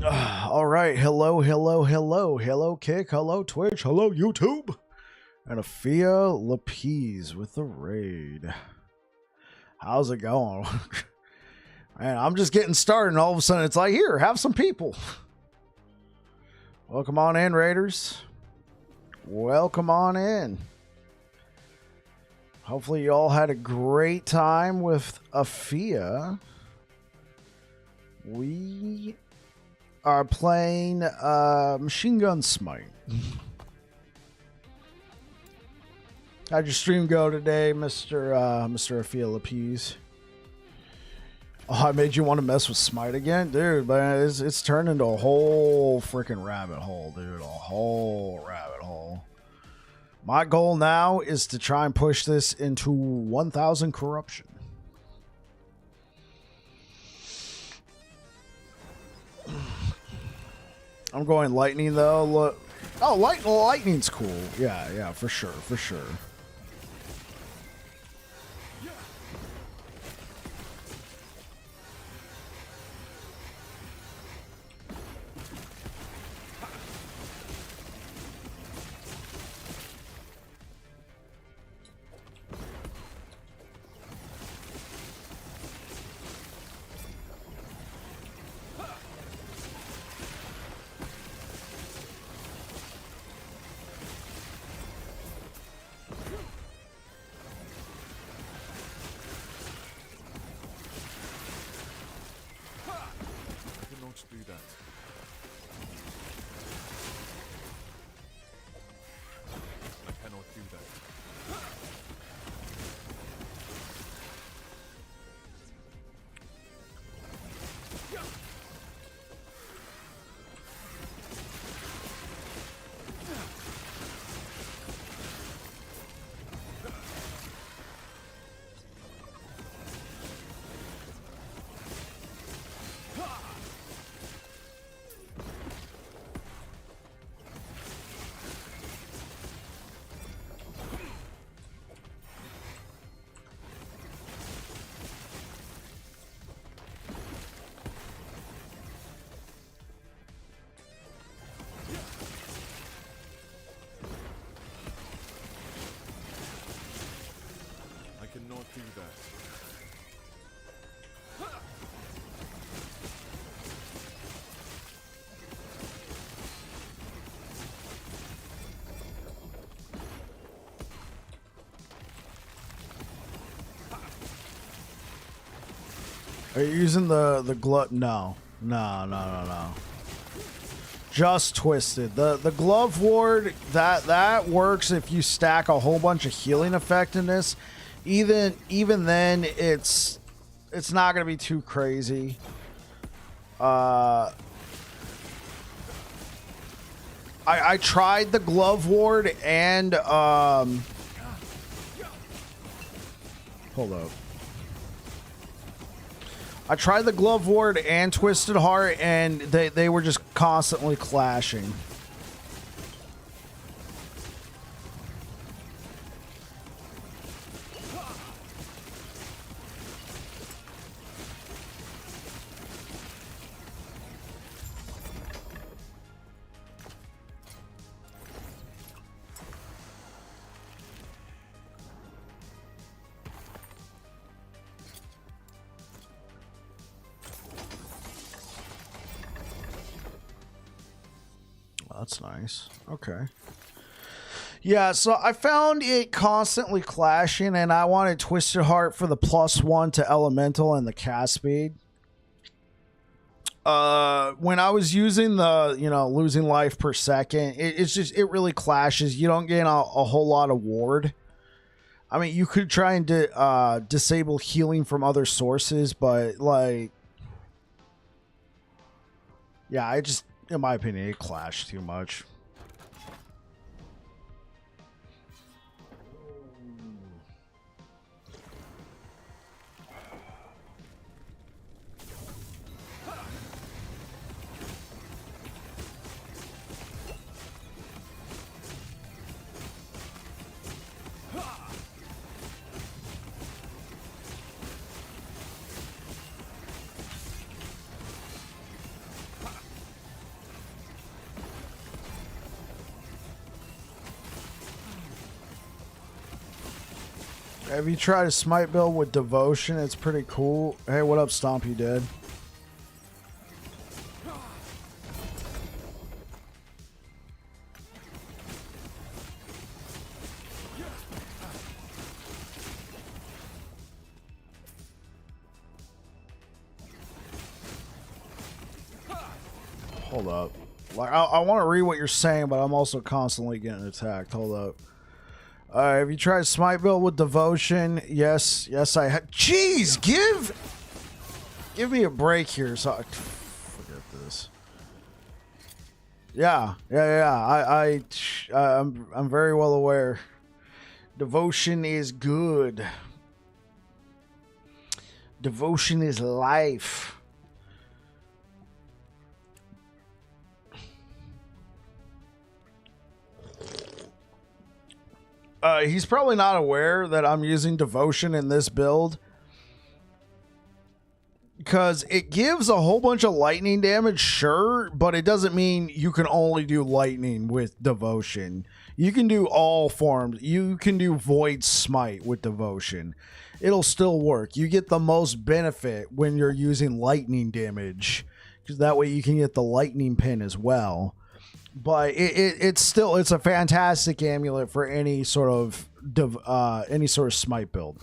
All right. Hello, Kick. Hello, Twitch. Hello, YouTube. And Afia Lapise with the raid. How's it going? Man, I'm just getting started, and all of a sudden it's like, here, have some people. Welcome on in, Raiders. Welcome on in. Hopefully you all had a great time with Afia. We are playing Machine Gun Smite. How'd your stream go today, Mr. Afia Lapise? Oh, I made you want to mess with Smite again? Dude, man, it's turned into a whole freaking rabbit hole, dude. A whole rabbit hole. My goal now is to try and push this into 1,000 corruption. I'm going lightning, though. Look. Oh, lightning's cool. Yeah, for sure. Do that. I cannot do that. I cannot do that. Are you using the glove? No. Just twisted. The glove ward, that works if you stack a whole bunch of healing effectiveness. Even then, it's not gonna be too crazy. I tried the glove ward and hold up. I tried the glove ward and Twisted Heart, and they were just constantly clashing. That's nice. Okay. Yeah, so I found it constantly clashing, and I wanted Twisted Heart for the +1 to Elemental and the cast speed. When I was using the, losing life per second, it really clashes. You don't gain a whole lot of ward. I mean, you could try and disable healing from other sources, but, like, yeah, in my opinion, it clashed too much. Have you tried a Smite build with Devotion? It's pretty cool. Hey, what up, Stomp? You dead? Hold up. Like I want to read what you're saying, but I'm also constantly getting attacked. Hold up. Have you tried Smite build with Devotion? Yes, I have. Jeez, give me a break here. So forget this. Yeah. I'm very well aware. Devotion is good. Devotion is life. He's probably not aware that I'm using Devotion in this build because it gives a whole bunch of lightning damage, sure, but it doesn't mean you can only do lightning with Devotion. You can do all forms. You can do Void Smite with Devotion. It'll still work. You get the most benefit when you're using lightning damage because that way you can get the lightning pin as well. But it's a fantastic amulet for any sort of Smite build.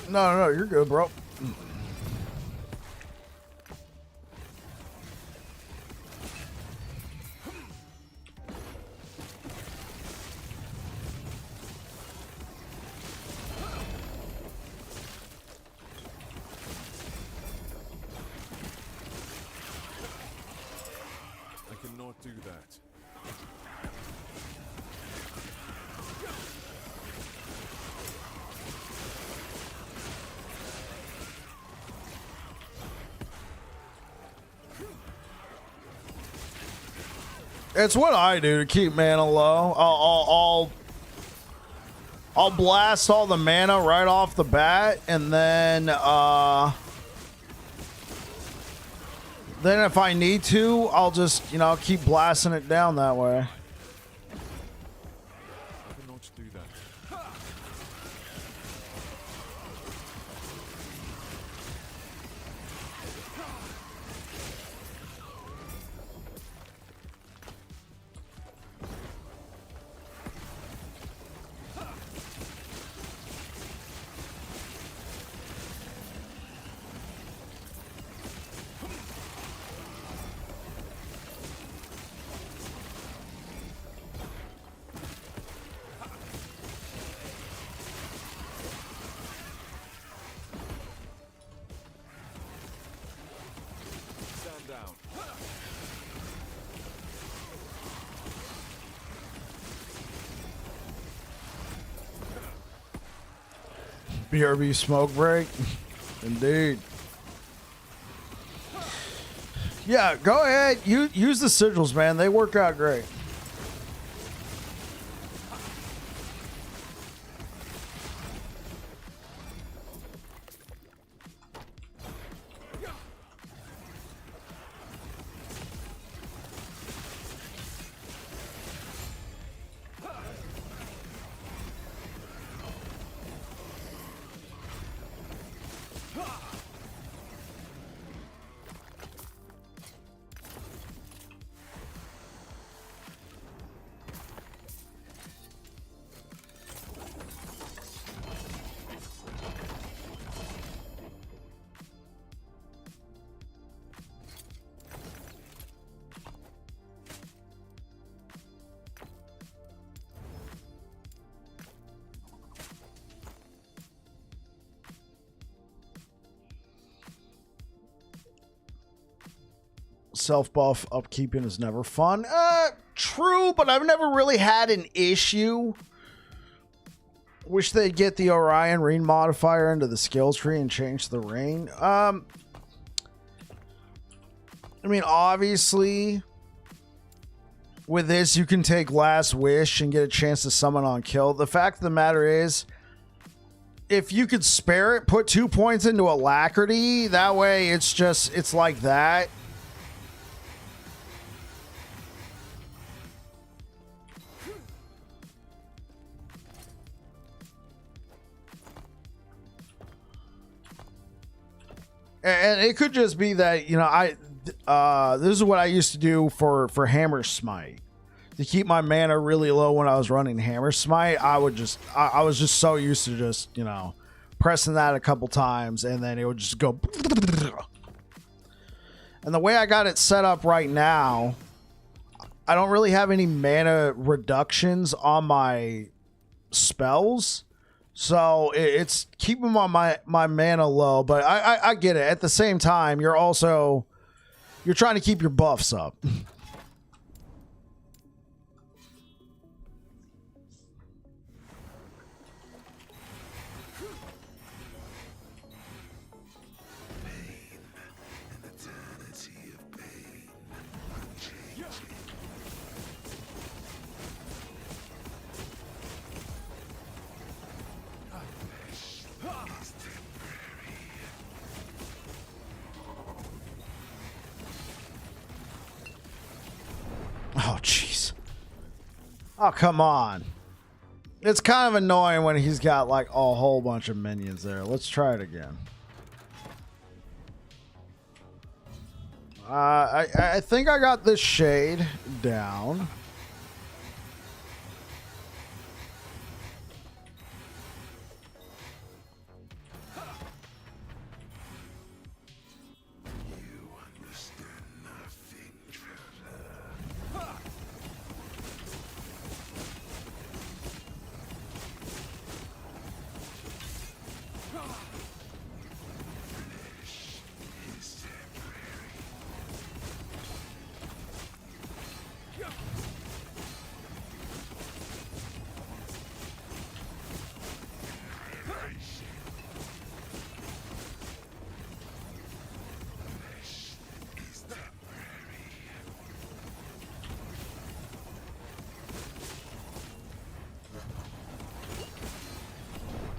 No, you're good, bro. Do that. It's what I do to keep mana low. I'll blast all the mana right off the bat, and then if I need to, I'll just, keep blasting it down that way. I cannot do that. BRB smoke break. Indeed. Yeah, go ahead. Use the sigils, man. They work out great. Self-buff upkeeping is never fun. True, but I've never really had an issue. Wish they'd get the Orion Ring modifier into the skill tree and change the ring. I mean, obviously, with this, you can take Last Wish and get a chance to summon on kill. The fact of the matter is, if you could spare it, put 2 points into Alacrity. That way it's like that. And it could just be that, you know, this is what I used to do for Hammer Smite. To keep my mana really low when I was running Hammer Smite, I was just so used to just, you know, pressing that a couple times and then it would just go. And the way I got it set up right now, I don't really have any mana reductions on my spells. So it's keeping my mana low, but I get it. At the same time, you're trying to keep your buffs up. Oh, jeez. Oh, come on. It's kind of annoying when he's got like a whole bunch of minions there. Let's try it again. I think I got this shade down.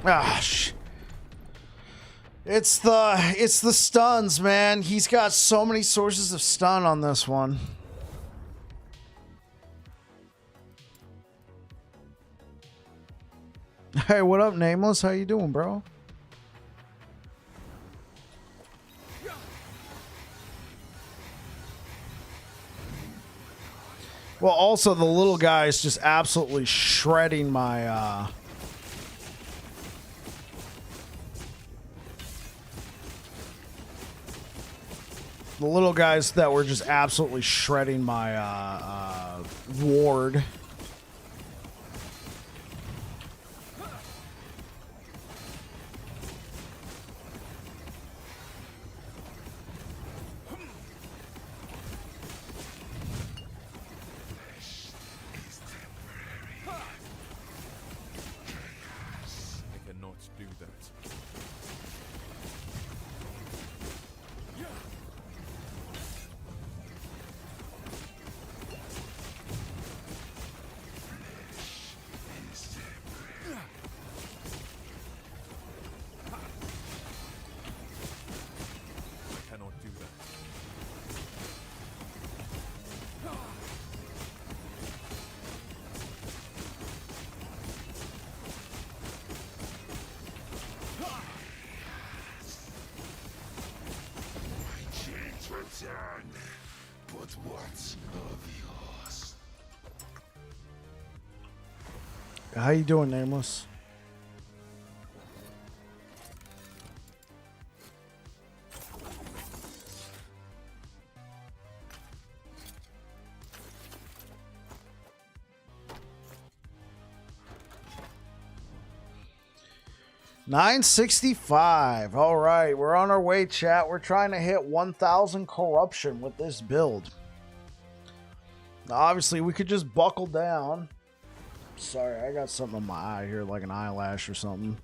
Gosh. It's the stuns, man. He's got so many sources of stun on this one. Hey, what up, Nameless? How you doing, bro? Well, also the little guy is just absolutely shredding my the little guys that were just absolutely shredding my ward. I cannot do that. But what's of yours? How you doing, Nameless? $965. All right, we're on our way, chat. We're trying to hit 1,000 corruption with this build. Now, obviously, we could just buckle down. Sorry, I got something on my eye here, like an eyelash or something.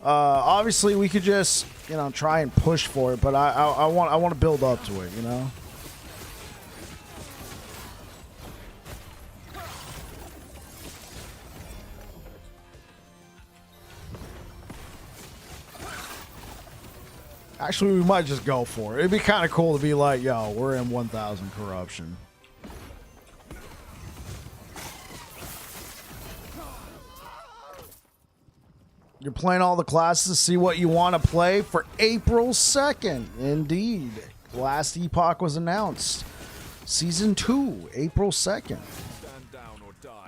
Obviously, we could just, you know, try and push for it, but I want to build up to it, you know. Actually, we might just go for it. It'd be kind of cool to be like, yo, we're in 1000 corruption. You're playing all the classes to see what you want to play for April 2nd. Indeed. Last Epoch was announced. Season 2, April 2nd. Stand down or die.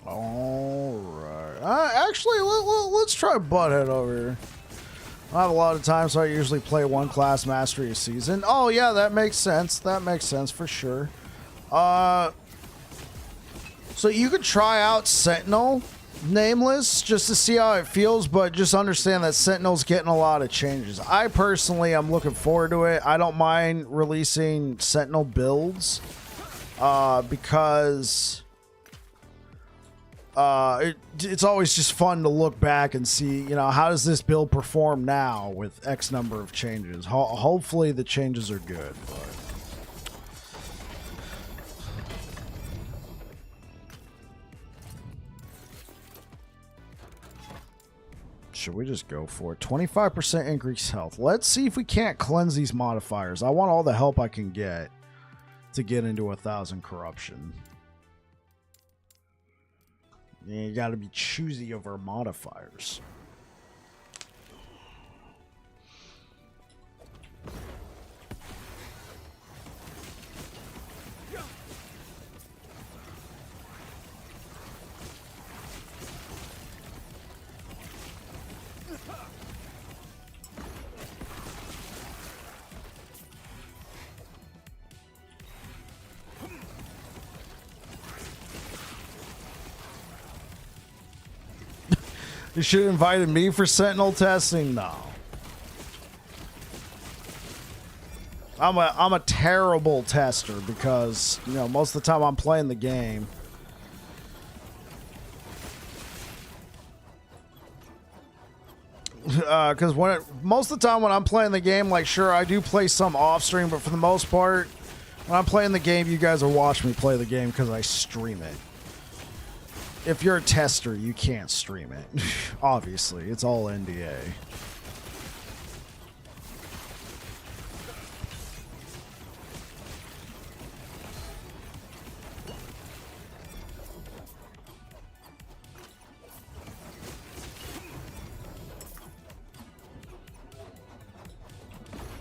Alright. Actually, let's try Butthead over here. I have a lot of time, so I usually play one class mastery a season. Oh, yeah, that makes sense. That makes sense for sure. So you could try out Sentinel Nameless just to see how it feels, but just understand that Sentinel's getting a lot of changes. I personally am looking forward to it. I don't mind releasing Sentinel builds because it's always just fun to look back and see, you know, how does this build perform now with X number of changes. Hopefully the changes are good. But should we just go for it? 25% increased health. Let's see if we can't cleanse these modifiers. I want all the help I can get to get into 1000 corruption. Yeah, you gotta be choosy of our modifiers. You should have invited me for Sentinel testing. No. I'm a terrible tester because, you know, most of the time I'm playing the game. Because most of the time when I'm playing the game, like, sure, I do play some off stream, but for the most part, when I'm playing the game, you guys will watch me play the game because I stream it. If you're a tester, you can't stream it. Obviously, it's all NDA.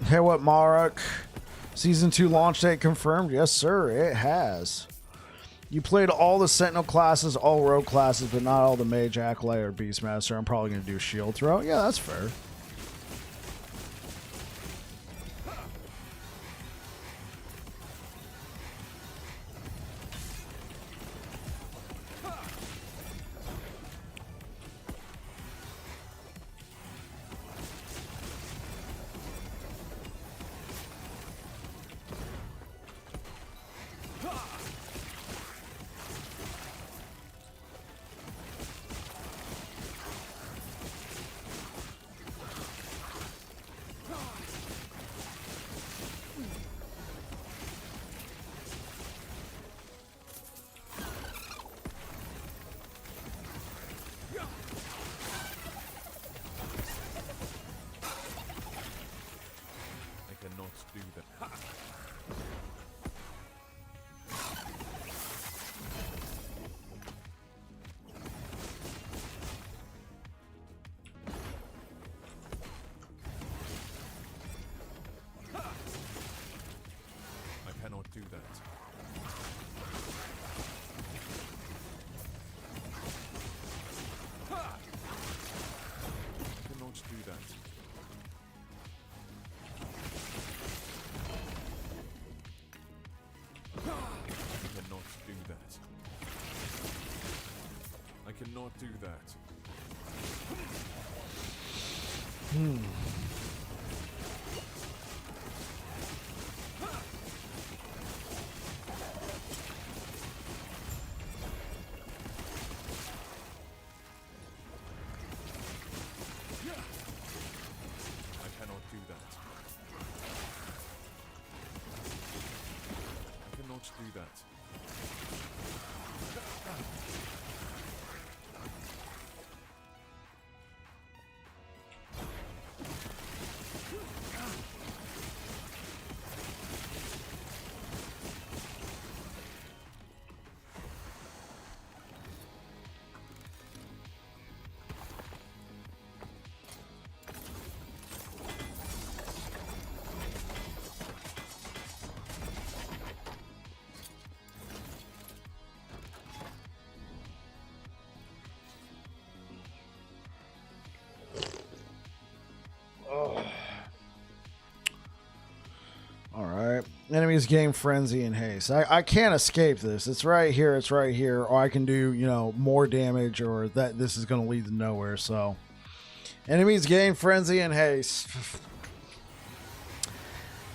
Hey, what, Marek? Season 2 launch date confirmed? Yes, sir, it has. You played all the Sentinel classes, all Rogue classes, but not all the Mage, Acolyte, or Beastmaster. I'm probably going to do Shield Throw. Yeah, that's fair. I cannot do that. I cannot do that. I cannot do that. I cannot do that. I cannot do that. I cannot do that. All right. Enemies gain frenzy and haste. I can't escape this. It's right here. It's right here. Or I can do, you know, more damage, or that this is going to lead to nowhere. So enemies gain frenzy and haste.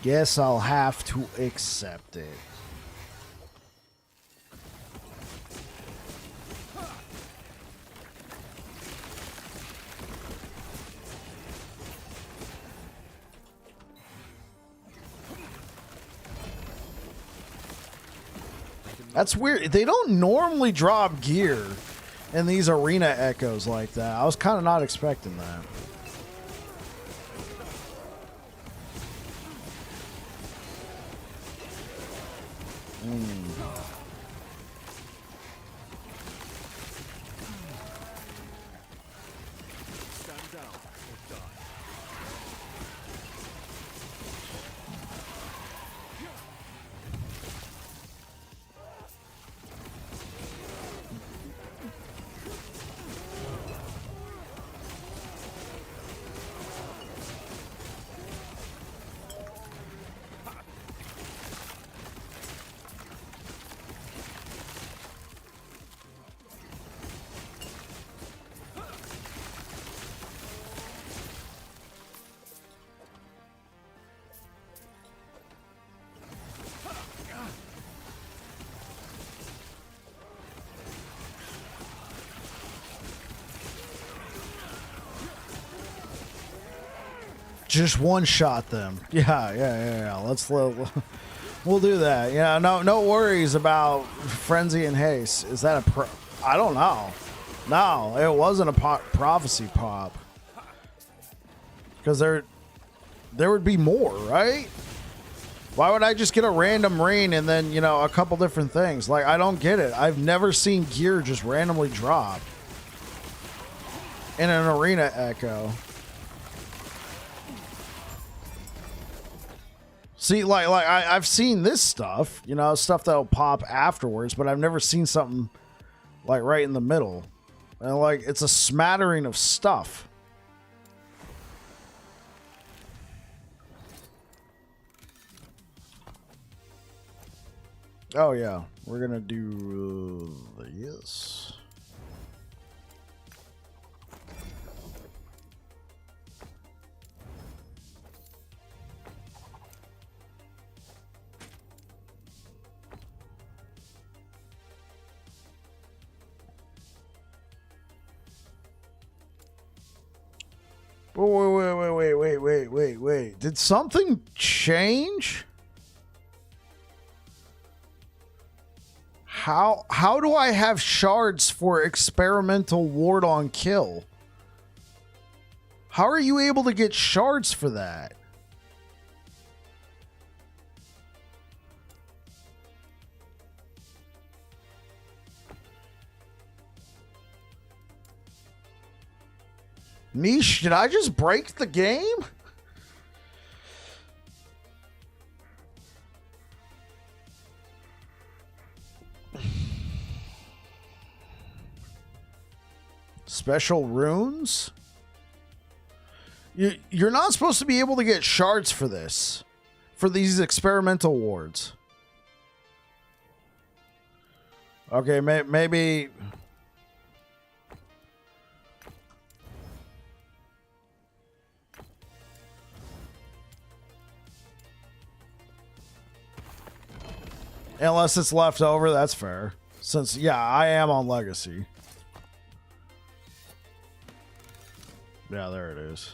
Guess I'll have to accept it. That's weird. They don't normally drop gear in these arena echoes like that. I was kind of not expecting that. Stand down or die. Just one shot them. Yeah. We'll do that. Yeah, no worries about frenzy and haste. Is that a I don't know. No, it wasn't a prophecy pop. Because there would be more, right? Why would I just get a random rain and then, you know, a couple different things? Like, I don't get it. I've never seen gear just randomly drop in an arena echo. See, like I've seen this stuff, you know, stuff that'll pop afterwards, but I've never seen something like right in the middle. And like, it's a smattering of stuff. Oh yeah, we're gonna do this. Wait. Did something change? How do I have shards for experimental ward on kill? How are you able to get shards for that? Niche, did I just break the game? Special runes? You're not supposed to be able to get shards for this. For these experimental wards. Okay, maybe... Unless it's left over, that's fair. Since, yeah, I am on Legacy. Yeah, there it is.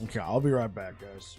Okay, I'll be right back, guys.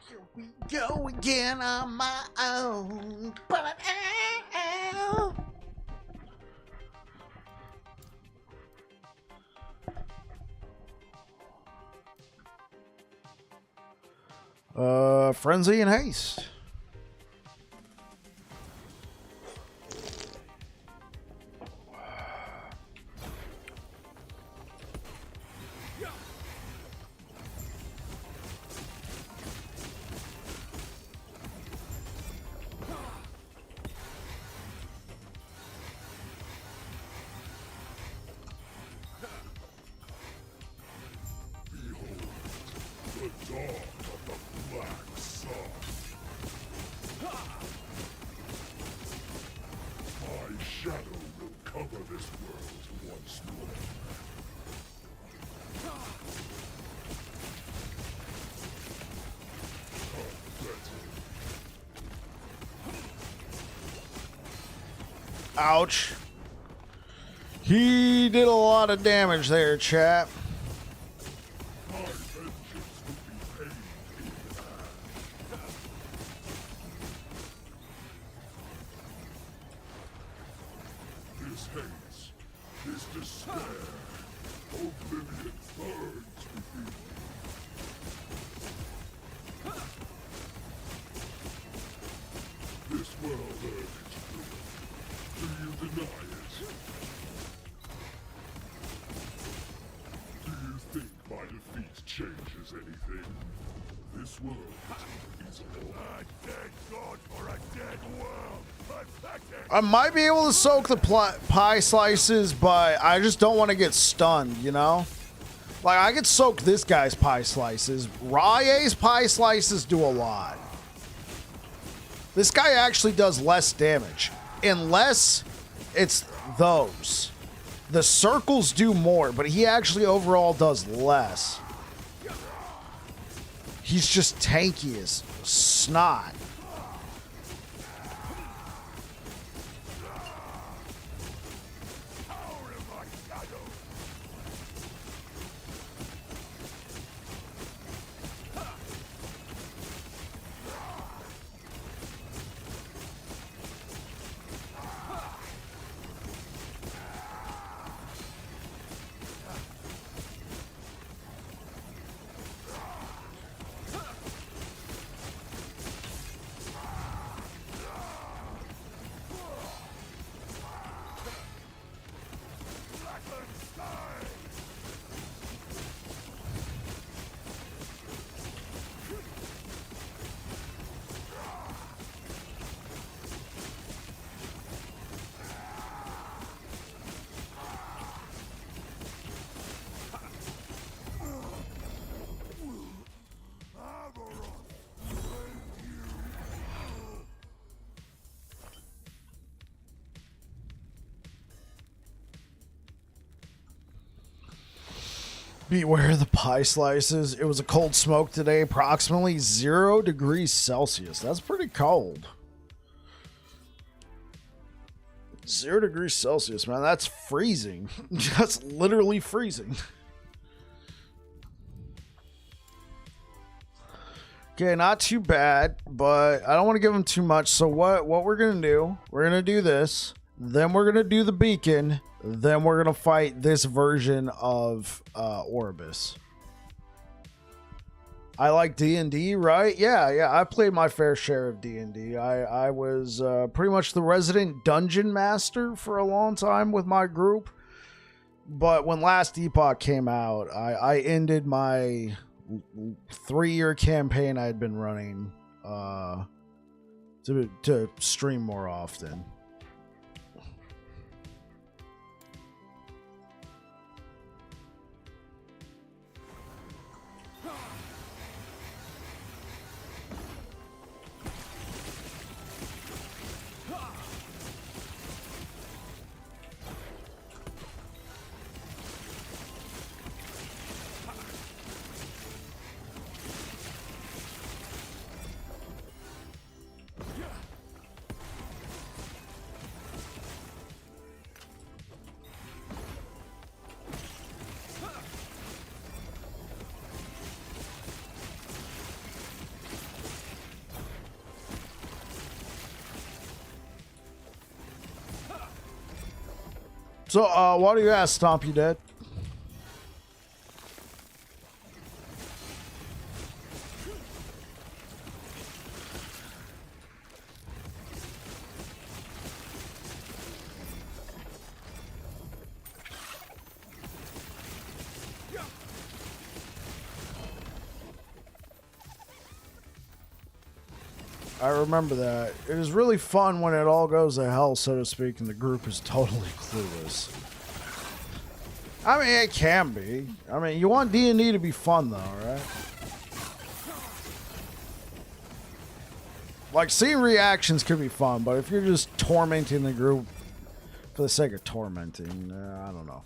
Here we go again on my own. Frenzy and haste. Ouch. He did a lot of damage there, chap. This haze, this despair, oblivion burns within me. This world earned its ruin. Do you deny it? Do you think my defeat changes anything? This world is all. A dead god for a dead world. Pathetic. I might be able to soak the pie slices, but I just don't want to get stunned, you know? Like, I could soak this guy's pie slices. Raye's pie slices do a lot. This guy actually does less damage. Unless it's those. The circles do more, but he actually overall does less. He's just tanky as snot. Beware the pie slices. It was a cold smoke today, approximately 0 degrees Celsius. That's pretty cold. 0 degrees Celsius, man. That's freezing. That's literally freezing. Okay, not too bad, but I don't want to give them too much. So what we're going to do, we're going to do this. Then we're going to do the beacon. Then we're going to fight this version of Orbis. I like D&D, right? Yeah, I played my fair share of D&D. I was pretty much the resident dungeon master for a long time with my group. But when last Epoch came out, I ended my 3-year campaign I had been running to stream more often. So, why do you ask, Stomp You Dead? I remember that. It is really fun when it all goes to hell, so to speak, and the group is totally clueless. I mean, it can be. I mean, you want D&D to be fun, though, right? Like, seeing reactions could be fun, but if you're just tormenting the group for the sake of tormenting, I don't know.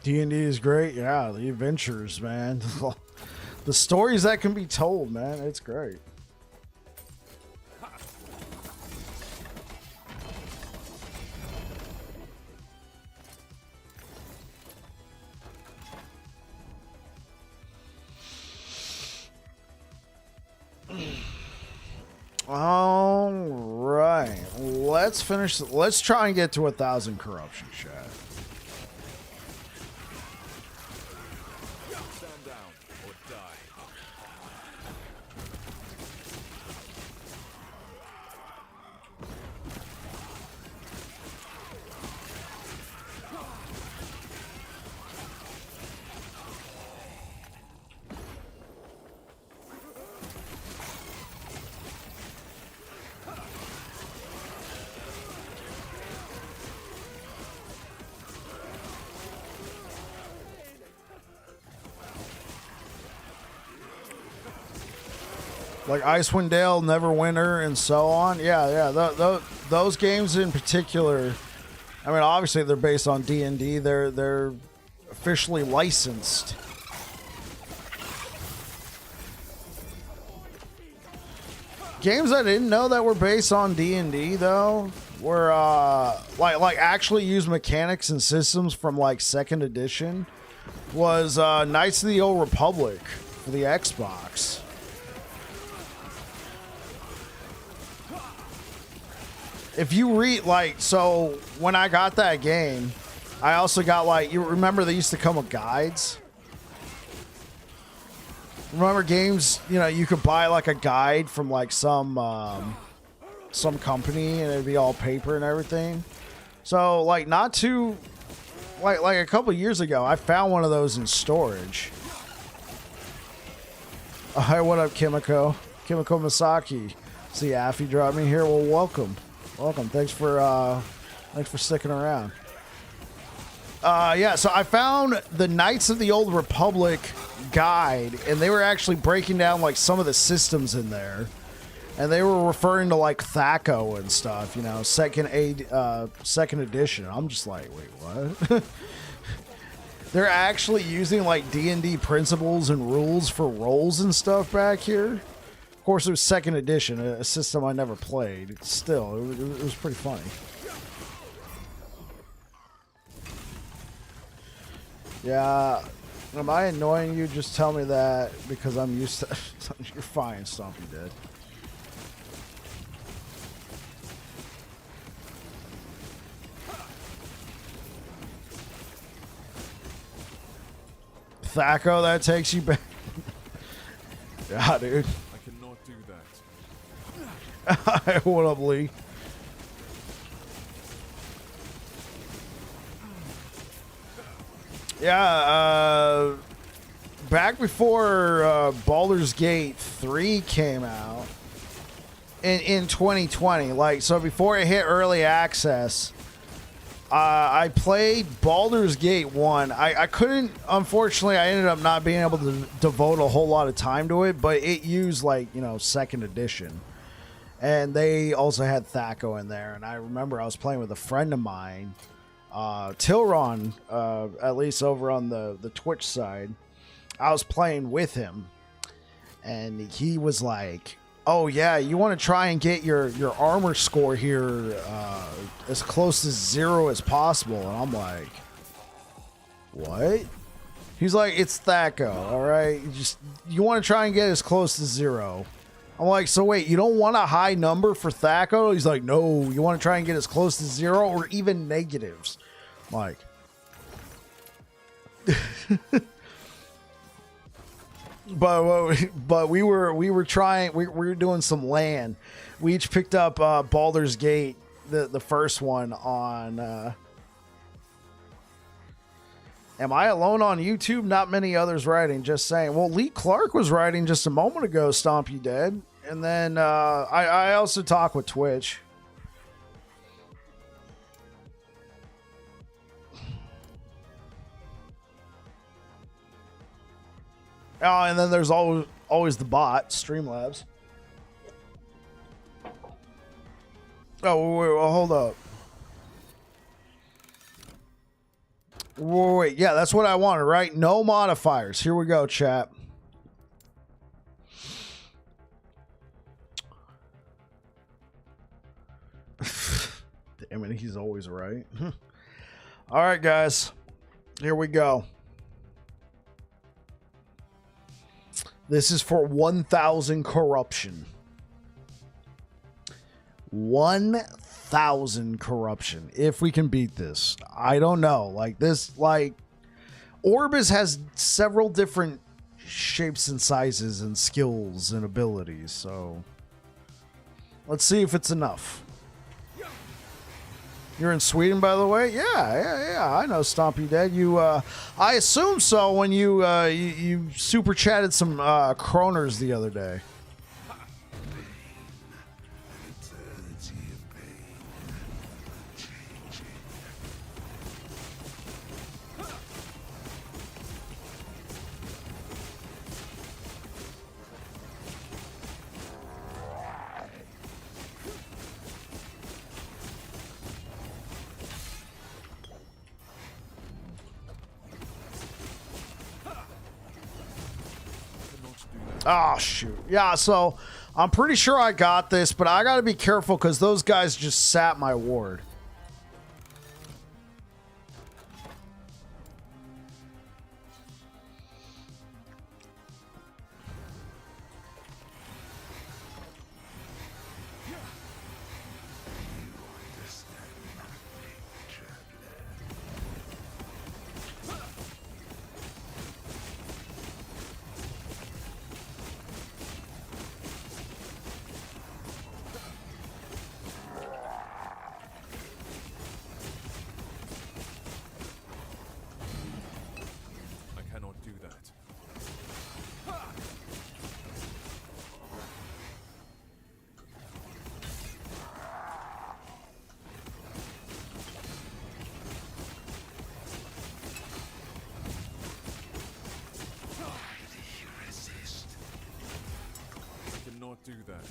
D&D is great. Yeah, the adventures, man. The stories that can be told, man. It's great. All right. Let's finish. Let's try and get to 1,000 corruption, chat. Stand down or die. Like Icewind Dale, Neverwinter, and so on. Yeah. Those games in particular. I mean, obviously they're based on D&D. They're officially licensed. Games I didn't know that were based on D&D though were like actually use mechanics and systems from like 2nd edition. Was Knights of the Old Republic for the Xbox. if you read, like, so when I got that game, I also got, like, you remember they used to come with guides? Remember games, you know, you could buy like a guide from like some company and it'd be all paper and everything. So like not too, like a couple years ago, I found one of those in storage. Hi, what up, Kimiko? Kimiko Masaki. See, Affy dropped me here. Well, welcome. Thanks for sticking around. Yeah, so I found the Knights of the Old Republic guide, and they were actually breaking down like some of the systems in there, and they were referring to like THACO and stuff, you know, second edition. I'm just like, wait, what? They're actually using like D&D principles and rules for rolls and stuff back here. Of course, it was second edition, a system I never played. Still, it was pretty funny. Yeah, am I annoying you? Just tell me that because I'm used to. You're fine, Stompy Dead. THACO, that takes you back. Yeah, dude. I cannot do that. What up, Lee? Yeah, back before Baldur's Gate 3 came out in 2020, like, so before it hit early access, I played Baldur's Gate 1. I couldn't, unfortunately, I ended up not being able to devote a whole lot of time to it, but it used, like, you know, second edition. And they also had THACO in there, and I remember I was playing with a friend of mine, Tilron, at least over on the Twitch side. I was playing with him, and he was like, oh yeah, you want to try and get your armor score here as close to 0 as possible. And I'm like, what? He's like, it's THACO, all right? You want to try and get as close to 0. I'm like, so wait, you don't want a high number for THACO? He's like, no, you want to try and get as close to 0 or even negatives. I'm like, but we were trying, we were doing some LAN. We each picked up Baldur's Gate, the first one on. Am I alone on YouTube? Not many others writing. Just saying. Well, Lee Clark was writing just a moment ago. Stomp You Dead, and then I also talk with Twitch. Oh, and then there's always the bot, Streamlabs. Oh, wait, hold up. Wait, yeah, that's what I wanted, right? No modifiers. Here we go, chat. Damn it, he's always right. All right, guys. Here we go. This is for 1,000 corruption. 1,000 corruption. If we can beat this. I don't know. Like this, like Orbis has several different shapes and sizes and skills and abilities. So let's see if it's enough. You're in Sweden, by the way? Yeah. I know Stompy Dead. You, I assume so when you super chatted some kroners the other day. Oh, shoot. Yeah, so I'm pretty sure I got this, but I got to be careful because those guys just sat my ward. that.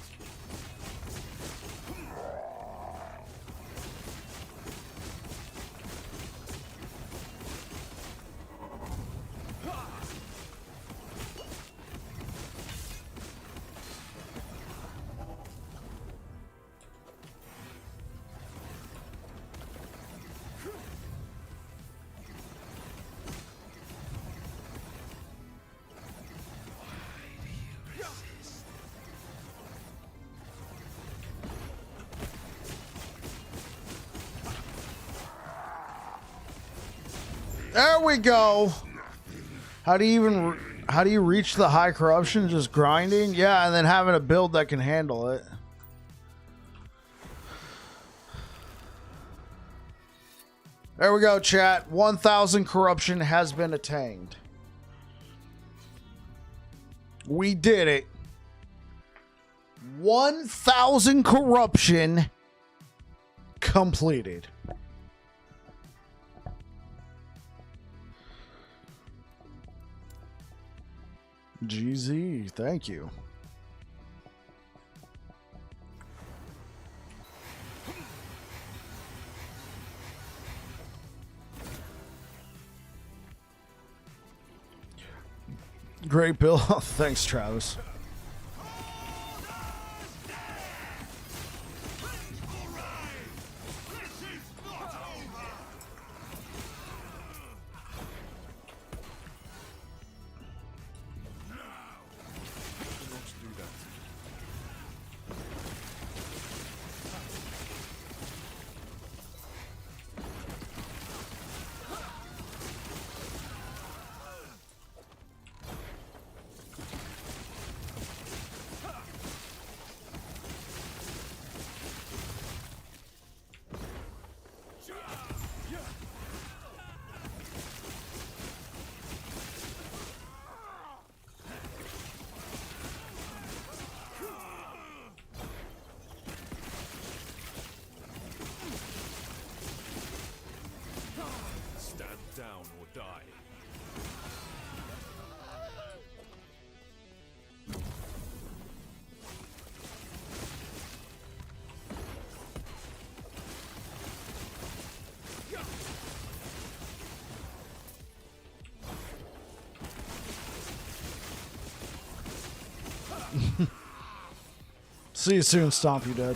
There we go. How do you reach the high corruption? Just grinding? Yeah, and then having a build that can handle it. There we go, chat. 1,000 corruption has been attained. We did it. 1,000 corruption completed. GZ, thank you. Great bill. Thanks, Travis. Let's do that. Stand down or die. See you soon, Stomp You Dead.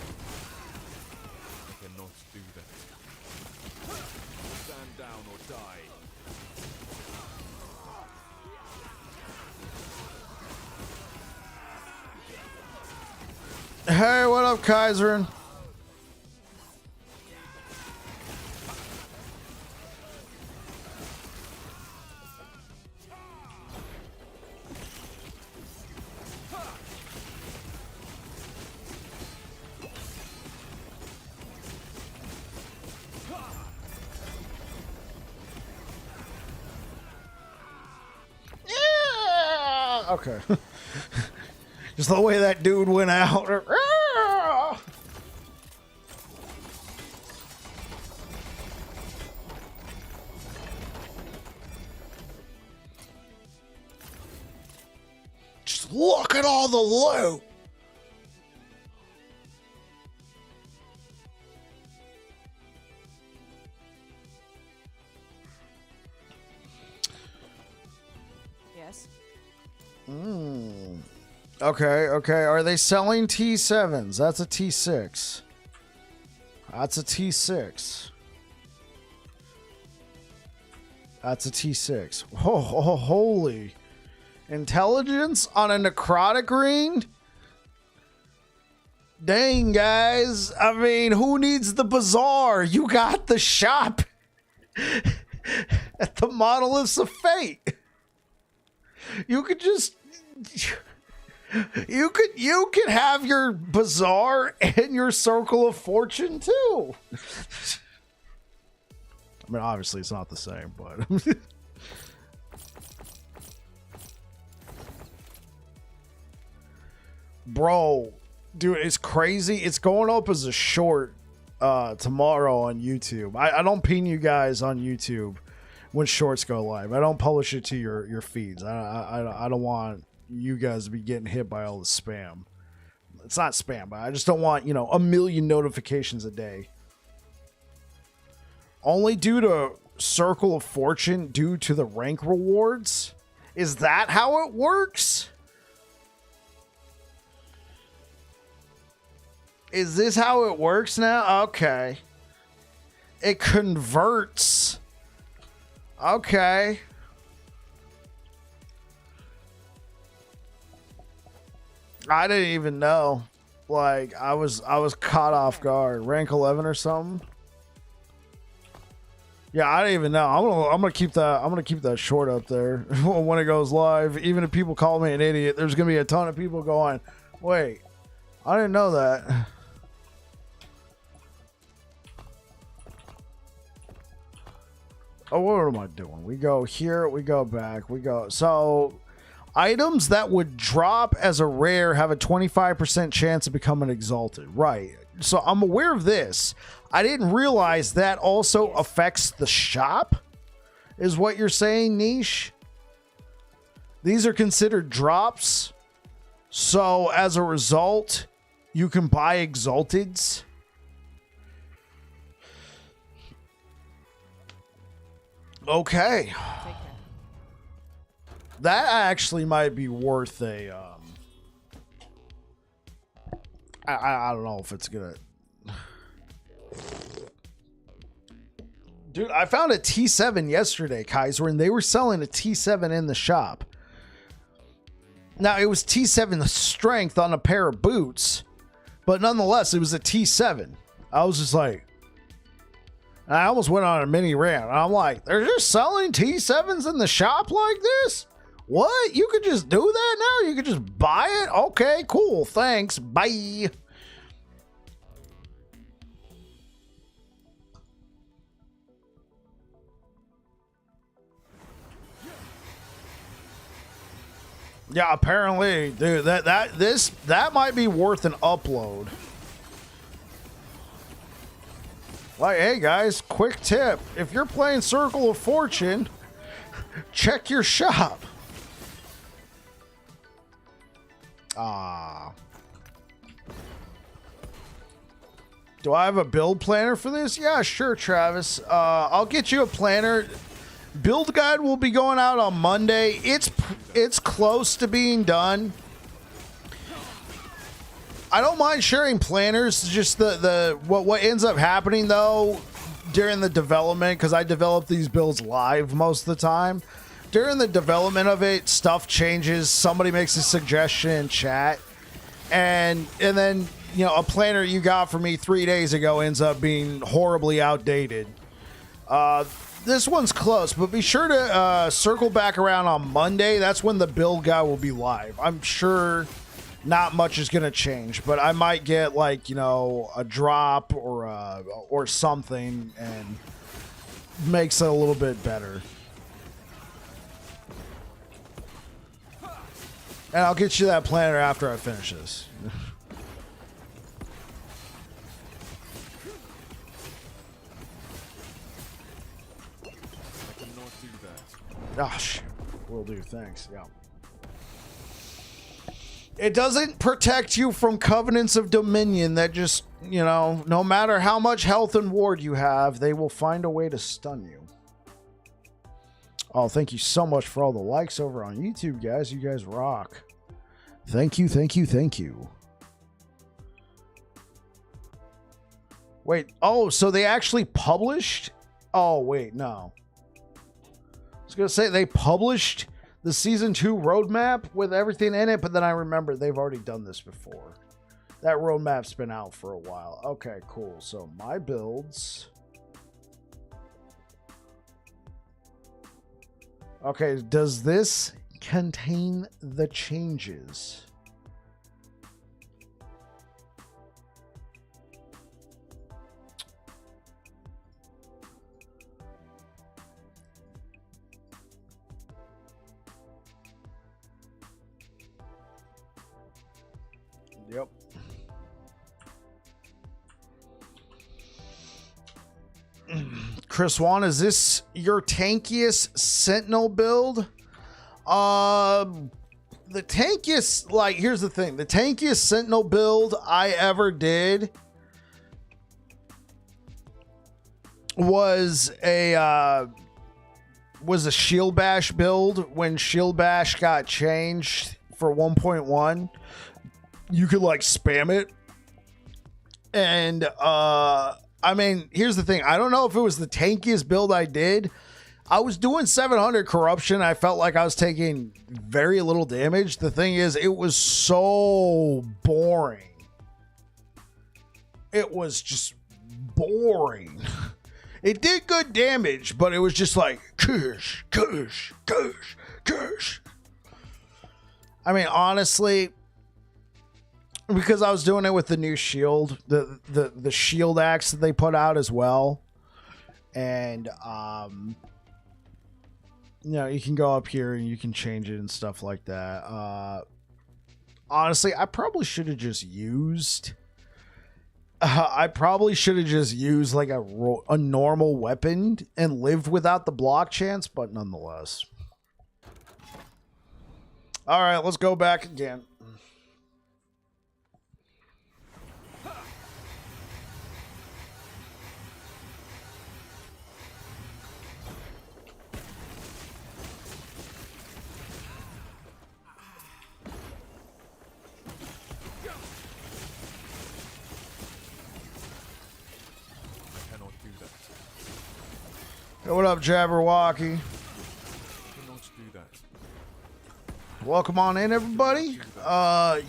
I cannot do that. Stand down or die. Hey, what up, Kaiserin? Yeah! Okay. Just the way that dude went out. Just look at all the loot. Yes. Okay, okay. Are they selling T7s? That's a T6. That's a T6. That's a T6. Oh, holy. Intelligence on a necrotic ring? Dang, guys. I mean, who needs the bazaar? You got the shop at the Monoliths of Fate. You could just... You could have your bazaar and your circle of fortune too. I mean, obviously it's not the same, but bro, dude, it's crazy. It's going up as a short tomorrow on YouTube. I don't ping you guys on YouTube when shorts go live. I don't publish it to your feeds. I don't want you guys to be getting hit by all the spam. It's not spam, but I just don't want, you know, a million notifications a day. Only due to Circle of Fortune, due to the rank rewards? Is that how it works? Is this how it works now? Okay. It converts. Okay. I didn't even know. Like, I was caught off guard. Rank 11 or something. Yeah, I didn't even know. I'm gonna keep that short up there when it goes live. Even if people call me an idiot, there's gonna be a ton of people going, "Wait, I didn't know that." Oh, what am I doing? We go here, we go back, we go. So, items that would drop as a rare have a 25% chance of becoming exalted. Right. So, I'm aware of this. I didn't realize that also affects the shop, is what you're saying, Niche? These are considered drops. So, as a result, you can buy exalteds. Okay. Take care. That actually might be worth a I don't know if it's gonna. Dude, I found a T7 yesterday, Kaiser, and they were selling a T7 in the shop. Now, it was T7 strength on a pair of boots, but nonetheless, it was a T7. I was just like, I almost went on a mini rant. I'm like, they're just selling T7s in the shop like this? What? You could just do that now? You could just buy it? Okay, cool. Thanks. Bye. Yeah, apparently, dude, that might be worth an upload. Like, hey guys, quick tip. If you're playing Circle of Fortune, check your shop. Do I have a build planner for this? Yeah, sure, Travis. I'll get you a planner. Build guide will be going out on Monday. It's close to being done. I don't mind sharing planners. Just what ends up happening though during the development, because I develop these builds live most of the time. During the development of it, stuff changes. Somebody makes a suggestion in chat, and then, you know, a planner you got for me 3 days ago ends up being horribly outdated. This one's close, but be sure to circle back around on Monday. That's when the build guide will be live. I'm sure not much is going to change, but I might get, like, you know, a drop or something, and makes it a little bit better. And I'll get you that planner after I finish this. Gosh, will do. Thanks. Yeah. It doesn't protect you from covenants of dominion that just, you know, no matter how much health and ward you have, they will find a way to stun you. Oh, thank you so much for all the likes over on YouTube, guys. You guys rock. Thank you, thank you, thank you. Wait, oh, so they actually published? Oh, wait, no. I was going to say they published the season 2 roadmap with everything in it, but then I remember they've already done this before. That roadmap's been out for a while. Okay, cool. So my builds. Okay, does this contain the changes? Yep. Chris Wan, is this your tankiest Sentinel build? the tankiest, like, here's the thing. The tankiest Sentinel build I ever did was a Shield Bash build. When Shield Bash got changed for 1.1, you could like spam it. And I mean, here's the thing. I don't know if it was the tankiest build I did. I was doing 700 corruption. I felt like I was taking very little damage. The thing is, it was so boring. It was just boring. It did good damage, but it was just like, kush, kush, kush, kush. I mean, honestly, because I was doing it with the new shield, the shield axe that they put out as well. And, you know, you can go up here and you can change it and stuff like that. Honestly, I probably should have just used... I probably should have just used like a normal weapon and lived without the block chance, but nonetheless. All right, let's go back again. Hey, what up, Jabberwocky? Welcome on in, everybody.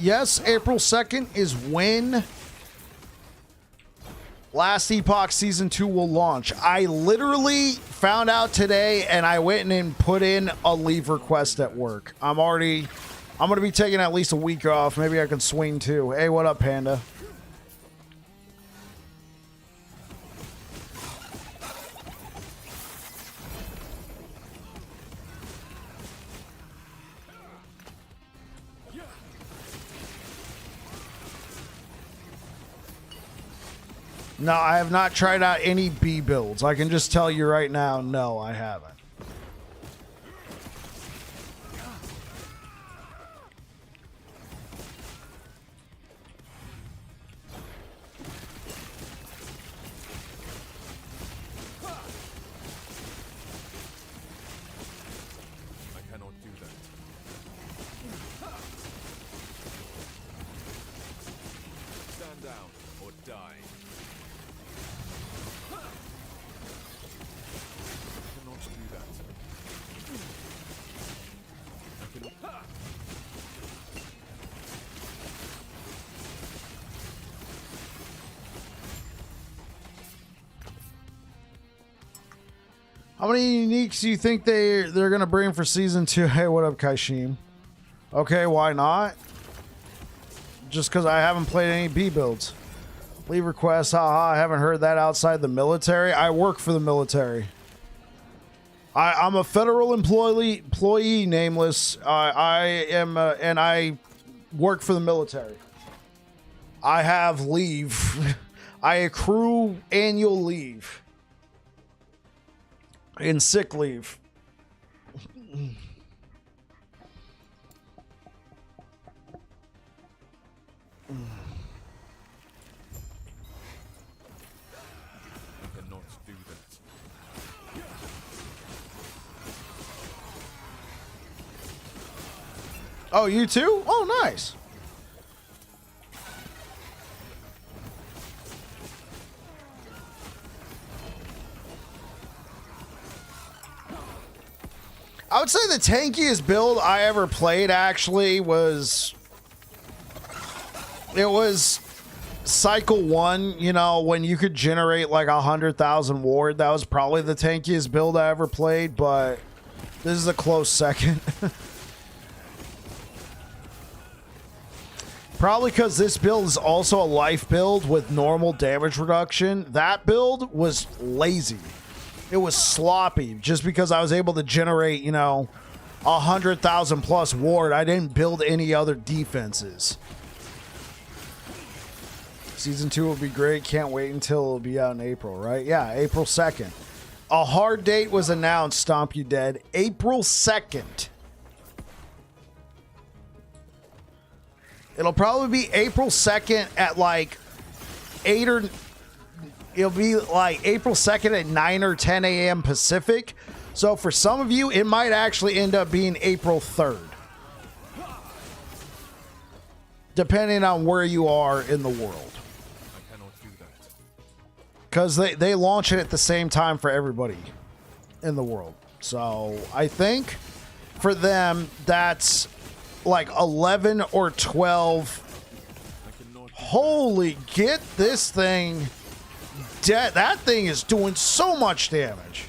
Yes, April 2nd is when Last Epoch Season 2 will launch. I literally found out today, and I went and put in a leave request at work. I'm going to be taking at least a week off. Maybe I can swing too. Hey, what up, Panda? No, I have not tried out any B builds. I can just tell you right now, no, I haven't. I cannot do that. Stand down or die. How many uniques do you think they're gonna bring for season 2? Hey, what up, Kaishim? Okay, why not? Just because I haven't played any B builds. Leave requests, haha, I haven't heard that outside the military. I work for the military. I'm a federal employee, nameless. I am, and I work for the military. I have leave. I accrue annual leave. And sick leave. Oh, you too? Oh, nice. I would say the tankiest build I ever played actually was... It was Cycle 1, you know, when you could generate like 100,000 ward. That was probably the tankiest build I ever played, but this is a close second. Probably because this build is also a life build with normal damage reduction. That build was lazy. It was sloppy just because I was able to generate, you know, 100,000 plus ward. I didn't build any other defenses. Season 2 will be great. Can't wait until it'll be out in April, right? Yeah, April 2nd. A hard date was announced, Stomp You Dead. April 2nd. It'll probably be April 2nd at like 8 or... It'll be like April 2nd at 9 or 10 a.m. Pacific. So for some of you, it might actually end up being April 3rd. Depending on where you are in the world. I cannot do that. Because they launch it at the same time for everybody in the world. So I think for them, that's like 11 or 12. I cannot. Holy, get this thing. That thing is doing so much damage.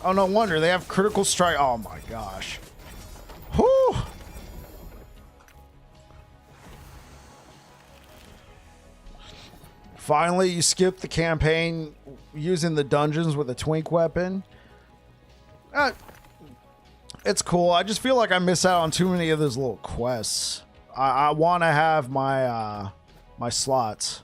Oh, no wonder. They have critical strike. Oh, my gosh. Whew. Finally, you skip the campaign using the dungeons with a twink weapon. It's cool. I just feel like I miss out on too many of those little quests. I want to have my my slots.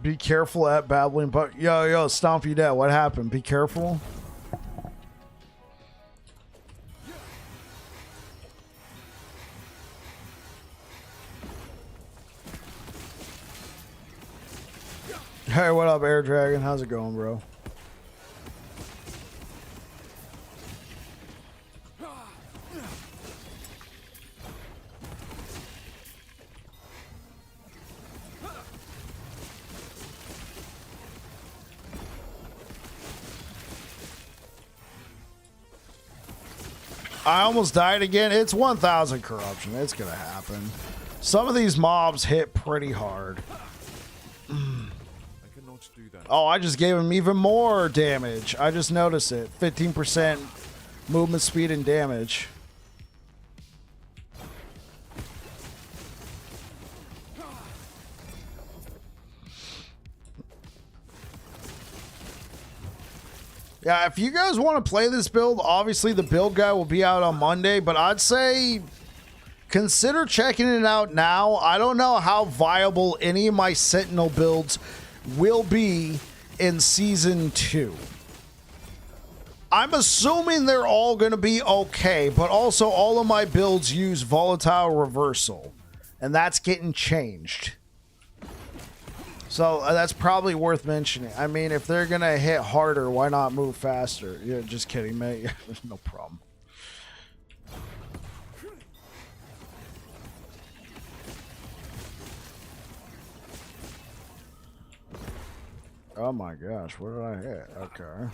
Be careful at babbling, but yo, Stomp You Dead. What happened? Be careful. Hey, what up, Air Dragon? How's it going, bro? I almost died again. It's 1,000 corruption. It's gonna happen. Some of these mobs hit pretty hard. I cannot do that. Oh, I just gave him even more damage. I just noticed it. 15% movement speed and damage. Yeah, if you guys want to play this build, obviously the build guide will be out on Monday, but I'd say consider checking it out now. I don't know how viable any of my Sentinel builds will be in Season 2. I'm assuming they're all going to be okay, but also all of my builds use volatile reversal, and that's getting changed. So that's probably worth mentioning. I mean, if they're going to hit harder, why not move faster? Yeah, just kidding, mate. No problem. Oh my gosh, what did I hit? Okay.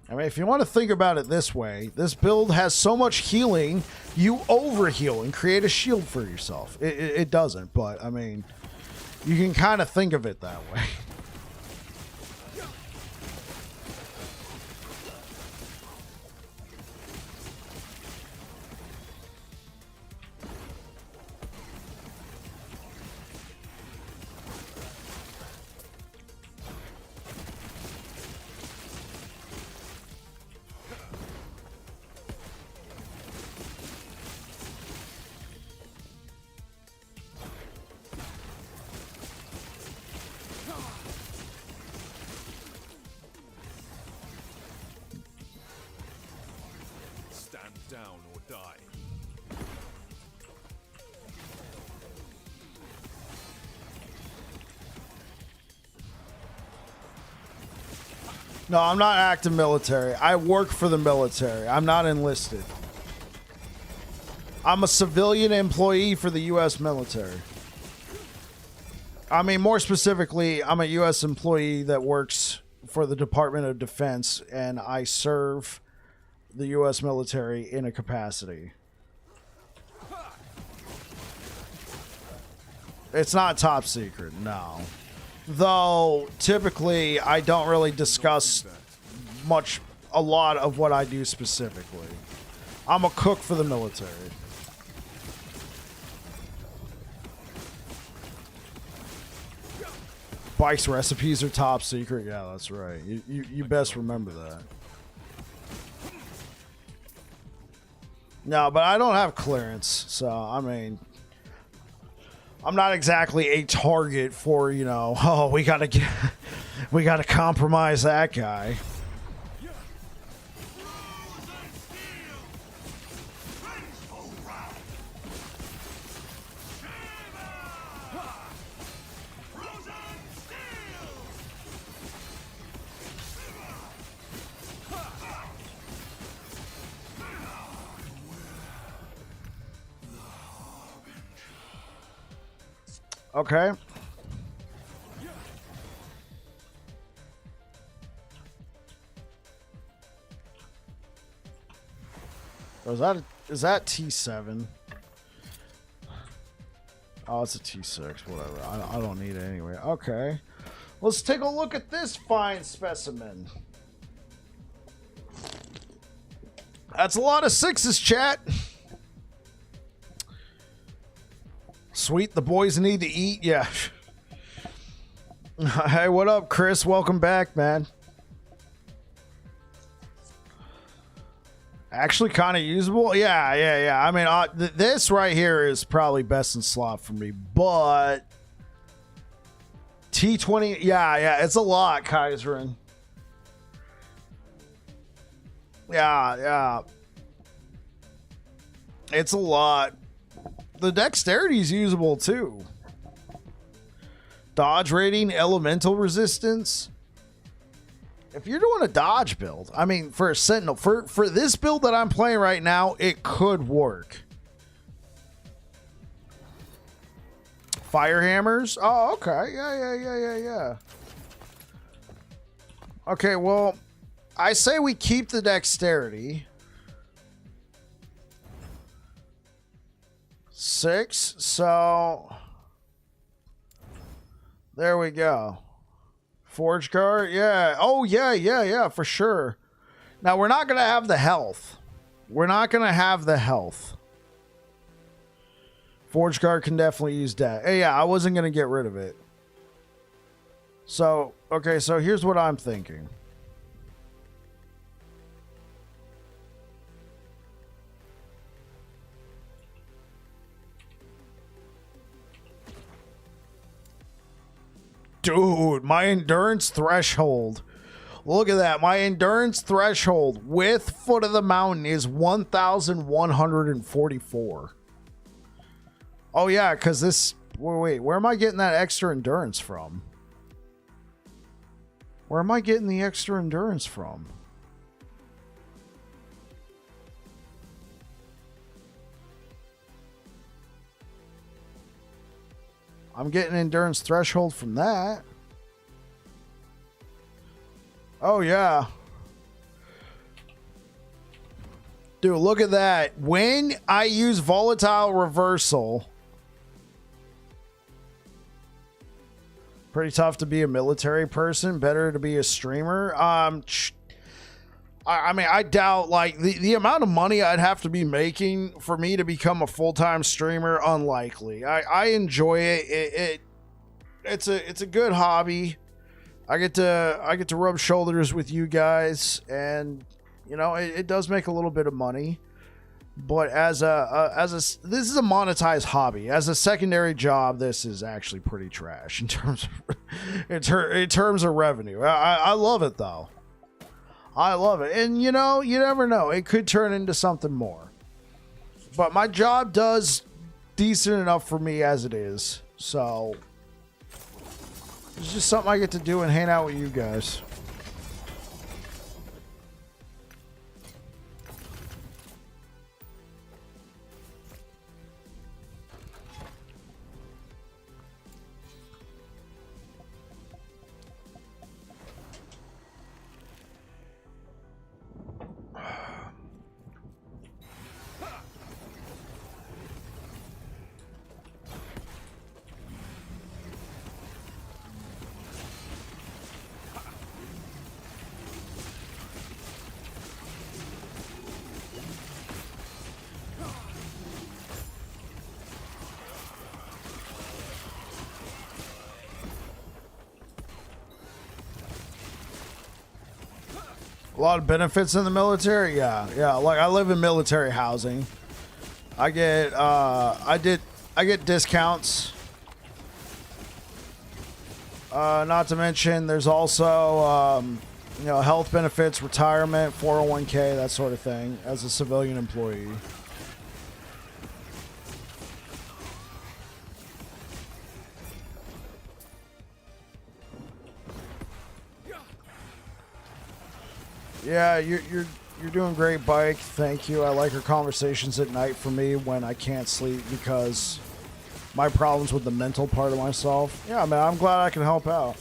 I mean, if you want to think about it this way, this build has so much healing, you overheal and create a shield for yourself. It doesn't, but I mean, you can kind of think of it that way. Down or die. No, I'm not active military. I work for the military. I'm not enlisted. I'm a civilian employee for the U.S. military. I mean, more specifically, I'm a U.S. employee that works for the Department of Defense, and I serve the U.S. military in a capacity. It's not top secret, no. Though, typically, I don't really discuss a lot of what I do specifically. I'm a cook for the military. Bike's recipes are top secret. Yeah, that's right. You best remember that. No, but I don't have clearance, so I mean, I'm not exactly a target for, you know, oh, we gotta compromise that guy. Okay. Is that T7? Oh, it's a T6. Whatever. I don't need it anyway. Okay. Let's take a look at this fine specimen. That's a lot of sixes, chat. Sweet, the boys need to eat. Yeah. Hey, what up, Chris? Welcome back, man. Actually kind of usable. Yeah. I mean, this right here is probably best in slot for me, but T20, yeah, it's a lot, Kaiserin. Yeah. It's a lot. The dexterity is usable too. Dodge rating, elemental resistance. If you're doing a dodge build, I mean, for a sentinel, for this build that I'm playing right now, it could work. Fire hammers. Oh, okay. Yeah. Okay, well, I say we keep the dexterity. 6, so there we go. Forge guard, yeah. Oh, yeah, for sure. Now, we're not going to have the health. Forge guard can definitely use that. Hey, yeah, I wasn't going to get rid of it. So, okay, so here's what I'm thinking. Dude, my endurance threshold. Look at that. My endurance threshold with Foot of the Mountain is 1,144. Oh, yeah, because this... Wait, where am I getting that extra endurance from? Where am I getting the extra endurance from? I'm getting endurance threshold from that. Oh, yeah. Dude, look at that. When I use volatile reversal... Pretty tough to be a military person. Better to be a streamer. I mean, I doubt, like, the amount of money I'd have to be making for me to become a full-time streamer, unlikely. I enjoy it. It's a good hobby. I get to rub shoulders with you guys, and you know, it does make a little bit of money. But this is a monetized hobby. As a secondary job, this is actually pretty trash in terms of revenue. I love it though. I love it. And you know, you never know. It could turn into something more. But my job does decent enough for me as it is. So it's just something I get to do and hang out with you guys. lot of benefits in the military. Yeah. Like I live in military housing. I get I get discounts. Not to mention, there's also health benefits, retirement, 401k, that sort of thing as a civilian employee. Yeah, you're doing great, Bike. Thank you. I like your conversations at night for me when I can't sleep because my problems with the mental part of myself. Yeah, man, I'm glad I can help out.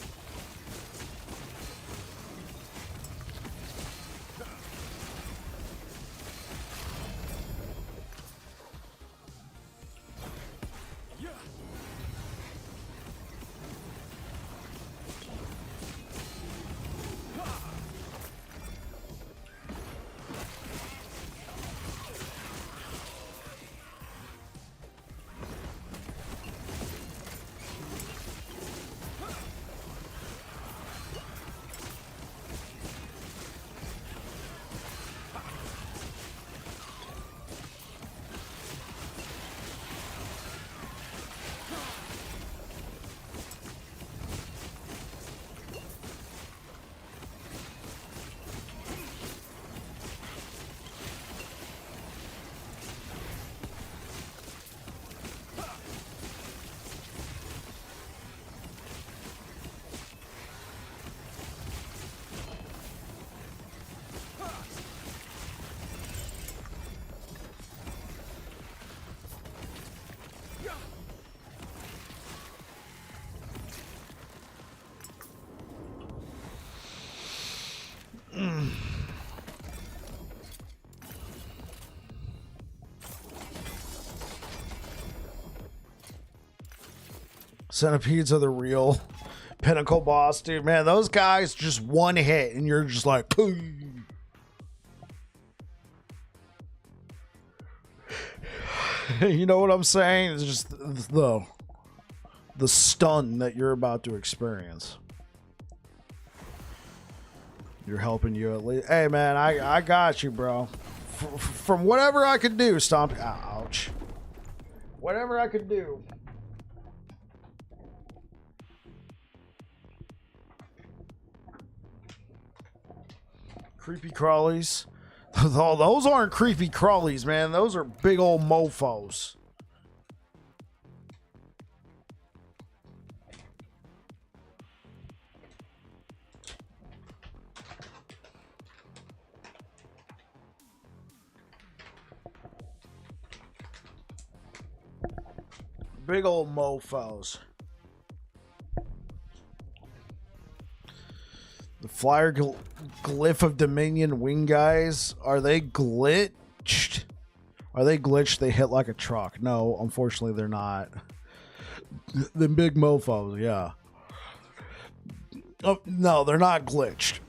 Centipedes are the real pinnacle boss, dude. Man, those guys just one hit and you're just like, you know what I'm saying? It's just the stun that you're about to experience. You're helping you at least. Hey, man, I got you, bro. From whatever I could do, Stomp. Ouch. Whatever I could do. Creepy crawlies. Oh, those aren't creepy crawlies, man. Those are big old mofos. Big old mofos. The flyer glyph of Dominion wing guys, are they glitched? Are they glitched? They hit like a truck. No, unfortunately they're not. The big mofos, yeah. Oh, no, they're not glitched.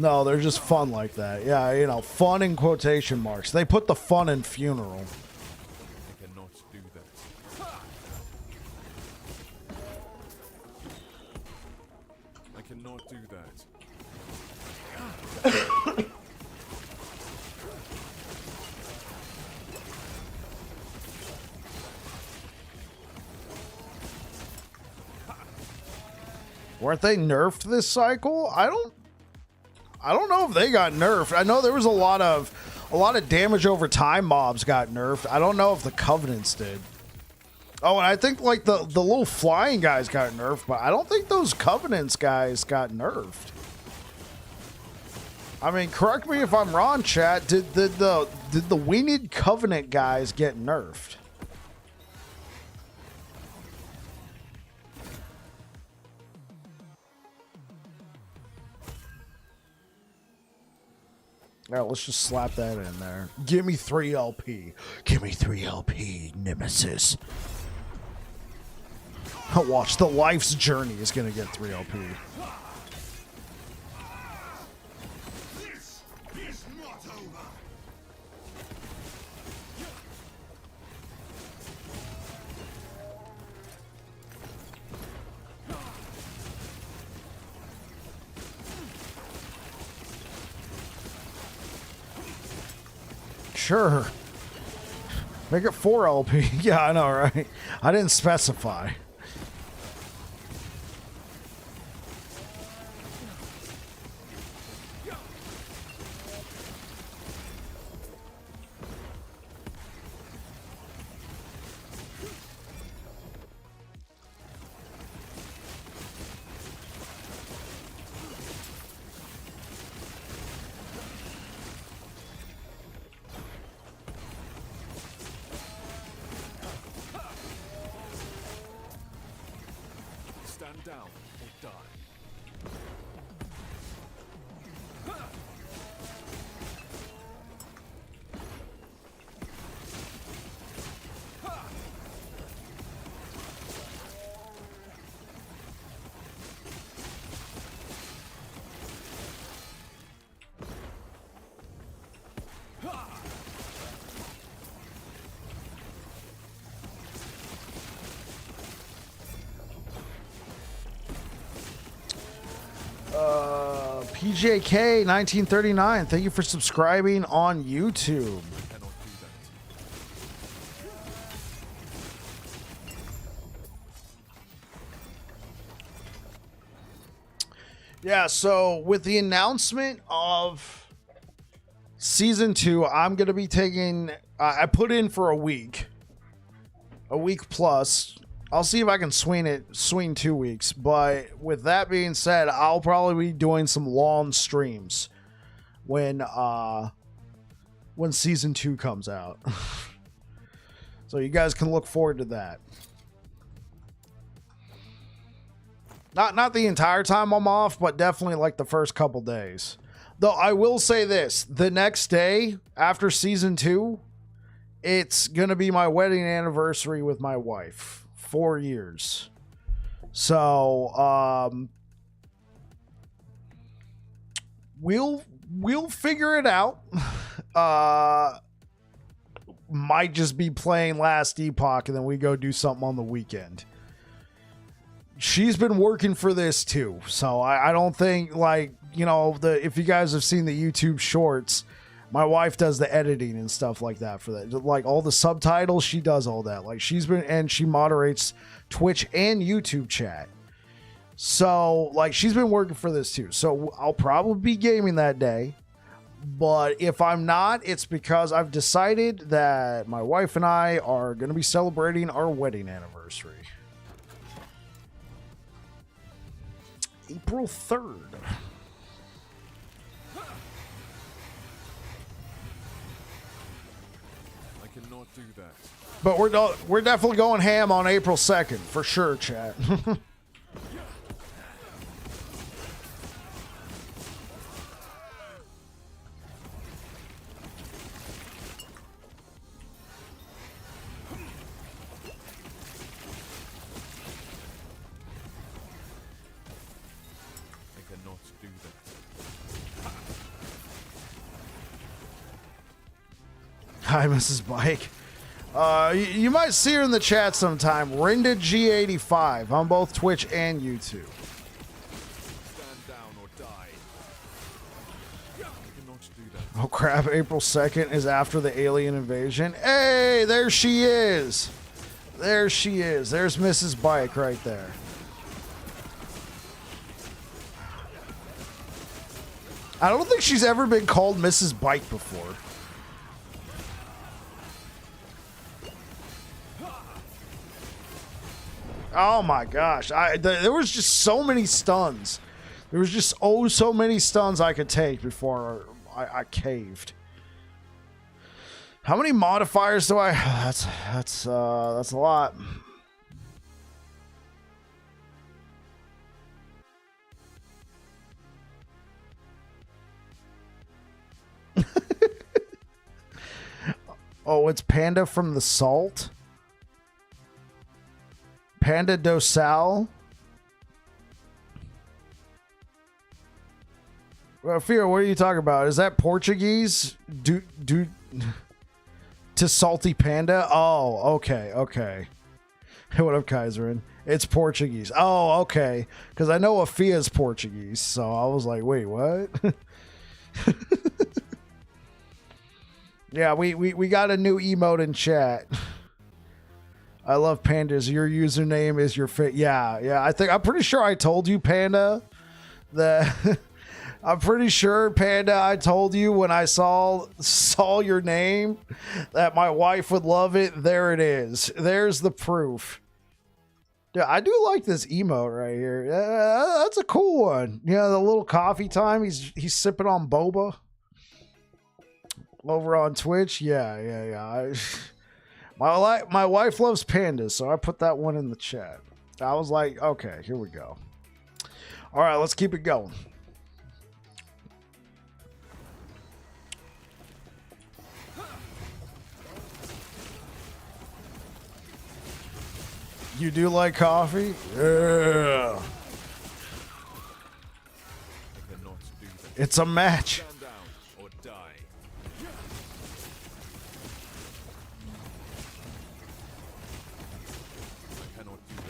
No, they're just fun like that. Yeah, you know, fun in quotation marks. They put the fun in funeral. I cannot do that. I cannot do that. Weren't they nerfed this cycle? I don't know if they got nerfed. I know there was a lot of damage over time mobs got nerfed. I don't know if the Covenants did. Oh, and I think like the little flying guys got nerfed, but I don't think those Covenants guys got nerfed. I mean, correct me if I'm wrong, chat. Did the winged Covenant guys get nerfed? All right, let's just slap that in there. Give me 3 LP. Give me 3 LP, Nemesis. Watch, the life's journey is going to get 3 LP. This is not over. Sure. Make it 4 LP. Yeah, I know, right? I didn't specify. Stand down or die. PJK 1939, thank you for subscribing on YouTube. Cannot do that. Yeah, so with the announcement of season 2, I'm going to be taking, I put in for a week plus. I'll see if I can swing 2 weeks. But with that being said, I'll probably be doing some long streams when season 2 comes out. So you guys can look forward to that. Not the entire time I'm off, but definitely like the first couple days. Though I will say this, the next day after season 2, it's going to be my wedding anniversary with my wife. 4 years. So, we'll figure it out. Might just be playing last Epoch and then we go do something on the weekend. She's been working for this too. So I don't think, like, you know, if you guys have seen the YouTube shorts, my wife does the editing and stuff like that for that. Like all the subtitles, she does all that. Like and she moderates Twitch and YouTube chat. So like she's been working for this too. So I'll probably be gaming that day. But if I'm not, it's because I've decided that my wife and I are going to be celebrating our wedding anniversary. April 3rd. Cannot do that. But we're definitely going ham on April 2nd for sure, chat. I cannot do that. Hi, Mrs. Bike. You might see her in the chat sometime. Rinda G85 on both Twitch and YouTube. Stand down or die. I cannot do that. Oh crap, April 2nd is after the alien invasion. Hey, there she is. There she is. There's Mrs. Bike right there. I don't think she's ever been called Mrs. Bike before. Oh my gosh. There was just so many stuns. There was just so many stuns I could take before I caved. How many modifiers do I? That's a lot. Oh, it's Panda from the Salt. Panda Dosal. Well, Fear, what are you talking about? Is that Portuguese? To salty panda? Oh, okay. What up, Kaiserin? It's Portuguese. Oh, okay. Because I know Afia's Portuguese, so I was like, wait, what? Yeah, we got a new emote in chat. I love pandas. Your username is your fit. Yeah. I'm pretty sure I told you, Panda, that I'm pretty sure, Panda, I told you when I saw your name that my wife would love it. There it is. There's the proof. Yeah, I do like this emote right here. That's a cool one. Yeah, the little coffee time. He's sipping on boba over on Twitch. Yeah. My wife loves pandas, so I put that one in the chat. I was like, okay, here we go. All right, let's keep it going. You do like coffee? Yeah. I cannot do that. It's a match. Stand down or die. I cannot do that.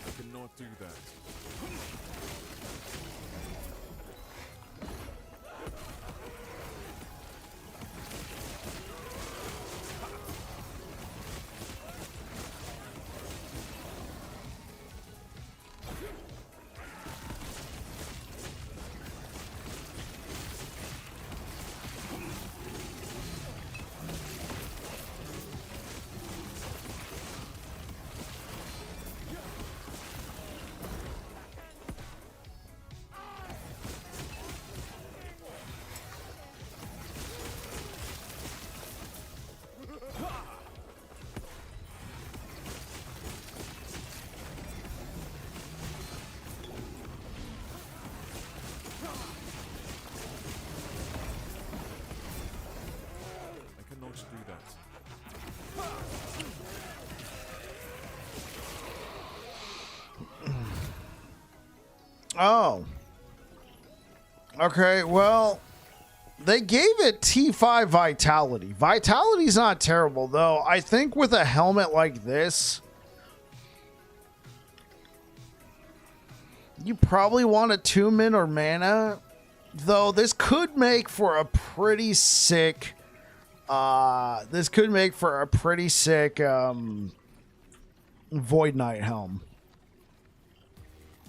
I cannot do that. I cannot do that. Oh. Okay, well, they gave it T5 Vitality. Vitality's not terrible, though. I think with a helmet like this, you probably want a 2-min or mana. Though this could make for a pretty sick Void Knight helm.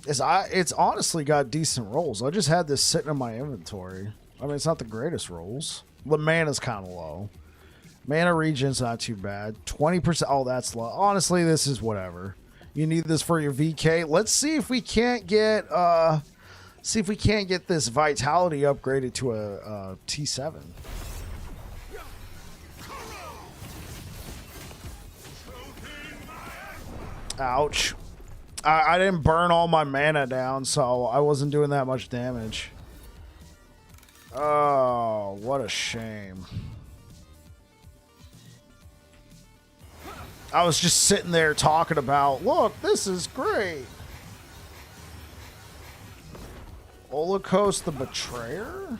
It's honestly got decent rolls. I just had this sitting in my inventory. I mean, it's not the greatest rolls. The mana's kind of low. Mana regen's not too bad. 20%. Oh, that's low. Honestly, this is whatever. You need this for your VK. Let's see if we can't get this vitality upgraded to a T7. Ouch. I didn't burn all my mana down, so I wasn't doing that much damage. Oh, what a shame. I was just sitting there talking about, look, this is great. Holocaust the Betrayer?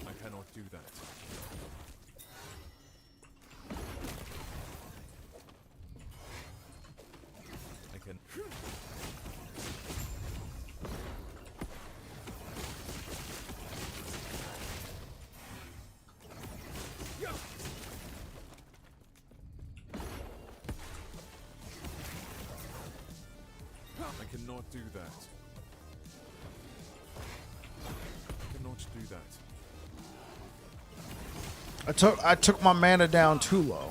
I cannot do that. I can. I cannot do that. I cannot do that. I took my mana down too low.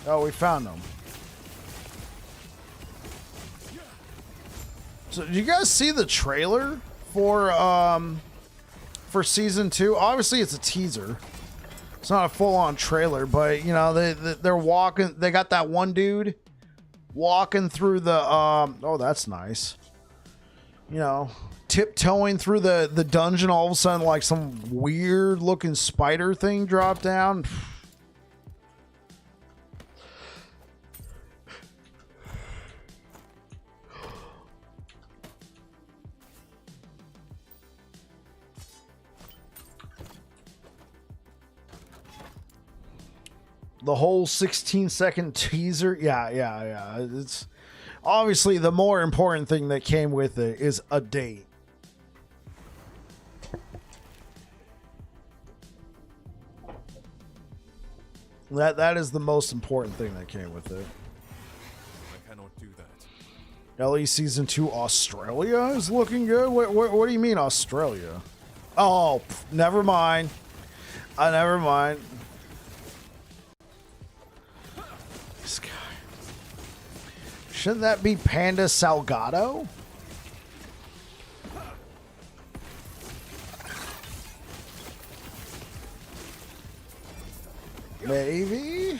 Oh, we found them. So, did you guys see the trailer for season 2? Obviously, it's a teaser. It's not a full-on trailer, but you know they're walking. They got that one dude walking through the. Oh, that's nice. You know, tiptoeing through the dungeon. All of a sudden, like some weird-looking spider thing dropped down. The whole 16-second teaser. Yeah. It's obviously the more important thing that came with it is a date. That is the most important thing that came with it. I cannot do that. LE Season 2 Australia is looking good? What do you mean Australia? Oh, never mind. Never mind. This guy. Shouldn't that be Panda Salgado? Maybe?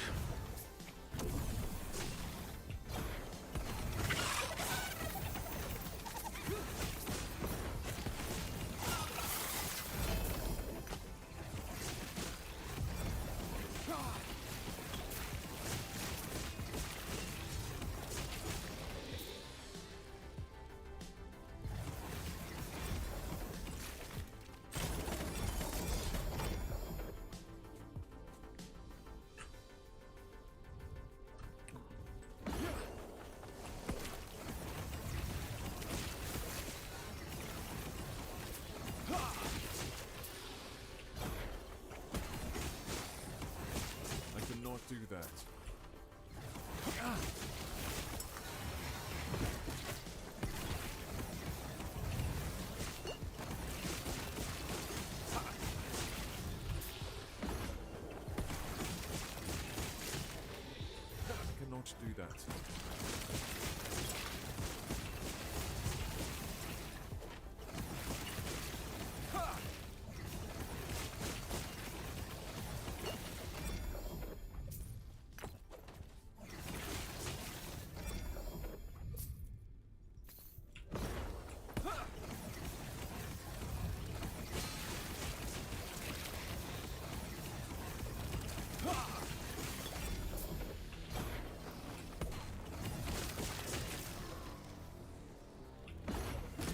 I cannot do that. I cannot do that.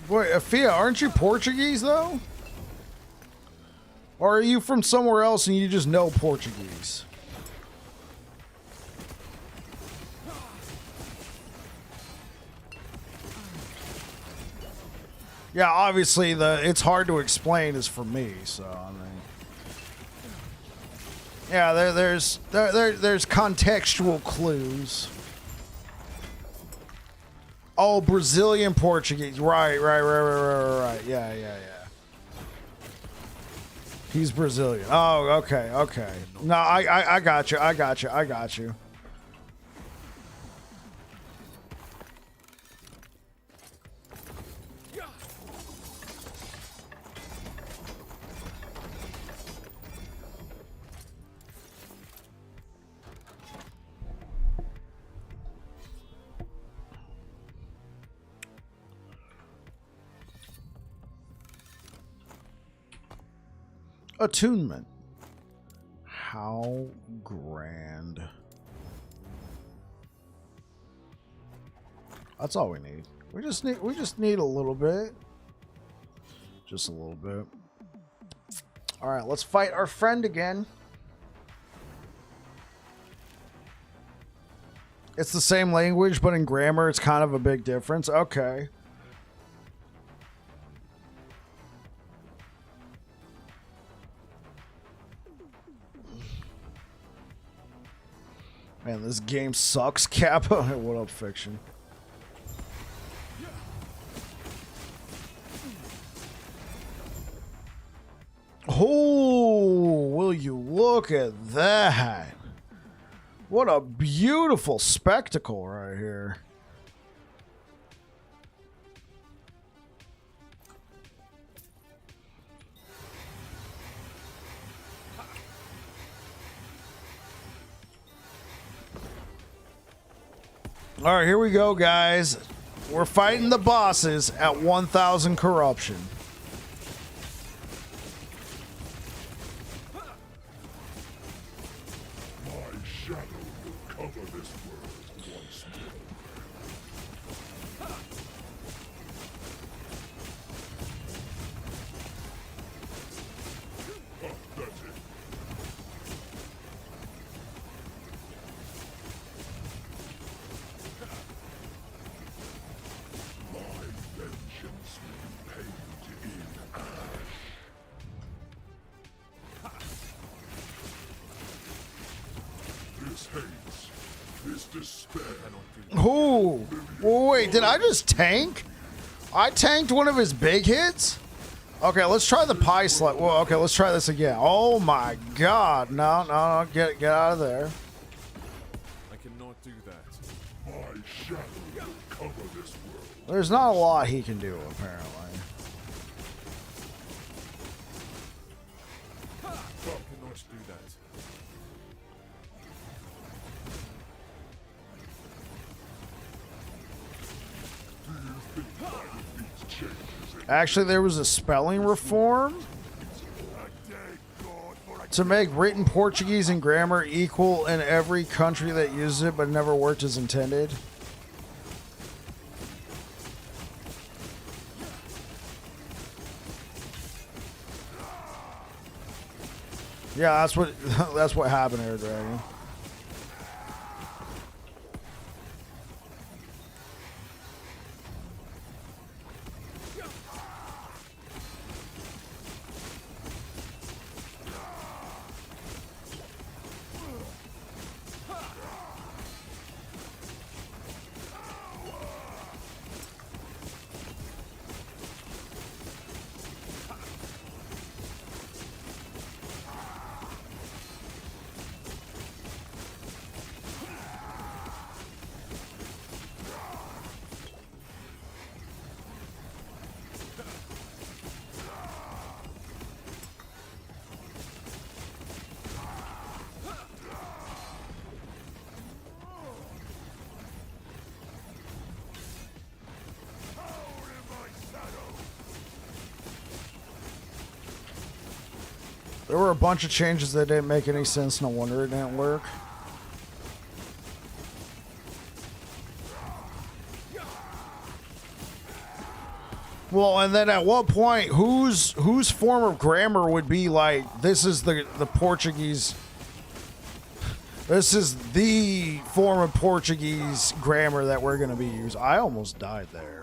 Wait, Afia, aren't you Portuguese though? Or are you from somewhere else and you just know Portuguese? Yeah, obviously it's hard to explain is for me, so I mean. Yeah, there's contextual clues. Oh, Brazilian Portuguese. Right. Yeah. He's Brazilian. Oh, okay. No, I got you. Attunement. How grand. That's all we need. We just need a little bit. Just a little bit. All right, let's fight our friend again. It's the same language, but in grammar, it's kind of a big difference. Okay. Man, this game sucks, Kappa. What up, Fiction? Oh, will you look at that? What a beautiful spectacle right here. All right, here we go, guys. We're fighting the bosses at 1,000 corruption. My shadow will cover this world once more. Oh, that's it. My vengeance will be paid in ash. This hates, this despair. Oh, wait, did I just tank? I tanked one of his big hits? Okay, let's try the pie slice. Well, okay, let's try this again. Oh my god. No, no, no. Get out of there. I cannot do that. My shadow will cover this world. There's not a lot he can do, apparently. I cannot do that. Do you think my defeat changes it? Actually, there was a spelling reform A dead god for a to make written Portuguese and grammar equal in every country that uses it, but it never worked as intended. Yeah, that's what happened here, Dragon. There were a bunch of changes that didn't make any sense. No wonder it didn't work. Well, and then at what point, whose form of grammar would be like, this is the Portuguese, this is the form of Portuguese grammar that we're going to be using? I almost died there.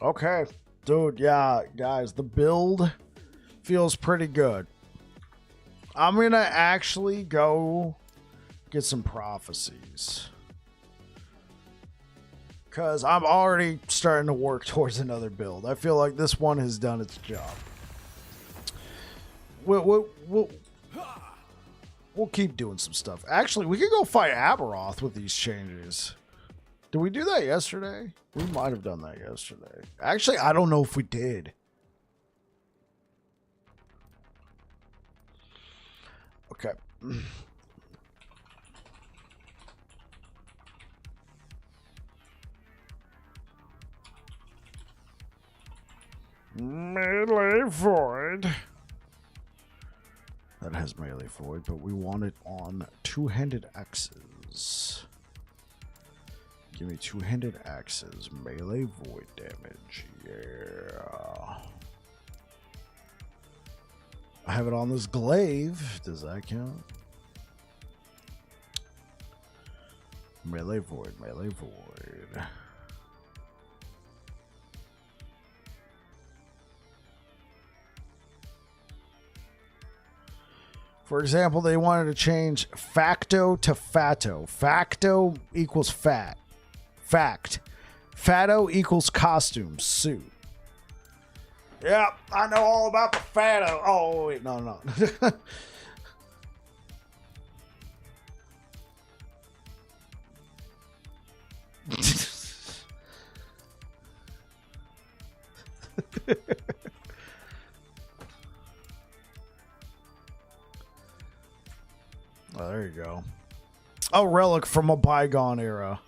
Okay, dude, yeah, guys, the build feels pretty good. I'm gonna actually go get some prophecies, because I'm already starting to work towards another build. I feel like this one has done its job. We'll keep doing some stuff. Actually, we could go fight Aberoth with these changes. Did we do that yesterday? We might have done that yesterday. Actually, I don't know if we did. Okay. Melee Void. That has melee void, but we want it on two-handed axes. Give me two-handed axes, melee void damage. Yeah. I have it on this glaive. Does that count? Melee void, melee void. For example, they wanted to change facto to fatto. Facto equals fat. Fact. Fatto equals costume, suit. Yeah, I know all about the fatto. Oh, wait, no. Oh, there you go. A relic from a bygone era.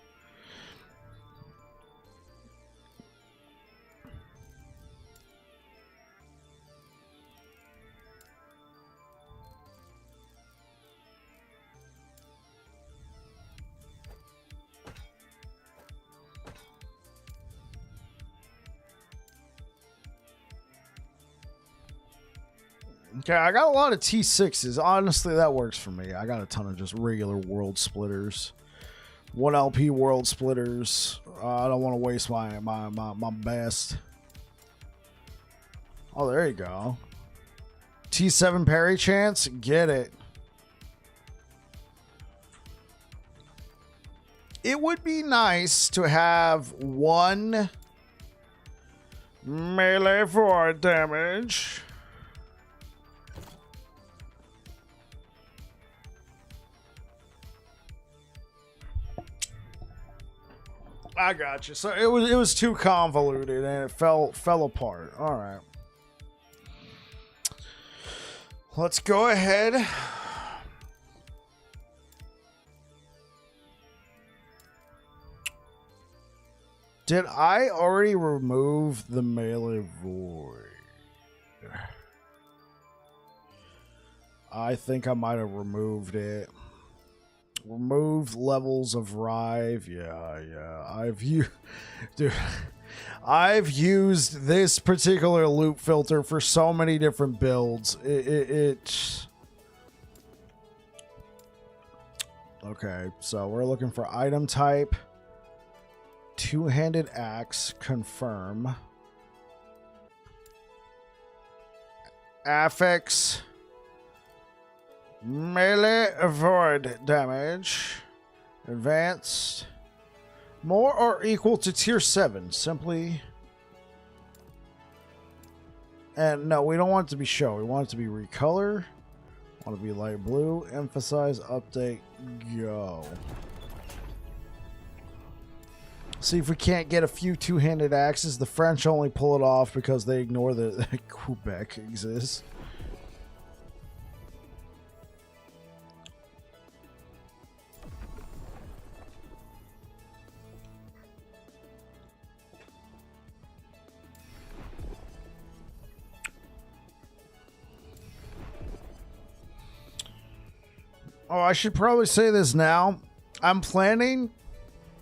Okay, I got a lot of T6s. Honestly, that works for me. I got a ton of just regular world splitters. 1LP world splitters. I don't want to waste my best. Oh, there you go. T7 parry chance. Get it. It would be nice to have one melee forward damage. I got you. So it was too convoluted and it fell apart. All right. Let's go ahead. Did I already remove the melee void? I think I might have removed it. Remove levels of Rive. Yeah. I've used this particular loop filter for so many different builds. Okay, so we're looking for item type. Two-handed axe, confirm. Affix. Melee avoid damage. Advanced. More or equal to tier 7. Simply. And no, we don't want it to be show. We want it to be recolor. Want to be light blue. Emphasize, update, go. See if we can't get a few two-handed axes. The French only pull it off because they ignore that Quebec exists. Oh, I should probably say this now. I'm planning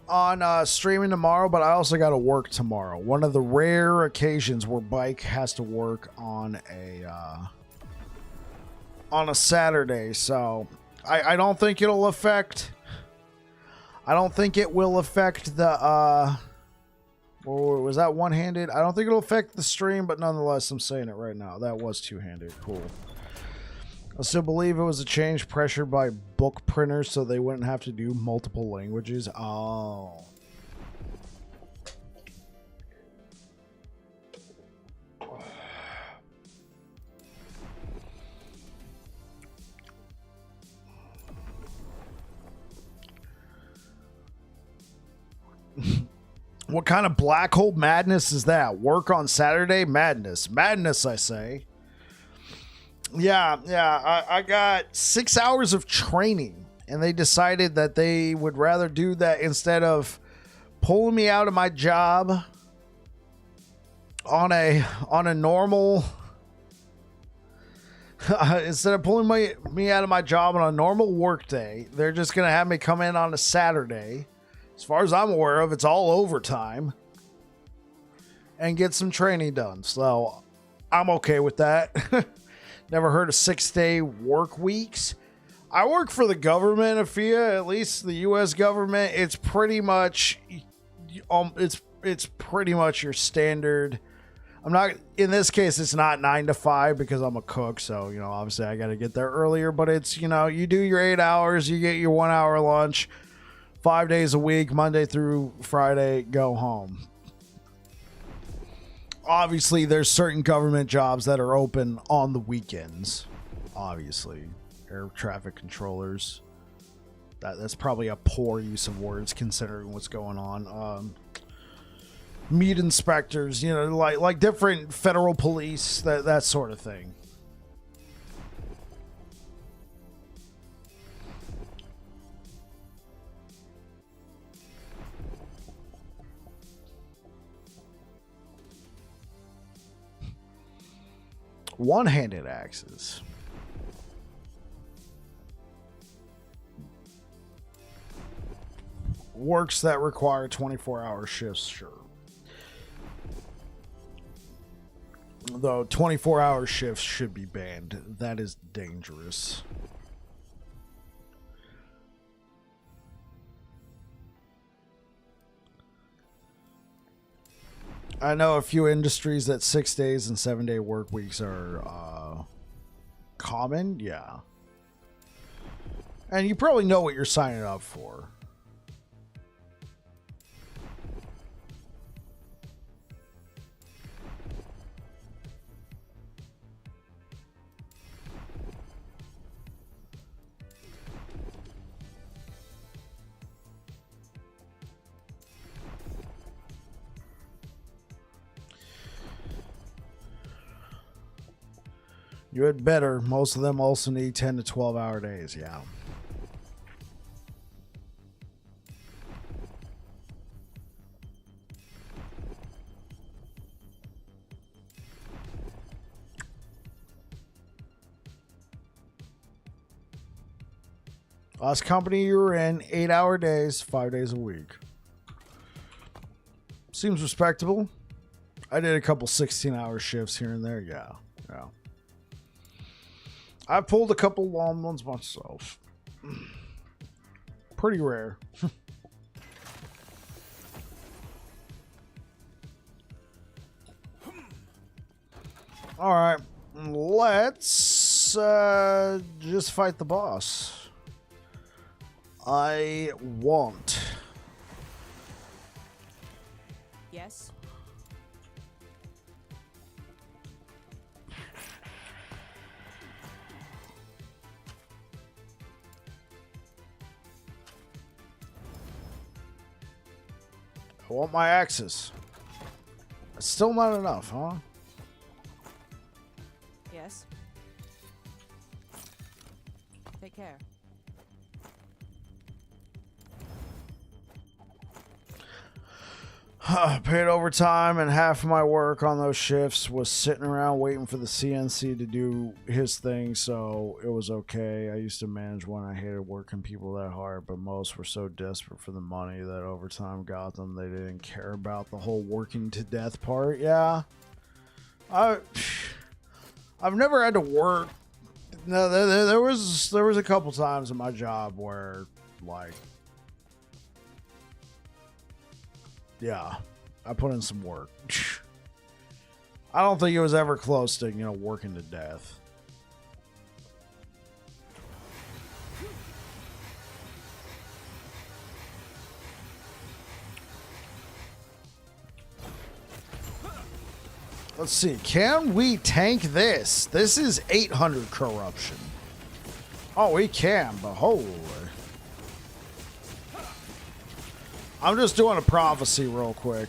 on streaming tomorrow, but I also got to work tomorrow. One of the rare occasions where Bike has to work on a Saturday, so I don't think it'll affect. I don't think it will affect the. Or was that one-handed? I don't think it'll affect the stream, but nonetheless, I'm saying it right now. That was two-handed. Cool. I still believe it was a change pressured by book printers so they wouldn't have to do multiple languages. Oh. What kind of black hole madness is that? Work on Saturday? Madness. Madness, I say. Yeah. I got 6 hours of training, and they decided that they would rather do that instead of pulling me out of my job on a normal. Instead of pulling me out of my job on a normal work day, they're just gonna have me come in on a Saturday. As far as I'm aware of, it's all overtime, and get some training done. So I'm okay with that. Never heard of 6-day work weeks. I work for the government, Afia, at least the U.S. government. It's pretty much, it's pretty much your standard. I'm not, in this case, it's not 9 to 5 because I'm a cook. So, you know, obviously I got to get there earlier, but it's, you know, you do your 8 hours, you get your 1 hour lunch, 5 days a week, Monday through Friday, go home. Obviously, there's certain government jobs that are open on the weekends. Obviously, air traffic controllers. That's probably a poor use of words considering what's going on. Meat inspectors, you know, like different federal police, that sort of thing. One-handed axes. Works that require 24-hour shifts, sure. Though 24-hour shifts should be banned. That is dangerous. I know a few industries that 6 days and 7 day work weeks are common. Yeah. And you probably know what you're signing up for. You had better. Most of them also need 10 to 12 hour days. Yeah. Last company you were in, 8 hour days, 5 days a week. Seems respectable. I did a couple 16-hour shifts here and there. Yeah. Yeah. I pulled a couple long ones myself. Pretty rare. All right, let's just fight the boss. I want. Yes. I want my axes. It's still not enough, huh? Yes. Take care. Paid overtime, and half of my work on those shifts was sitting around waiting for the CNC to do his thing, so it was okay. I used to manage one. I hated working people that hard, but most were so desperate for the money that overtime got them. They didn't care about the whole working to death part. Yeah. I've never had to work. No, there was a couple times in my job where, like, yeah, I put in some work. I don't think it was ever close to, working to death. Let's see. Can we tank this? This is 800 corruption. Oh, we can, but holy. I'm just doing a prophecy real quick.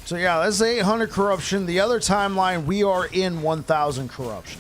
So yeah, this is 800 corruption. The other timeline, we are in 1000 corruption.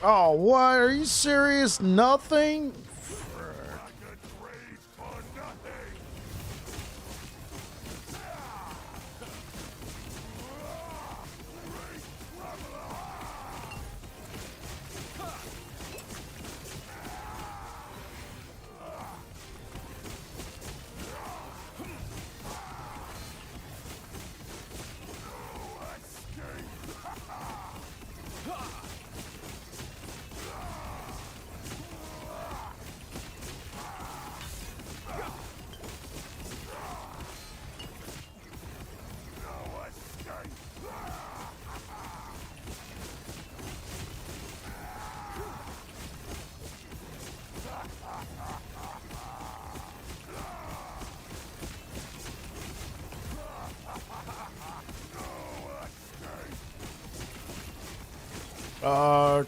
Oh, what? Are you serious? Nothing?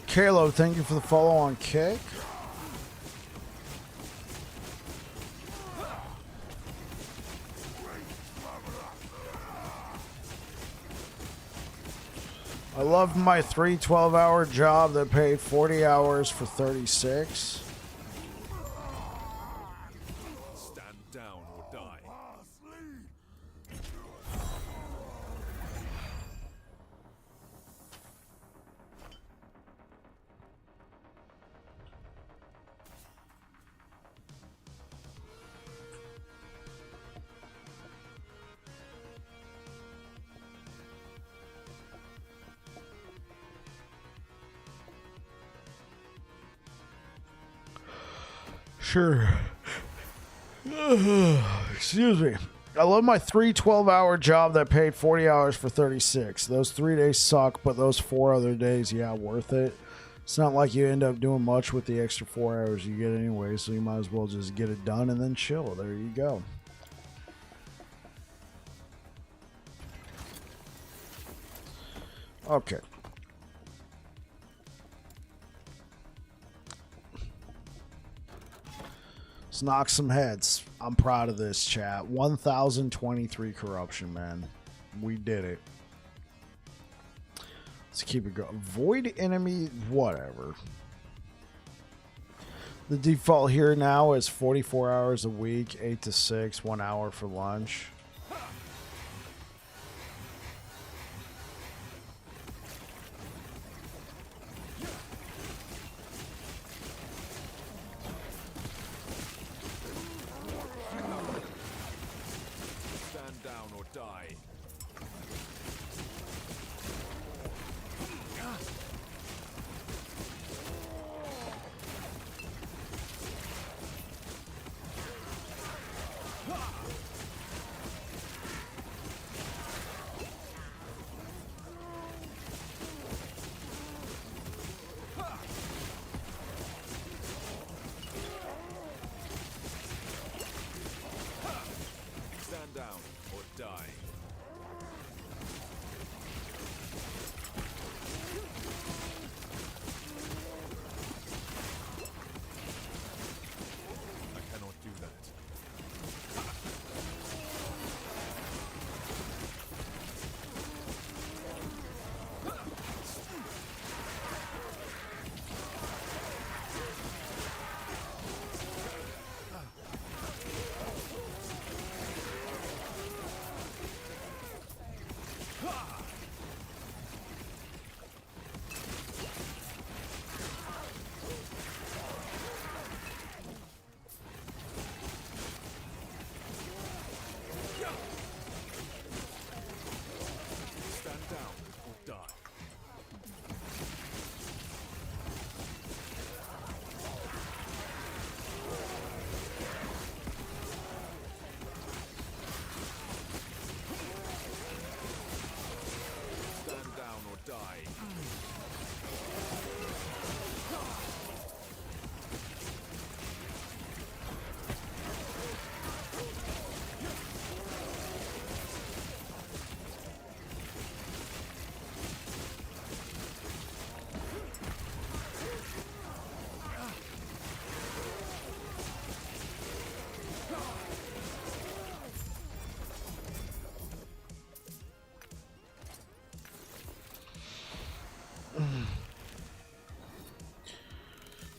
Kalo, thank you for the follow on Kick. I love my 3 12-hour job that paid 40 hours for 36. Stand down or die. Sure. Excuse me. I love my 3 12-hour job that paid 40 hours for 36. Those 3 days suck, but those 4 other days, yeah, worth it. It's not like you end up doing much with the extra 4 hours you get anyway, so you might as well just get it done and then chill. There you go. Okay. Let's knock some heads. I'm proud of this, chat. 1,023 corruption, man. We did it. Let's keep it going. Void enemy, whatever. The default here now is 44 hours a week, 8 to 6, 1 hour for lunch. Stand down or die. Stand down or die. I cannot do that. Stand down or die.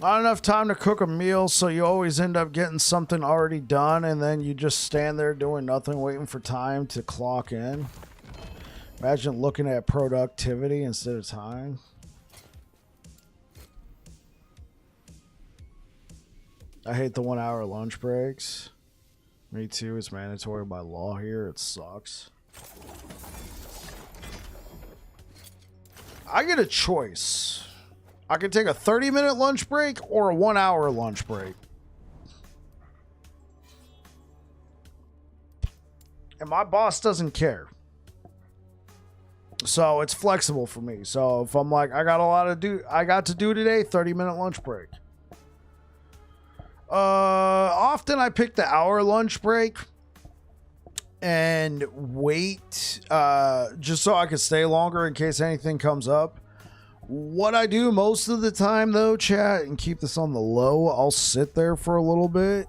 Not enough time to cook a meal, so you always end up getting something already done, and then you just stand there doing nothing, waiting for time to clock in. Imagine looking at productivity instead of time. I hate the 1 hour lunch breaks. Me too. It's mandatory by law here. It sucks. I get a choice. I can take a 30-minute lunch break or a 1 hour lunch break. And my boss doesn't care. So it's flexible for me. So if I'm like, I got to do today, 30-minute lunch break. Often I pick the hour lunch break and wait just so I can stay longer in case anything comes up. What I do most of the time though, chat, and keep this on the low, I'll sit there for a little bit,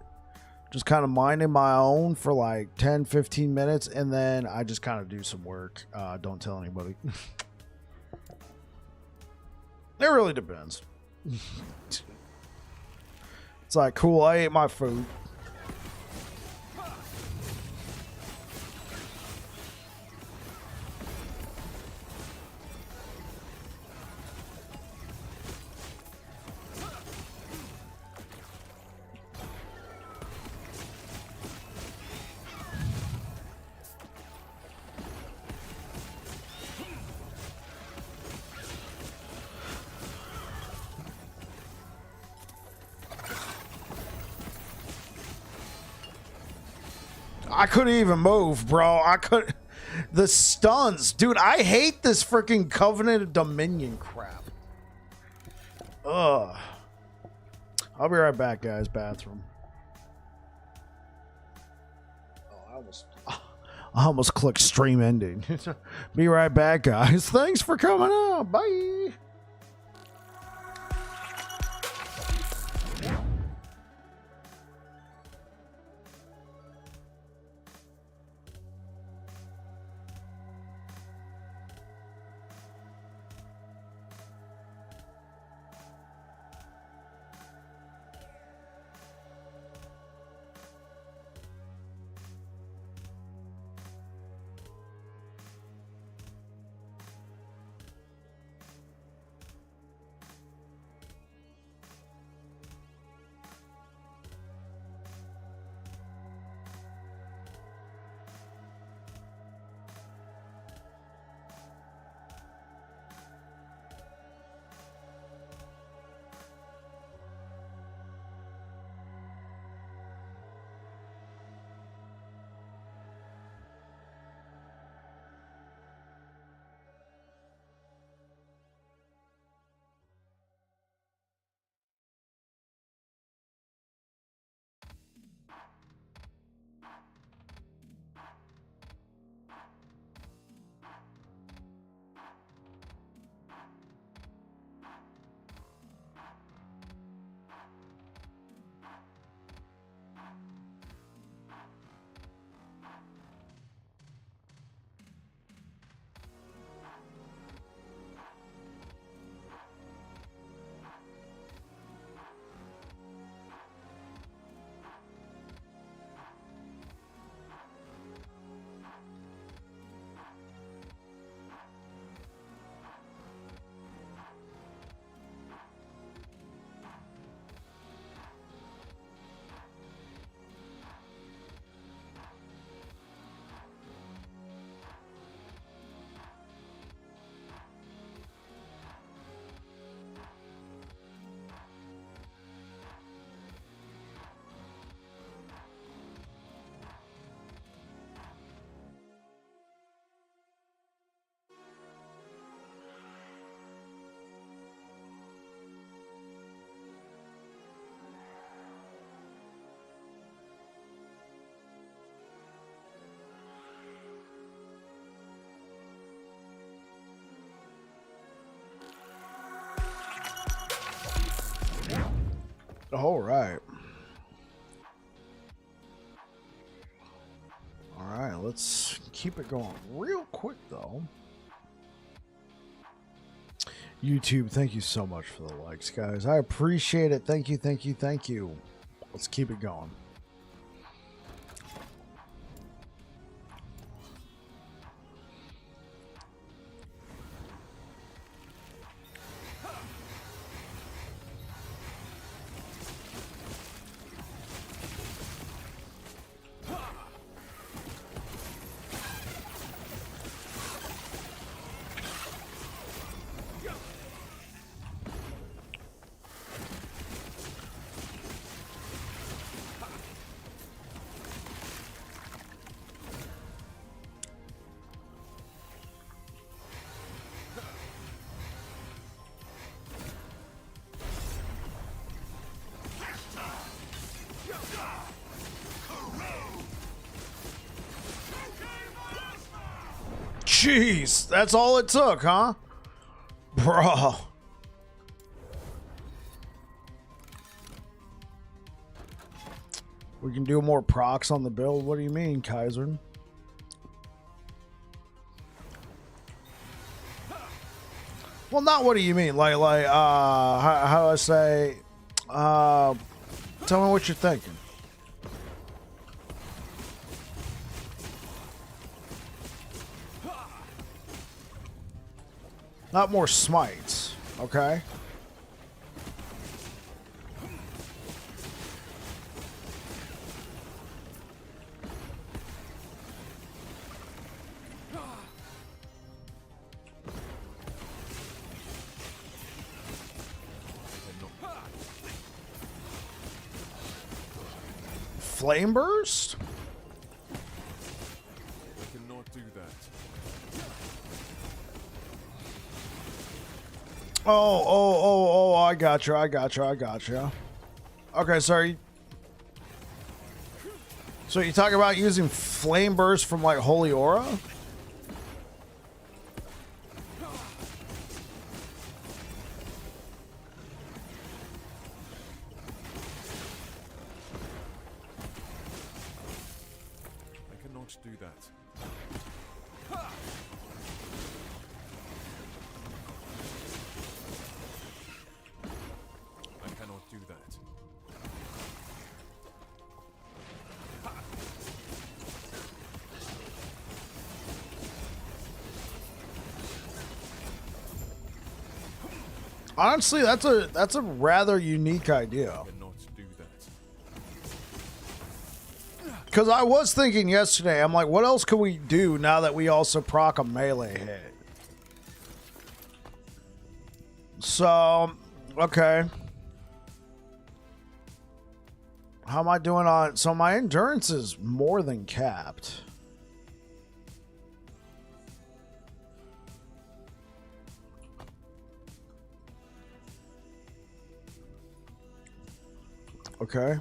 just kind of minding my own for like 10-15 minutes, and then I just kind of do some work. Don't tell anybody. It really depends. It's like, cool, I ate my food. I couldn't even move, bro. I could. The stuns, dude. I hate this freaking Covenant of Dominion crap. Ugh. I'll be right back, guys. Bathroom. Oh, I almost clicked stream ending. Be right back, guys. Thanks for coming out. Bye. All right. All right, let's keep it going real quick, though. YouTube, thank you so much for the likes, guys. I appreciate it. Thank you, thank you, thank you. Let's keep it going. Jeez, that's all it took, huh? Bro. We can do more procs on the build. What do you mean, Kaiser? Well, not what do you mean? Like, how do I say? Tell me what you're thinking. Not more smites, okay? Flame burst? I cannot do that. Oh, I got you. Okay, sorry. So you talking about using flame burst from like Holy Aura? I cannot do that. I cannot do that. Honestly, that's a rather unique idea. I cannot do that. Because I was thinking yesterday, I'm like, what else could we do now that we also proc a melee hit? So, okay. How am I doing on... So my endurance is more than capped. Okay.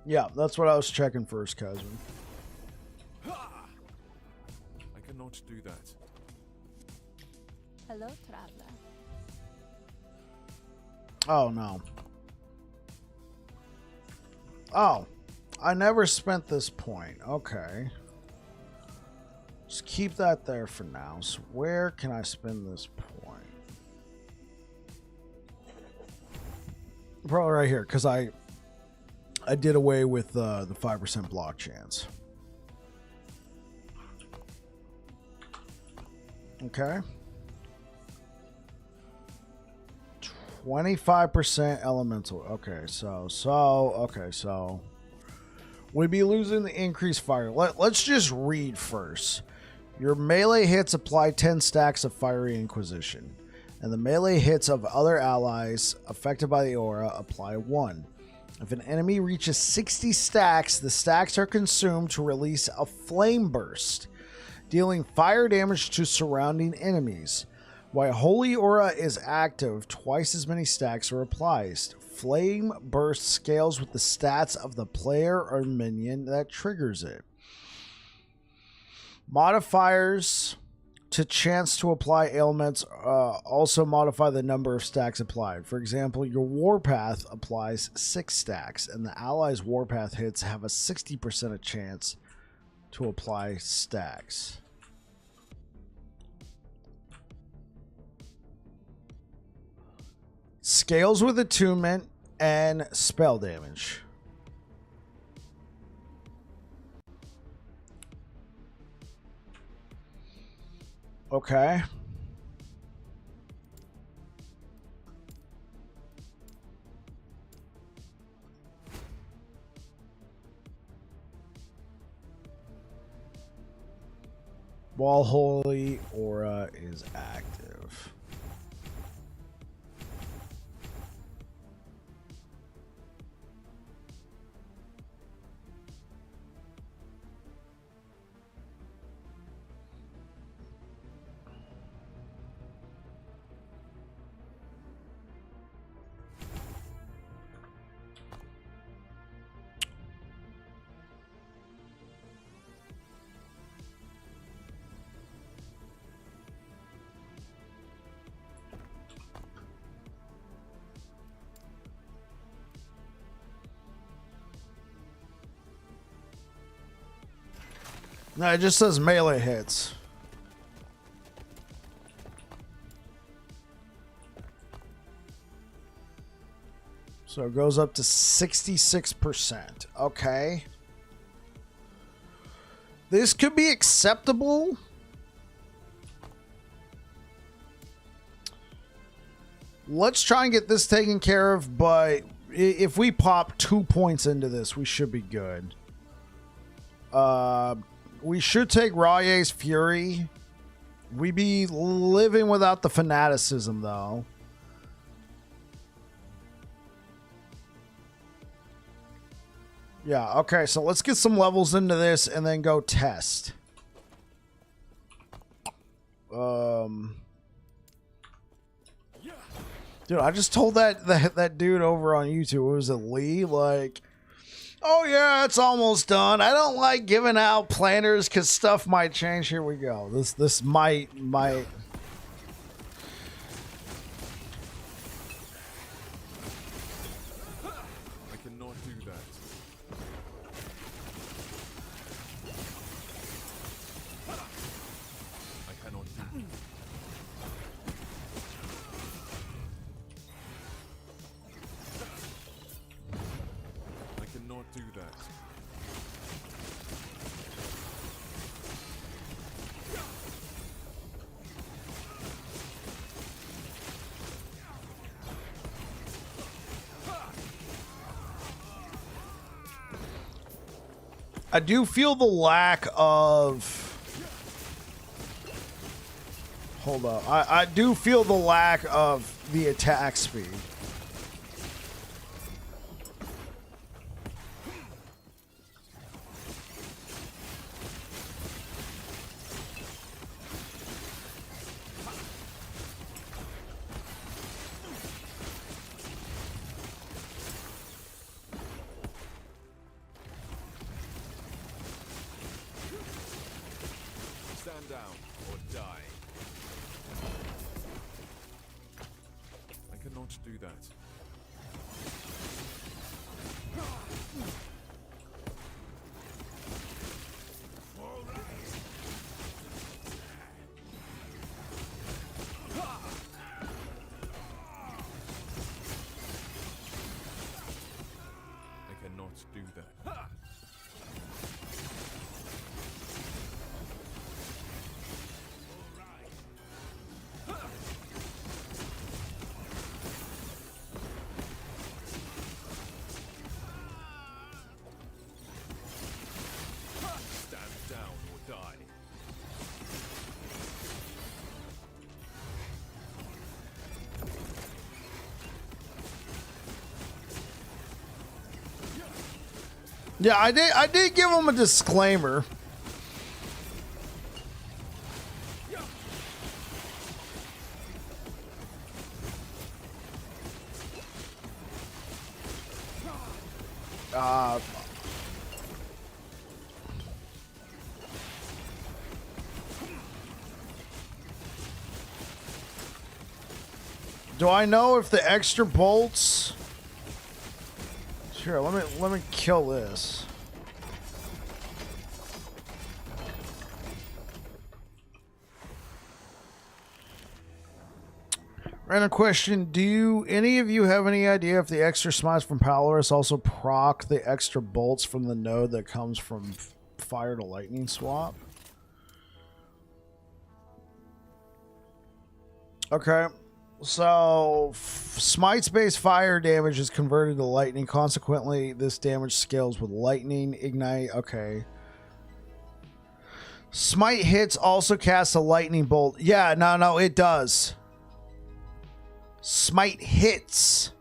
Yeah, that's what I was checking first, Kaiser. I cannot do that. Hello, traveler. Oh, no. Oh. I never spent this point. Okay. Just keep that there for now. So where can I spend this point? Probably right here, because I did away with the 5% block chance. Okay. 25% elemental. Okay, so we'd be losing the increased fire. Let's just read first. Your melee hits apply 10 stacks of Fiery Inquisition, and the melee hits of other allies affected by the aura apply 1. If an enemy reaches 60 stacks, the stacks are consumed to release a flame burst, dealing fire damage to surrounding enemies. While Holy Aura is active, twice as many stacks are applied. Flame burst scales with the stats of the player or minion that triggers it. Modifiers to chance to apply ailments also modify the number of stacks applied. For example, your Warpath applies 6 stacks, and the allies' Warpath hits have a 60% chance to apply stacks. Scales with attunement and spell damage. Okay. While Holy Aura is active. No, it just says melee hits. So it goes up to 66%. Okay. This could be acceptable. Let's try and get this taken care of, but if we pop 2 points into this, we should be good. We should take Raye's Fury. We be living without the fanaticism, though. Yeah, okay, so let's get some levels into this and then go test. Dude, I just told that dude over on YouTube, what was it, Lee? Like, oh yeah, it's almost done. I don't like giving out planners because stuff might change. Here we go. This might. I cannot do that. I cannot do that. I cannot do that. I do feel the lack of... Hold up. I do feel the lack of the attack speed. Stand down or die. I cannot do that. I cannot do that. Stand down or die. Yeah, I did give him a disclaimer. Do I know if the extra bolts? Sure, let me kill this. Random question: do any of you have any idea if the extra smites from Polaris also proc the extra bolts from the node that comes from fire to lightning swap? Okay, so Smite's base fire damage is converted to lightning. Consequently, this damage scales with lightning ignite. Okay. Smite hits also casts a lightning bolt. Yeah, no, it does. Smite hits.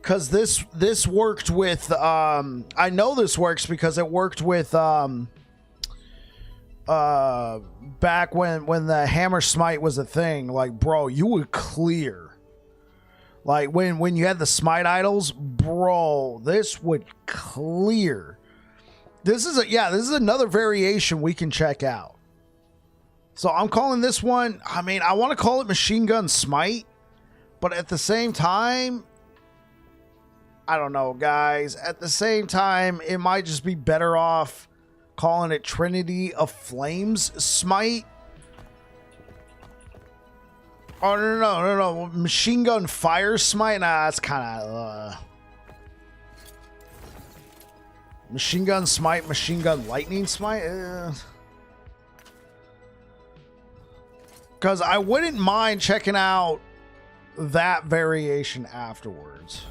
Cause this worked with I know this works because it worked with back when the hammer smite was a thing. Like, bro, you would clear. Like when you had the smite idols, bro, this would clear. This is another variation we can check out. So I'm calling this one, I mean, I want to call it Machine Gun Smite, but at the same time, I don't know, guys. At the same time, it might just be better off calling it Trinity of Flames Smite. Oh, no. Machine Gun Fire Smite? Nah, that's kind of... Machine Gun Smite, Machine Gun Lightning Smite? Because I wouldn't mind checking out that variation afterwards.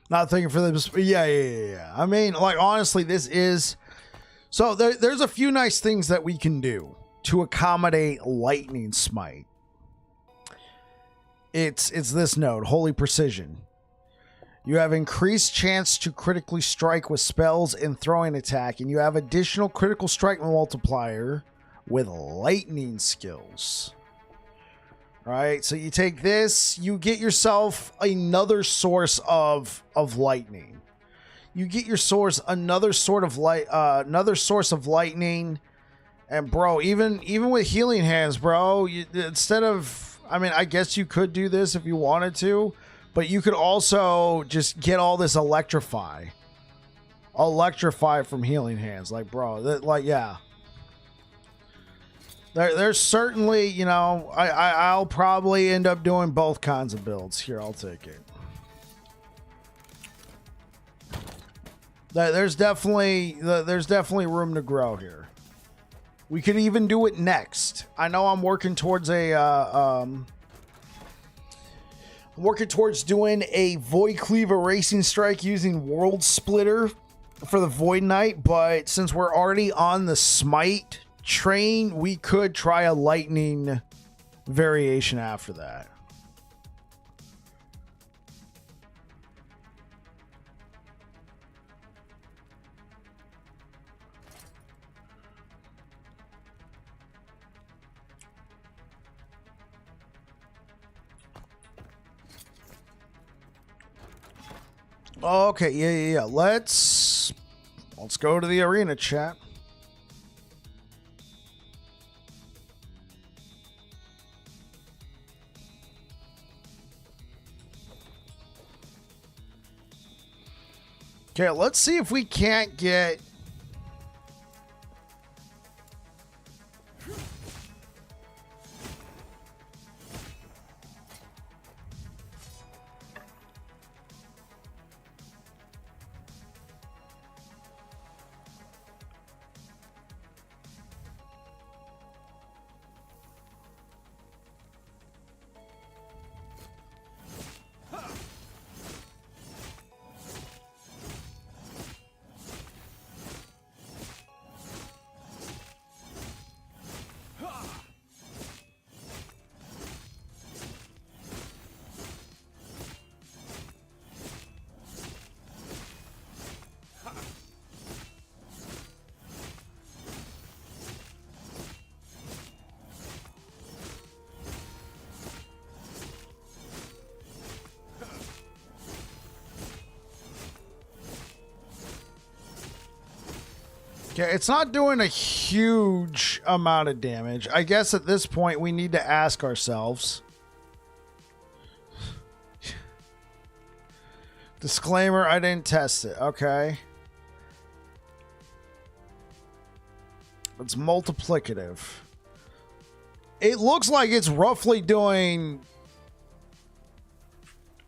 Not thinking for them. Yeah. I mean, like, honestly, this is... So there's a few nice things that we can do to accommodate Lightning Smite. It's this node, Holy Precision. You have increased chance to critically strike with spells and throwing attack, and you have additional critical strike multiplier with lightning skills. Right, so you take this, you get yourself another source of lightning. You get your source another source of lightning, and bro, even with healing hands, bro, instead of, I mean, I guess you could do this if you wanted to, but you could also just get all this electrify from healing hands, like, bro, yeah. There's certainly, you know, I'll probably end up doing both kinds of builds. Here, I'll take it. There's definitely room to grow here. We could even do it next. I know I'm working towards doing a Void Cleaver Racing Strike using World Splitter for the Void Knight, but since we're already on the Smite train, we could try a lightning variation after that. Okay, yeah. Let's go to the arena, chat. Okay, let's see if we can't get... Okay, it's not doing a huge amount of damage. I guess at this point we need to ask ourselves. Disclaimer, I didn't test it. Okay. It's multiplicative. It looks like it's roughly doing...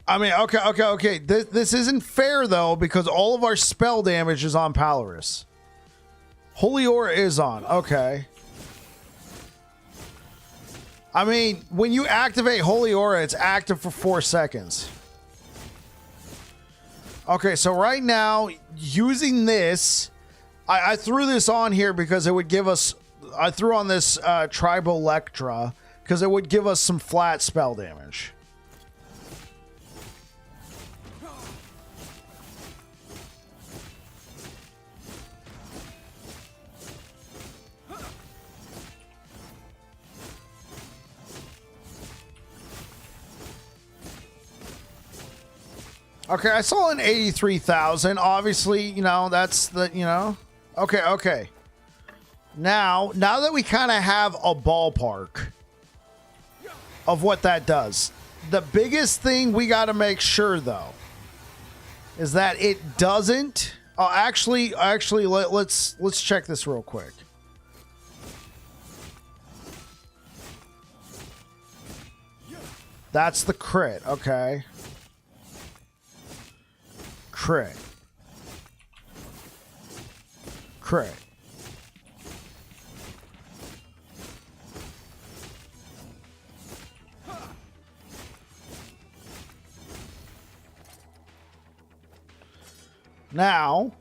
I mean, okay. This isn't fair, though, because all of our spell damage is on Polaris. Holy Aura is on. Okay. I mean, when you activate Holy Aura, it's active for 4 seconds. Okay, so right now, using this, I threw this on here because it would give us... I threw on this Tribolectra because it would give us some flat spell damage. Okay, I saw an 83,000. Obviously, you know, that's the, you know. Okay. Now that we kind of have a ballpark of what that does, the biggest thing we got to make sure, though, is that it doesn't... actually, let's check this real quick. That's the crit, okay. Crit. Now,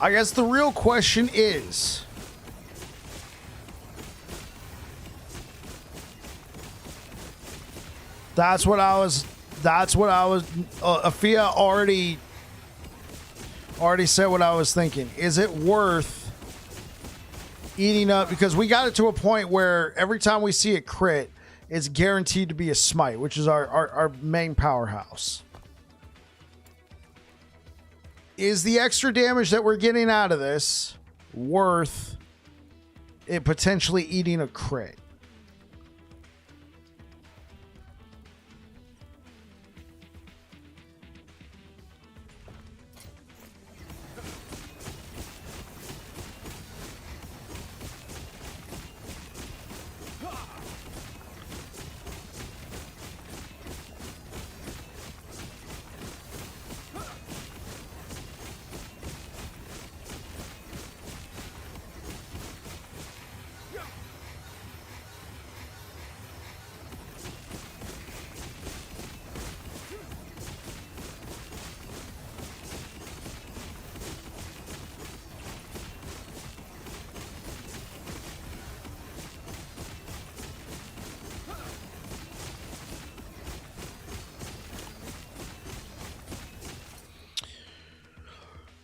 I guess the real question is, that's what I was, Afia already said what I was thinking. Is it worth eating up? Because we got it to a point where every time we see a crit, it's guaranteed to be a smite, which is our main powerhouse. Is the extra damage that we're getting out of this worth it potentially eating a crit?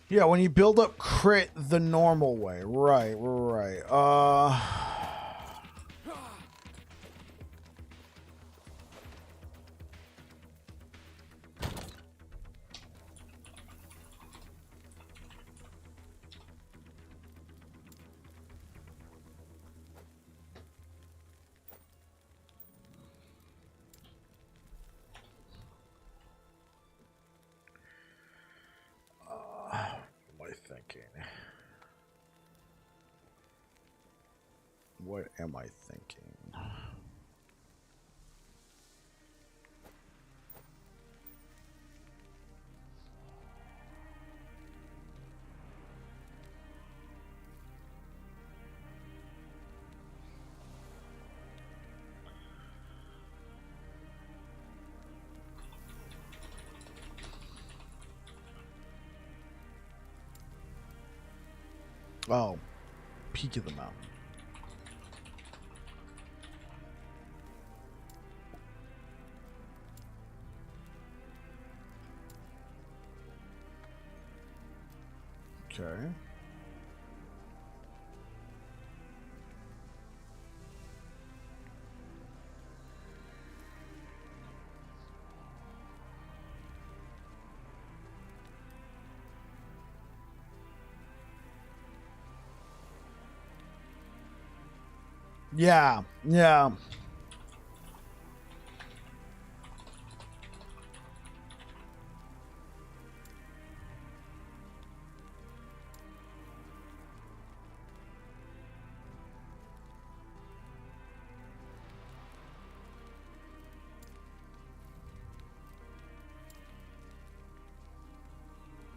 Yeah, when you build up crit the normal way. Right. What am I thinking? Oh, peak of the mountain. Okay. Yeah, yeah.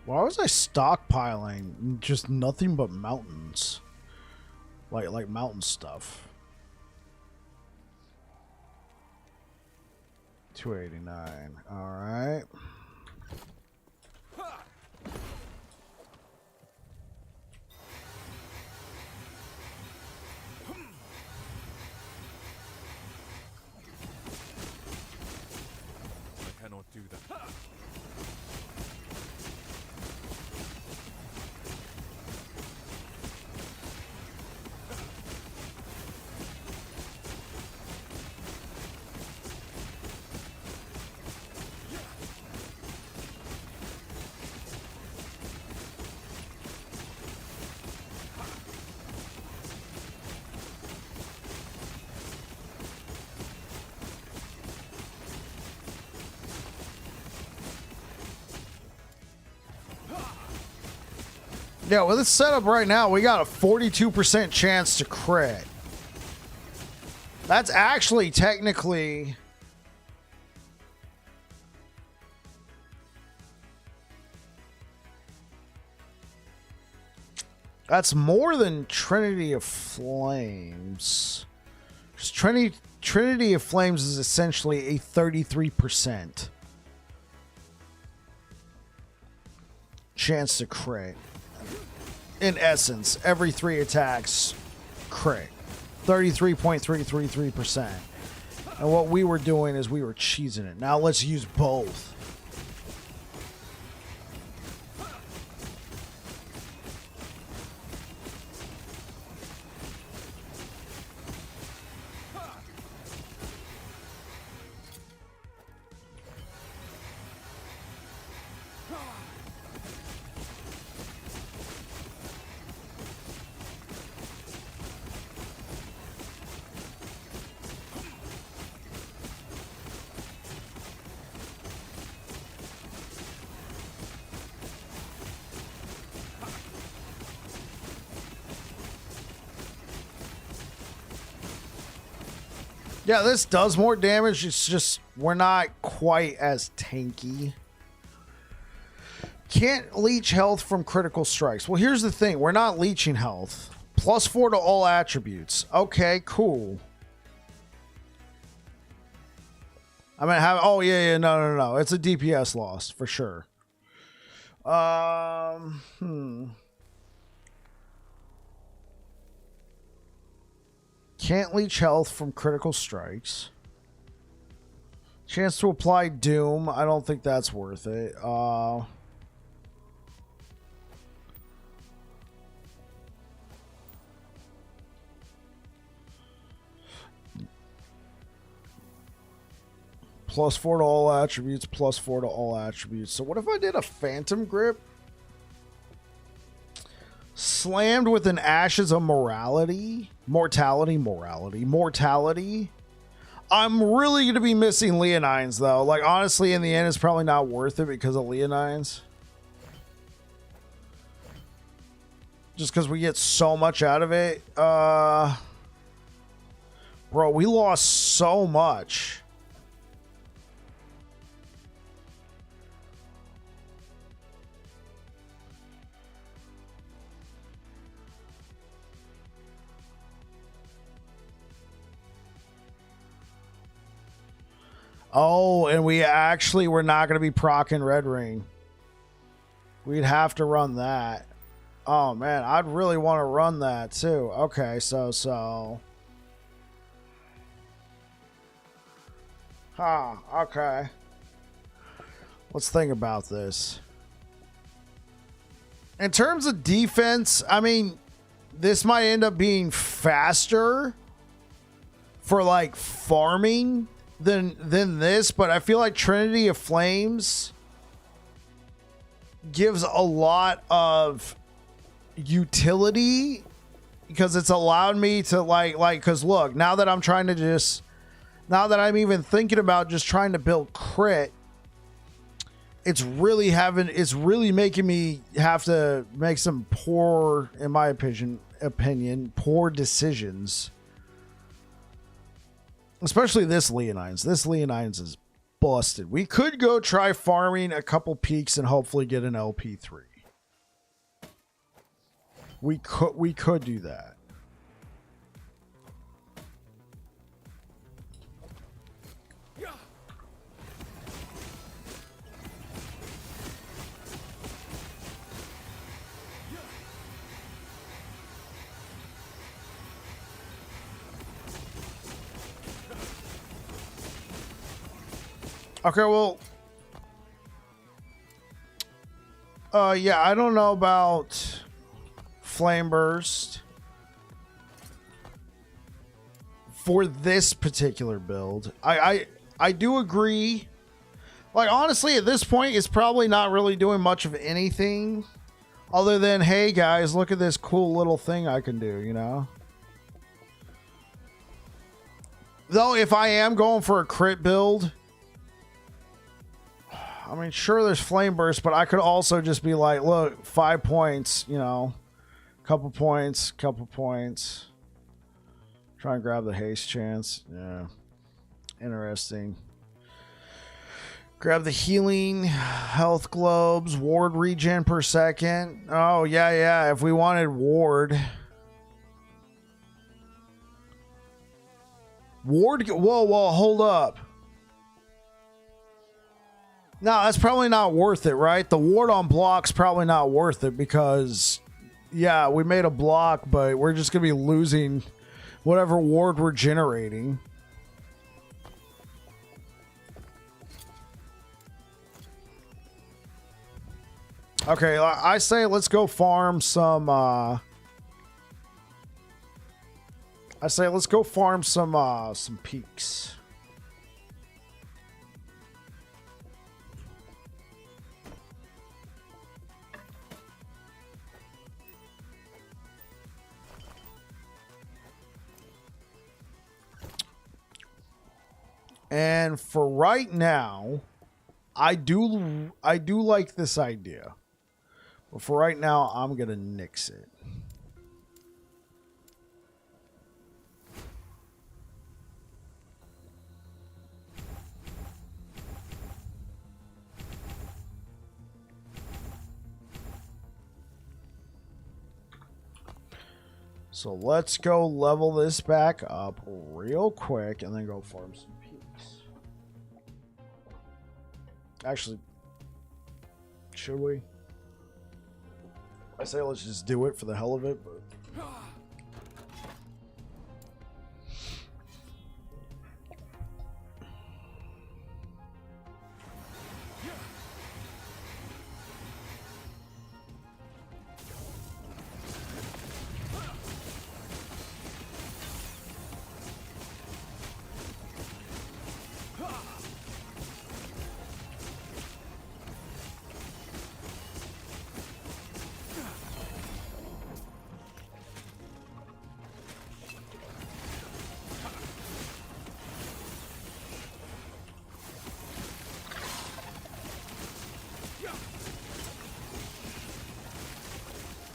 Why was I stockpiling just nothing but mountains? Like mountain stuff. 289. All right. I cannot do that. Yeah, with this setup right now, we got a 42% chance to crit. That's actually technically... That's more than Trinity of Flames. 'Cause Trinity of Flames is essentially a 33% chance to crit. In essence, every 3 attacks crit. 33.333%. And what we were doing is we were cheesing it. Now let's use both. Yeah, this does more damage. It's just we're not quite as tanky. Can't leech health from critical strikes. Well, here's the thing. We're not leeching health. +4 to all attributes. Okay, cool. I mean, oh, yeah, no. It's a DPS loss, for sure. Can't leech health from critical strikes. Chance to apply Doom. I don't think that's worth it. +4 to all attributes, +4 to all attributes. So what if I did a Phantom Grip? Slammed with an Ashes of Mortality. I'm really going to be missing Leonines, though. Like, honestly, in the end, it's probably not worth it because of Leonines. Just because we get so much out of it. Bro, we lost so much. Oh, and we actually were not going to be proccing Red Ring. We'd have to run that. Oh man, I'd really want to run that too. Okay, so. Okay. Let's think about this. In terms of defense, I mean, this might end up being faster for like farming than this, but I feel like Trinity of Flames gives a lot of utility because it's allowed me to like because look, now that I'm even thinking about just trying to build crit, it's really making me have to make some poor, in my opinion, poor decisions. Especially this Leonines. This Leonines is busted. We could go try farming a couple peaks and hopefully get an LP3. We could do that. Okay, well, yeah, I don't know about Flame Burst for this particular build. I do agree. Like, honestly, at this point, it's probably not really doing much of anything other than, hey, guys, look at this cool little thing I can do, you know? Though, if I am going for a crit build, I mean, sure, there's Flame Burst, but I could also just be like, look, 5 points, you know, couple points. Try and grab the haste chance. Yeah. Interesting. Grab the healing, health globes, ward regen per second. Oh, yeah. If we wanted ward. Whoa, hold up. No, that's probably not worth it, right? The ward on block's probably not worth it because, yeah, we made a block, but we're just going to be losing whatever ward we're generating. Okay, I say let's go farm some, some peaks. And for right now, I do like this idea. But for right now, I'm going to nix it. So let's go level this back up real quick and then go farm some peaks. Actually, should we? I say let's just do it for the hell of it, but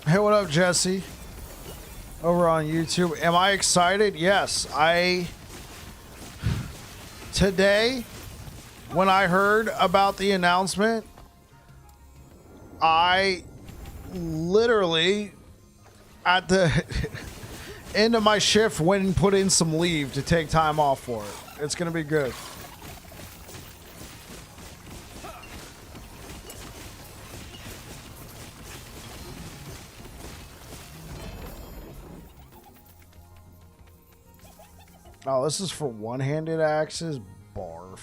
hey, what up, Jesse? Over on YouTube. Am I excited? Yes. Today, when I heard about the announcement, I literally, at the end of my shift, went and put in some leave to take time off for it. It's going to be good. Oh, this is for one-handed axes? Barf.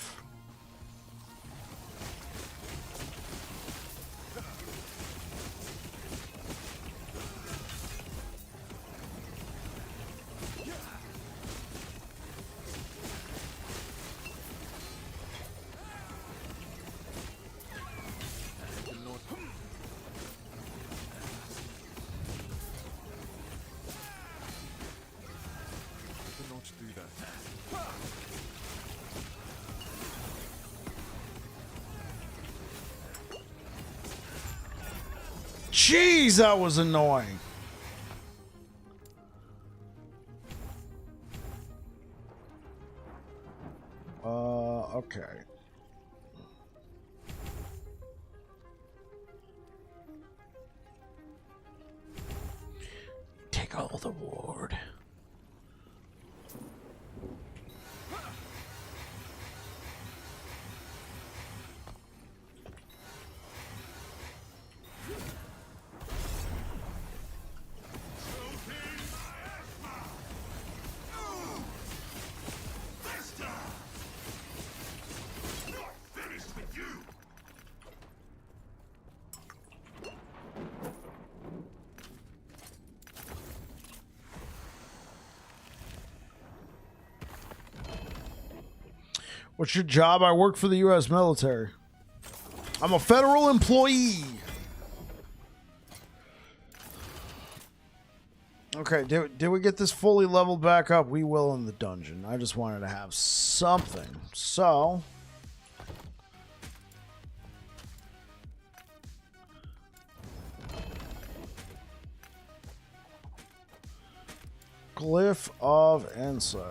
Jeez, that was annoying. Okay. Take all the ward. What's your job? I work for the U.S. military. I'm a federal employee. Okay, did we get this fully leveled back up? We will in the dungeon. I just wanted to have something. So... Glyph of Insight.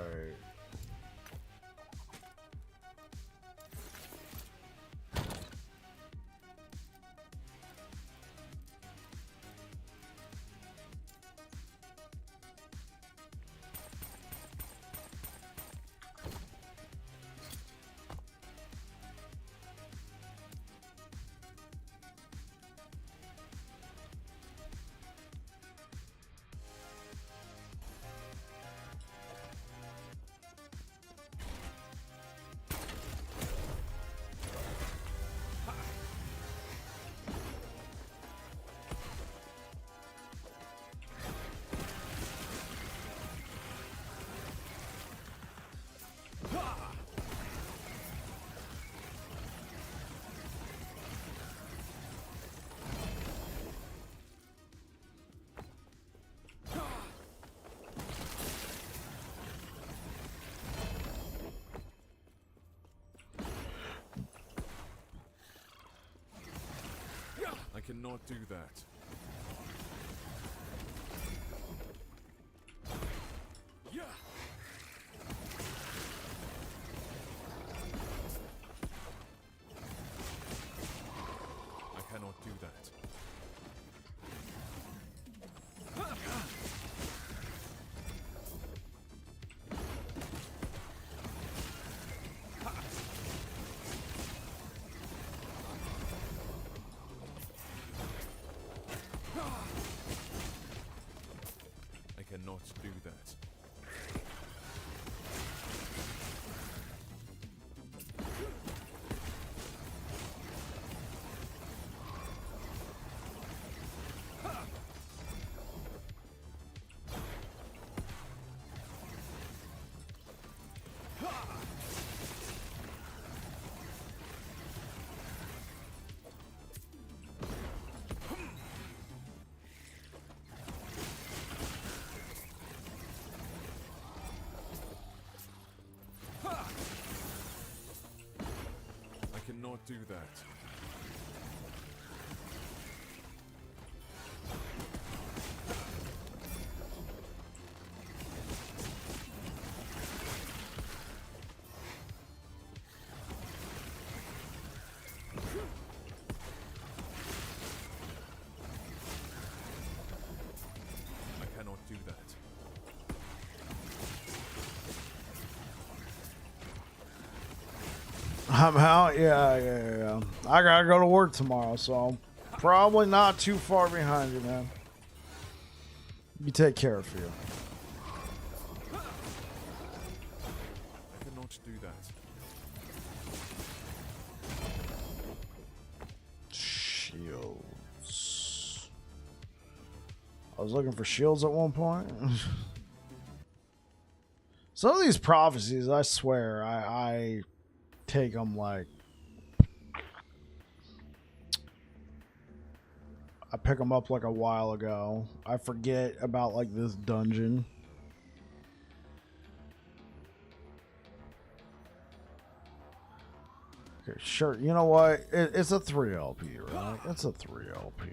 I cannot do that. Yeah. I cannot do that. I cannot do that. I cannot do that. I cannot do that. I'm out. Yeah. I gotta go to work tomorrow, so I'm probably not too far behind you, man. You take care of you. was looking for shields at one point. Some of these prophecies, I swear, I take them like... I pick them up like a while ago. I forget about like this dungeon. Okay, sure. You know what? It's a 3 LP, right? It's a 3 LP.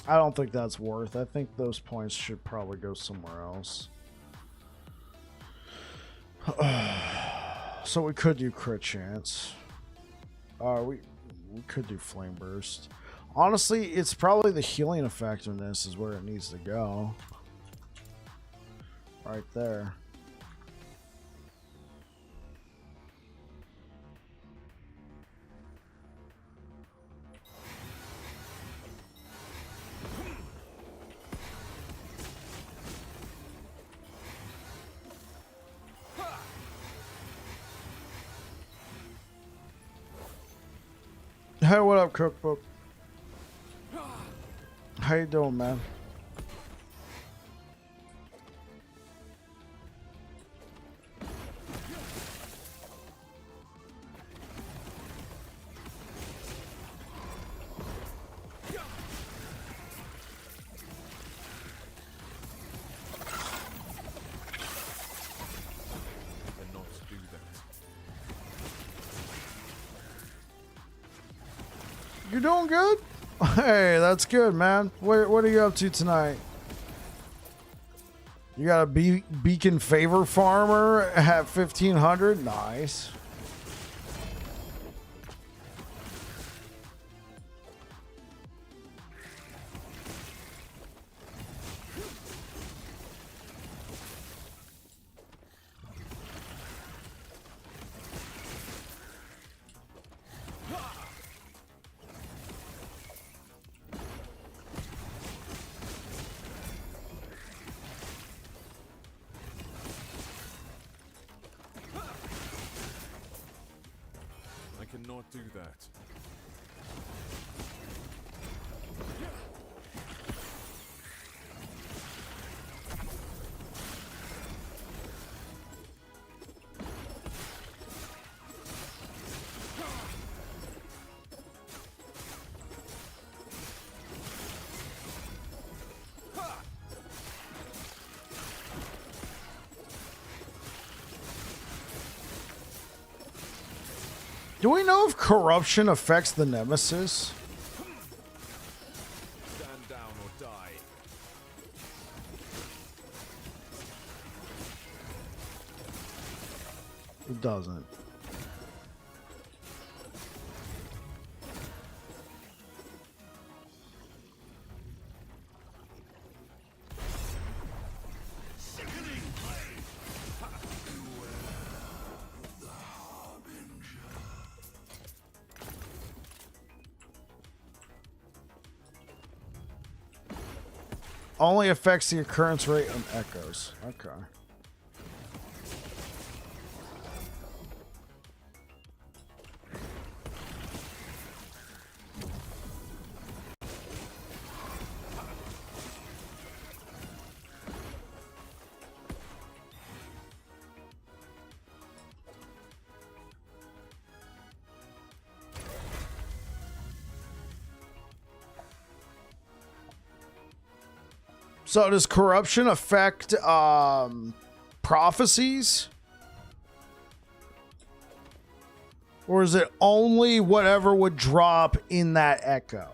I don't think that's worth. I think those points should probably go somewhere else. So we could do crit chance. We could do flame burst. Honestly, it's probably the healing effectiveness is where it needs to go. Right there. Hey, what up, Cookbook? How you doing, man? Cannot do that. You doing good? Hey, that's good, man. What are you up to tonight? You got a beacon favor farmer at 1500? Nice. I cannot do that. Do we know if corruption affects the nemesis? Stand down or die. It doesn't. Only affects the occurrence rate of echoes. Okay. So does corruption affect prophecies? Or is it only whatever would drop in that echo?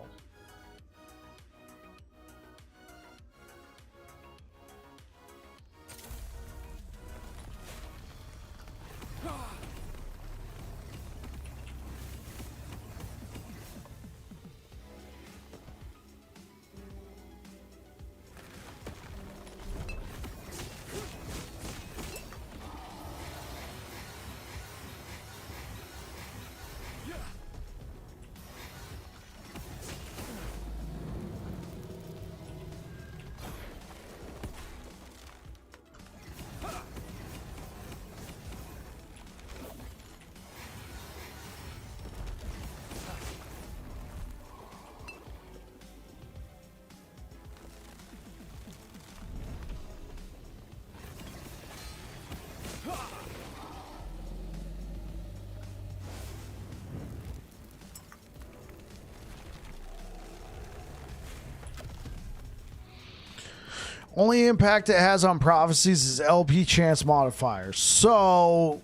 Only impact it has on prophecies is LP chance modifier. So,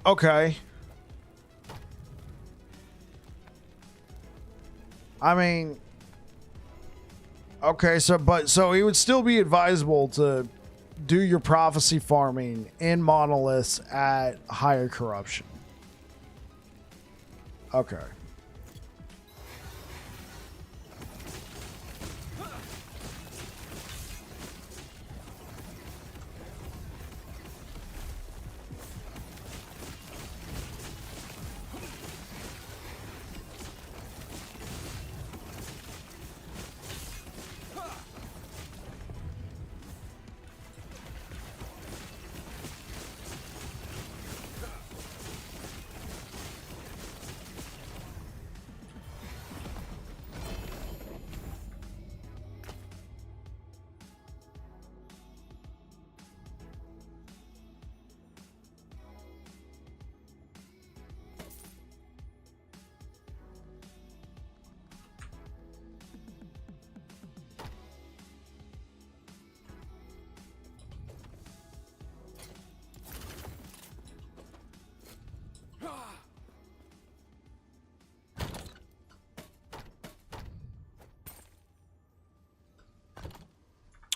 okay. I mean, okay, so it would still be advisable to do your prophecy farming in monoliths at higher corruption. Okay.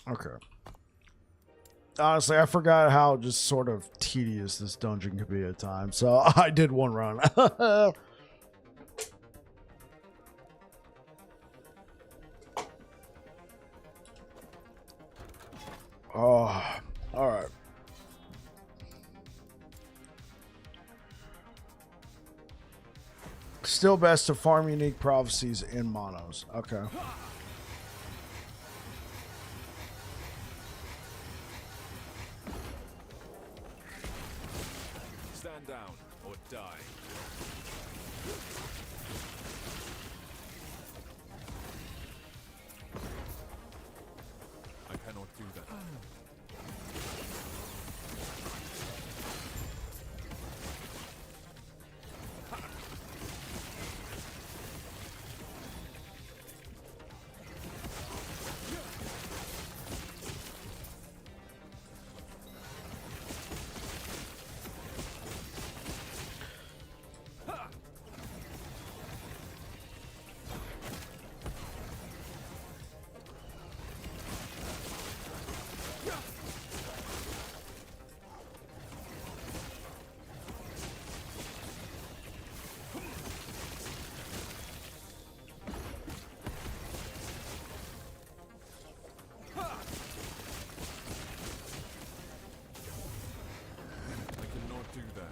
Okay. Honestly, I forgot how just sort of tedious this dungeon could be at times, so I did one run. Oh, all right. Still best to farm unique prophecies in monos. Okay. Stand down or die. I cannot do that. I cannot do that.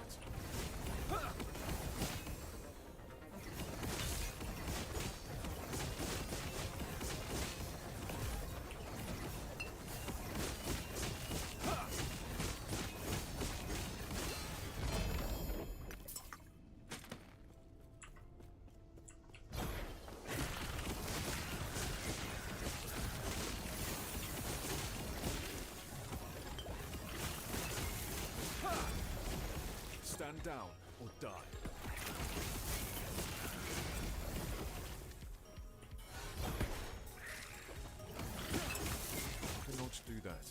Stand down or die. I cannot do that.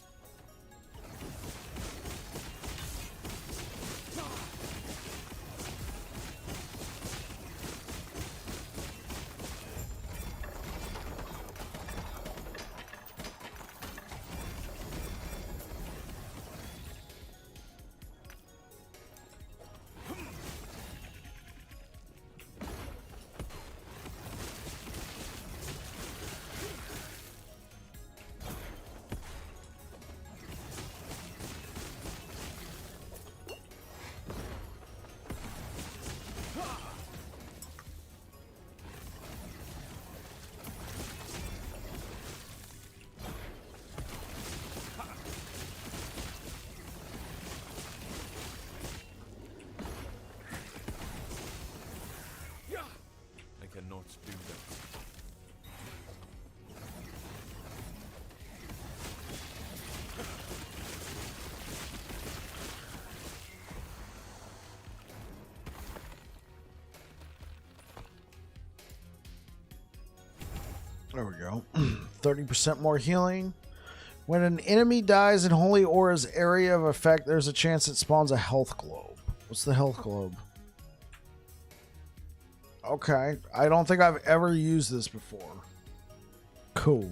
I cannot do that. There we go. 30% more healing. When an enemy dies in Holy Aura's area of effect, there's a chance it spawns a health globe. What's the health globe? Okay. I don't think I've ever used this before. Cool.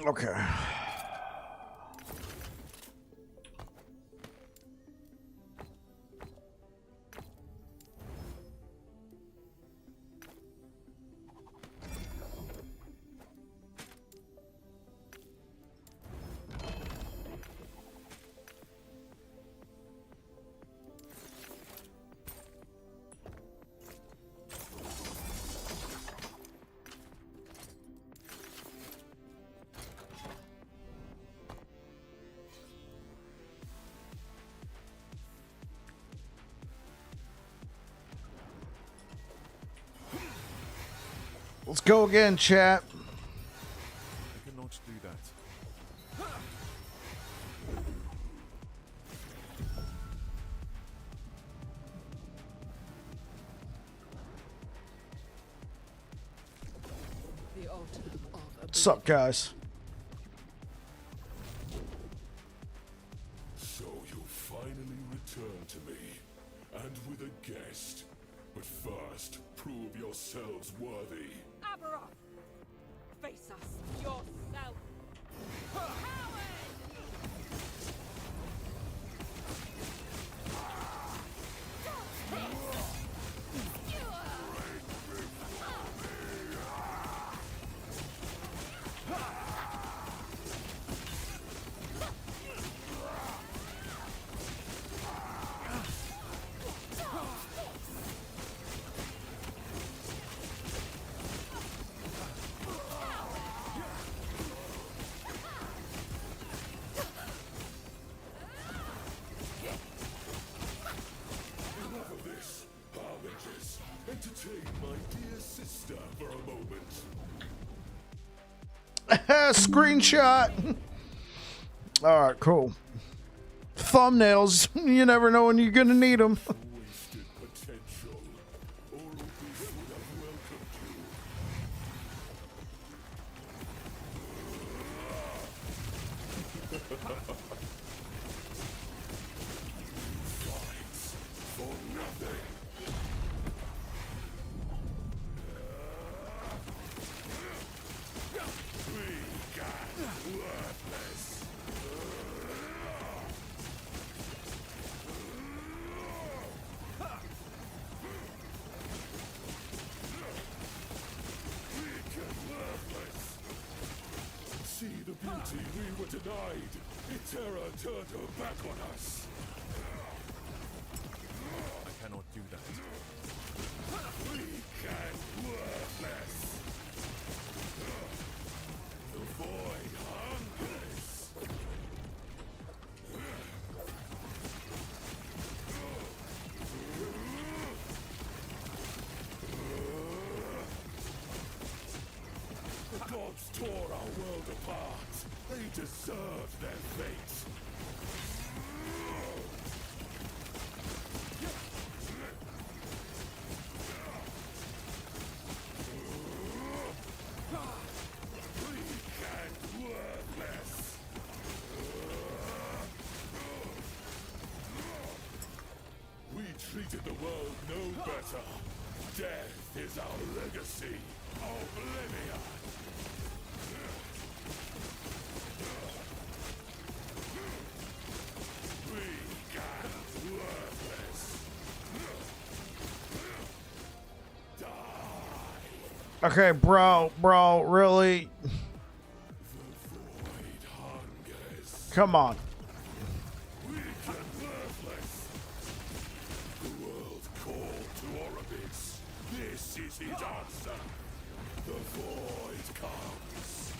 Okay. Let's go again, chat. I cannot do that. The altar of What's up, guys? So you finally return to me, and with a guest. But first, prove yourselves worthy. Aberoth! Face us yourself! Enough of this. Harlotess, entertain my dear sister for a moment. Screenshot. All right, cool. Thumbnails. You never know when you're gonna need them. Wasted potential. Oral Beast would have welcomed you. Fights for nothing. Weak and worthless. Weak and worthless. See the beauty we were denied. Terror turned her back on us. I cannot do that. Weak and worthless. The void hungers. The gods tore our world apart. They deserve their fate. Weak and worthless. We treated the world no better. Death is our legacy. Oblivion. Weak and worthless. Die. Okay, bro, really? The void hungers. Come on. Weak and worthless. The world called to Oribis. This is his answer. The void comes.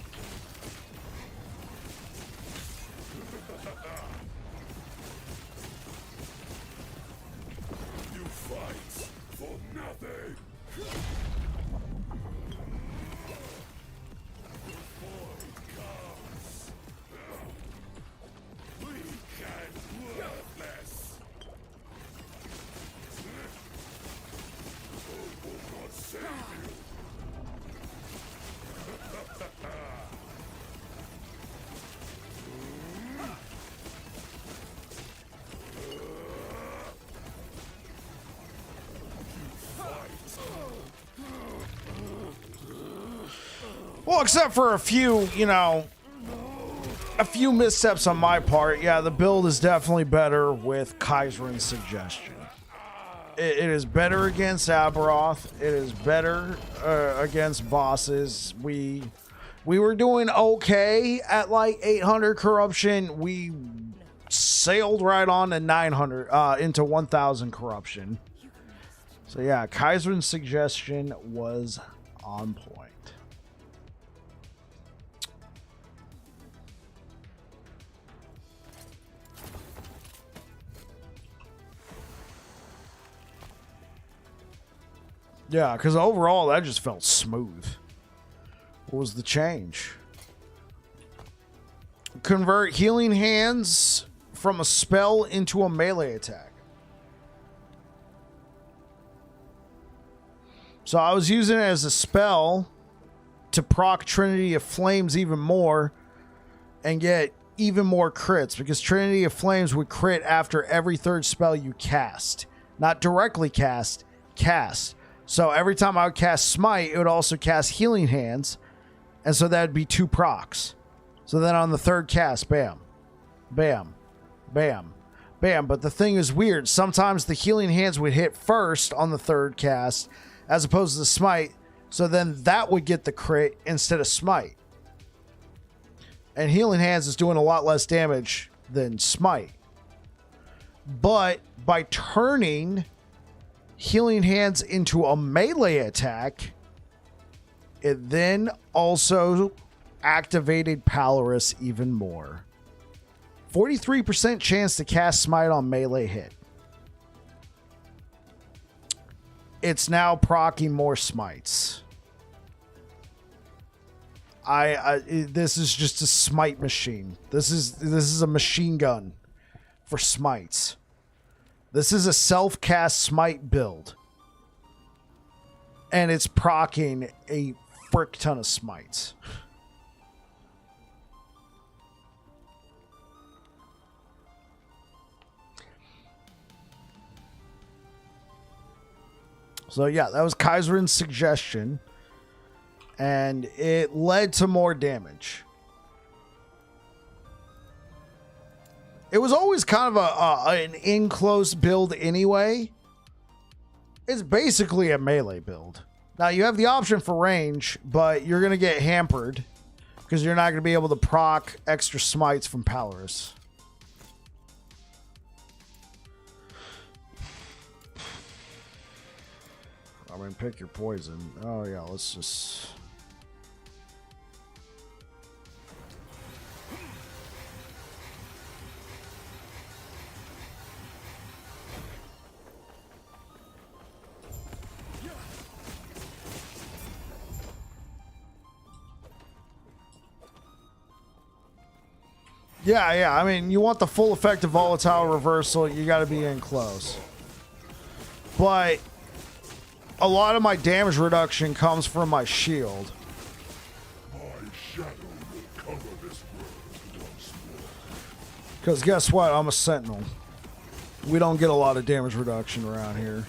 Well, except for a few, you know, a few missteps on my part. Yeah, the build is definitely better with Kaiser's Suggestion. It is better against Aberoth. It is better against bosses. We were doing okay at like 800 corruption. We sailed right on to 900 into 1000 corruption. So yeah, Kaiser's Suggestion was on point. Yeah, because overall that just felt smooth. What was the change? Convert Healing Hands from a spell into a melee attack. So I was using it as a spell to proc Trinity of Flames even more and get even more crits, because Trinity of Flames would crit after every third spell you cast. Not directly cast, cast. So every time I would cast Smite, it would also cast Healing Hands, and so that'd be 2 procs. So then on the third cast, bam, bam, bam, bam. But the thing is weird. Sometimes the Healing Hands would hit first on the third cast, as opposed to the Smite. So then that would get the crit instead of Smite. And Healing Hands is doing a lot less damage than Smite. But by turning Healing Hands into a melee attack, it then also activated Polaris even more. 43% chance to cast Smite on melee hit. It's now proccing more Smites. This is just a Smite machine. This is a machine gun for Smites. This is a self-cast Smite build. And it's proccing a frick ton of Smites. So yeah, that was Kaiser's Suggestion. And it led to more damage. It was always kind of an enclosed build anyway. It's basically a melee build. Now, you have the option for range, but you're going to get hampered because you're not going to be able to proc extra smites from Polaris. I mean, pick your poison. Oh, yeah, let's just... Yeah. I mean, you want the full effect of volatile reversal, you got to be in close. But a lot of my damage reduction comes from my shield. My shadow will cover this world once more. Because guess what? I'm a sentinel. We don't get a lot of damage reduction around here.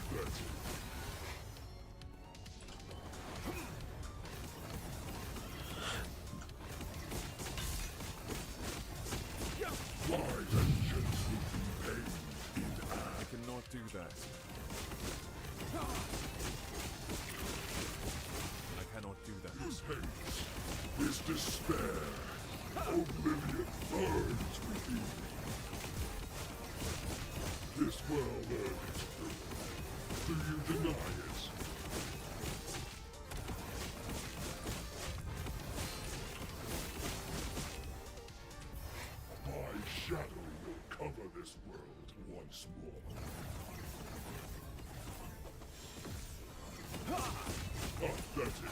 This despair, oblivion burns within me. This world earned its truth. Do you deny it? My shadow will cover this world once more. Pathetic.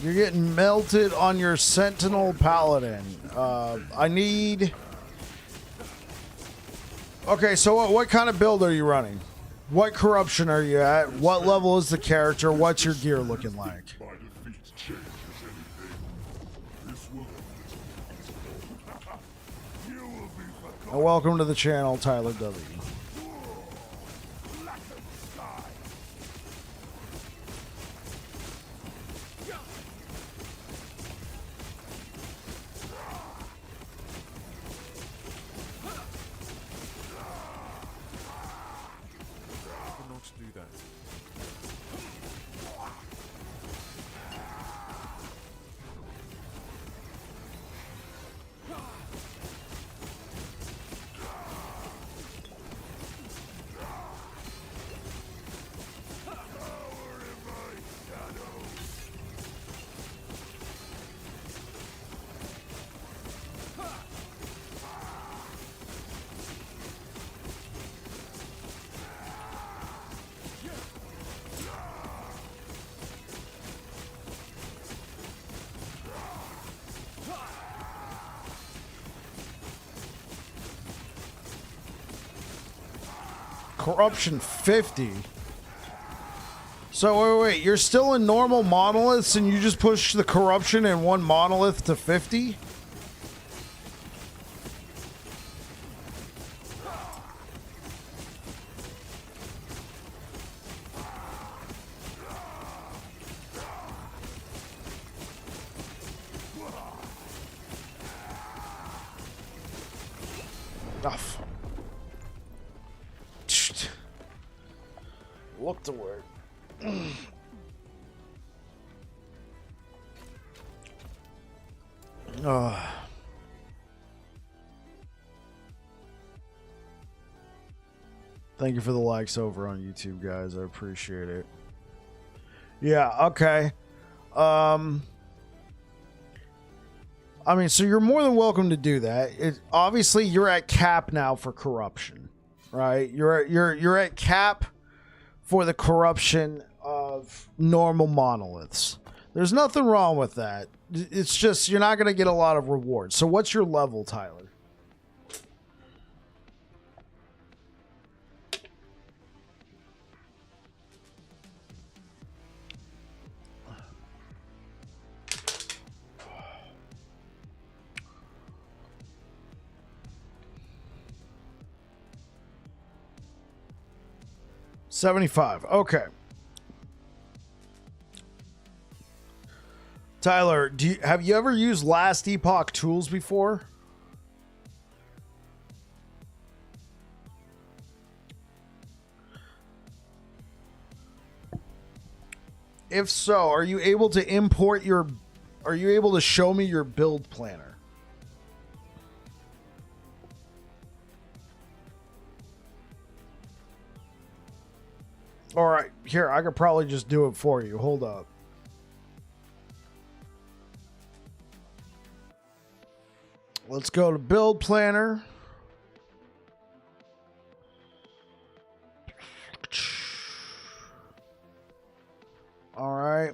You're getting melted on your Sentinel Paladin. I need... Okay, so what kind of build are you running? What corruption are you at? What level is the character? What's your gear looking like? My defeat changes anything. This world is you will be forgotten. And welcome to the channel, Tyler W. Corruption 50. So wait, you're still in normal monoliths and you just push the corruption in one monolith to 50? Look to where. Thank you for the likes over on YouTube, guys. I appreciate it. Yeah, okay. I mean, so you're more than welcome to do that. Obviously, you're at cap now for corruption, right? You're at cap for the corruption of normal monoliths. There's nothing wrong with that. It's just you're not going to get a lot of rewards. So what's your level, Tyler? $75. Okay. Tyler, have you ever used last Epoch tools before? If so, are you able to show me your build planner? All right, here, I could probably just do it for you. Hold up. Let's go to build planner. All right.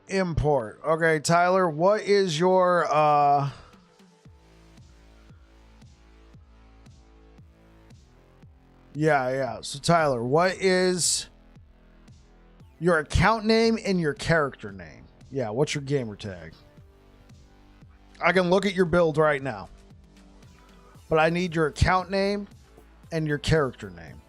Import. Okay, Tyler, what is your Yeah. So Tyler, what is your account name and your character name? Yeah, what's your gamer tag? I can look at your build right now, but I need your account name and your character name.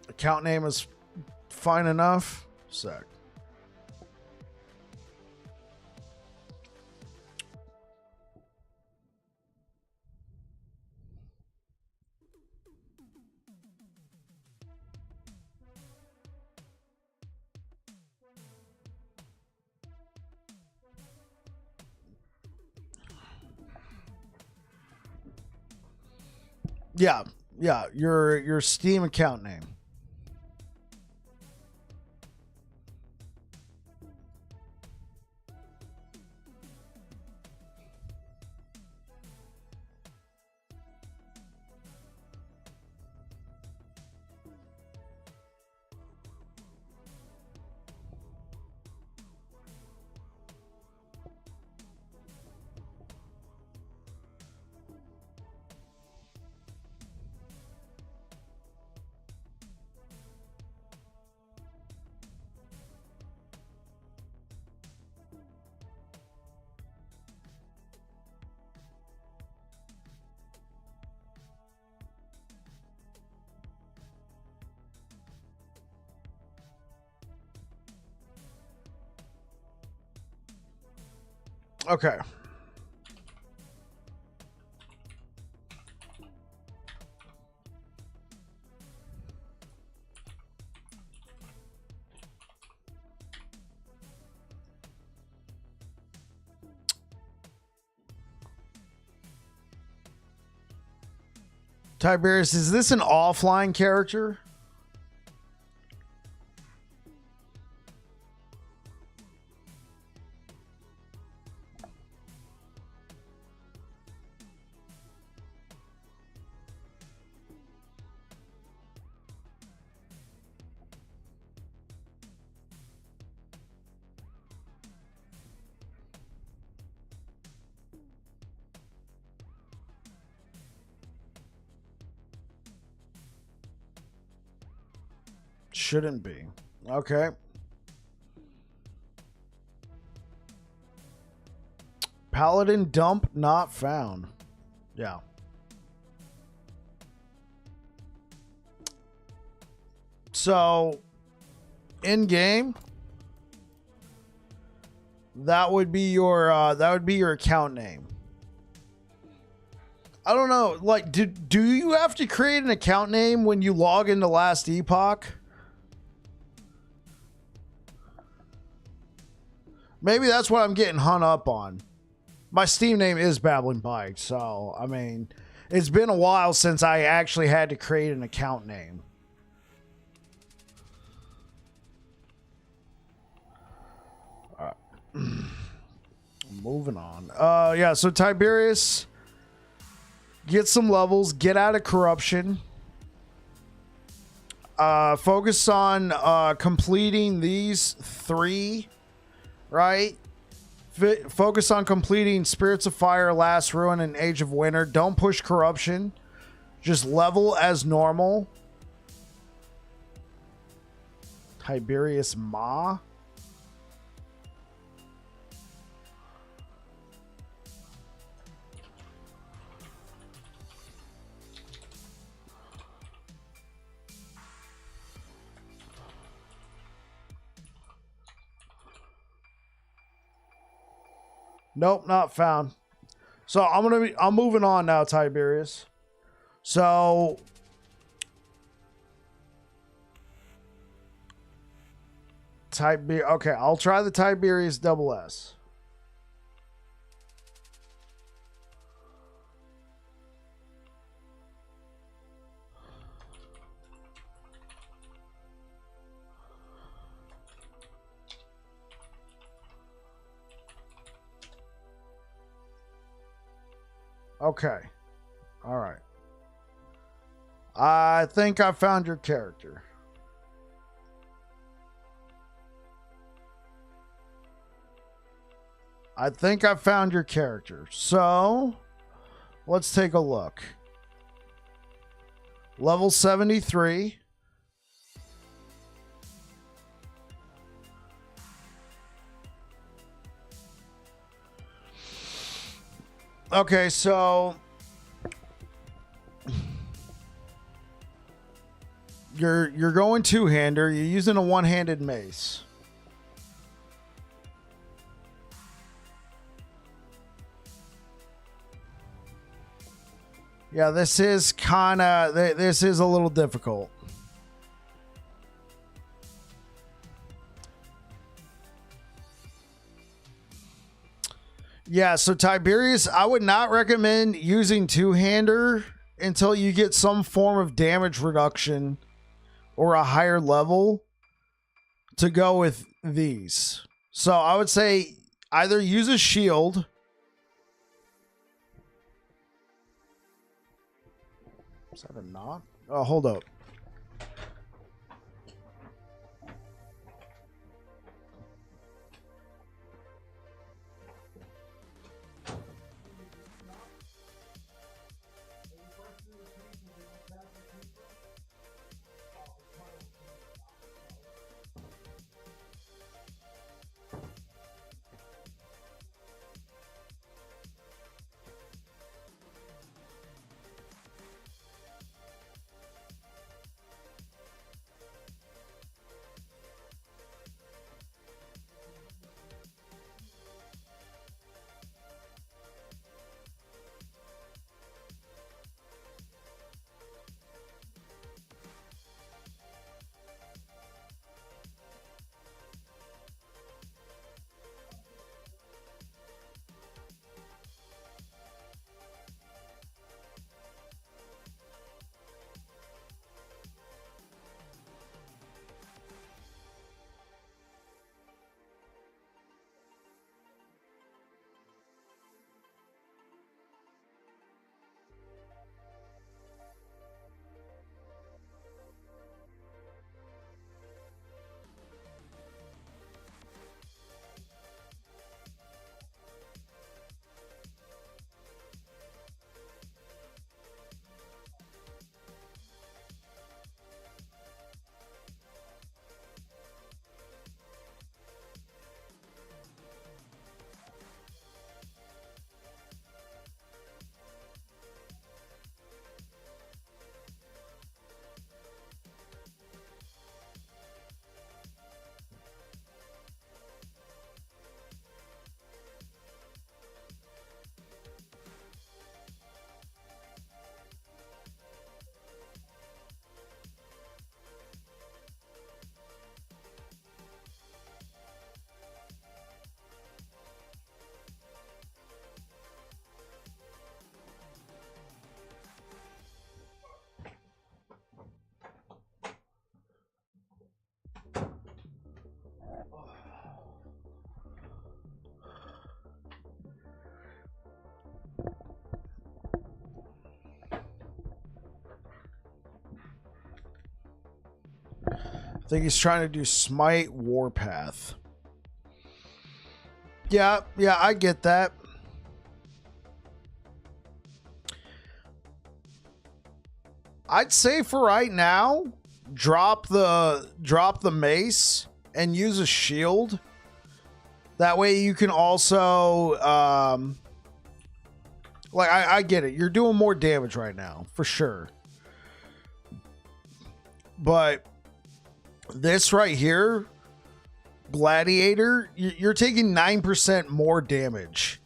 Account name is fine enough. Sec. Yeah, your Steam account name. Okay. Tiberius, is this an offline character? shouldn't be. Okay. Paladin dump not found. Yeah. So, in game, that would be your account name. I don't know, like, do you have to create an account name when you log into Last Epoch? Maybe that's what I'm getting hung up on. My Steam name is Babbling Bike, so, I mean, it's been a while since I actually had to create an account name. Moving on. Yeah, so Tiberius, get some levels, get out of corruption. Focus on completing these 3, right? Focus on completing Spirits of Fire, Last Ruin, and Age of Winter. Don't push corruption. Just level as normal. Tiberius Ma. Nope, not found. So I'm moving on now, Tiberius. So okay, I'll try the Tiberius double S. Okay. All right. I think I found your character. So, let's take a look. Level 73. Okay, so you're going two-hander. You're using a one-handed mace. Yeah, this is a little difficult. Yeah, so Tiberius, I would not recommend using two-hander until you get some form of damage reduction or a higher level to go with these. So I would say either use a shield. Is that a knot? Oh, hold up. think he's trying to do Smite Warpath. Yeah, I get that. I'd say for right now, drop the mace and use a shield. That way you can also like I get it. You're doing more damage right now, for sure. But this right here, Gladiator, you're taking 9% more damage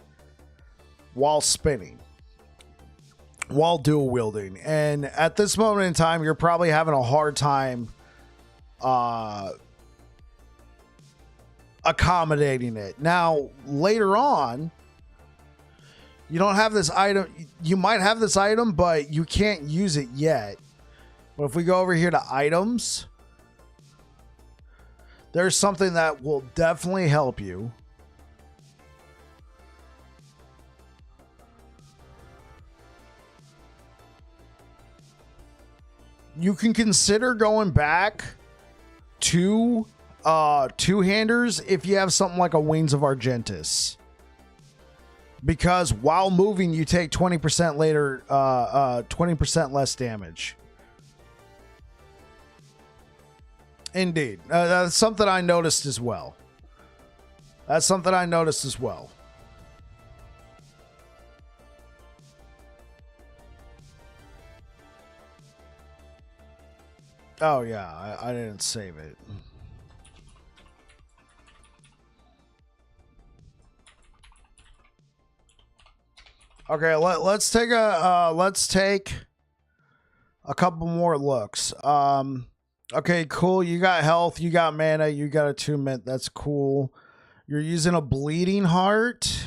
while spinning, while dual wielding. And at this moment in time, you're probably having a hard time accommodating it. Now, later on, you don't have this item. You might have this item, but you can't use it yet. But if we go over here to items, there's something that will definitely help you. You can consider going back to two-handers if you have something like a Wings of Argentus. Because while moving, you take 20% later, 20% less damage. Indeed. That's something I noticed as well. Oh, yeah. I didn't save it. Okay, let's take a couple more looks. Okay, cool. You got health, you got mana, you got attunement. That's cool. You're using a bleeding heart.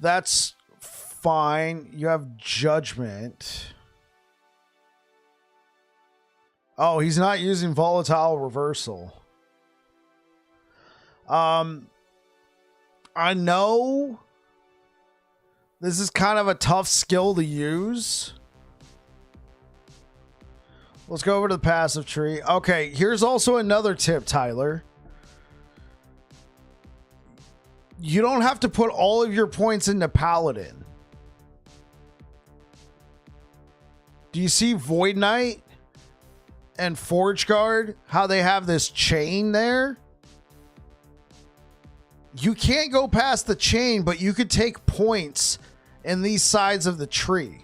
That's fine. You have judgment. Oh, he's not using volatile reversal. I know this is kind of a tough skill to use. Let's go over to the passive tree. Okay, here's also another tip, Tyler. You don't have to put all of your points into Paladin. Do you see Void Knight and Forge Guard? How they have this chain there? You can't go past the chain, but you could take points in these sides of the tree.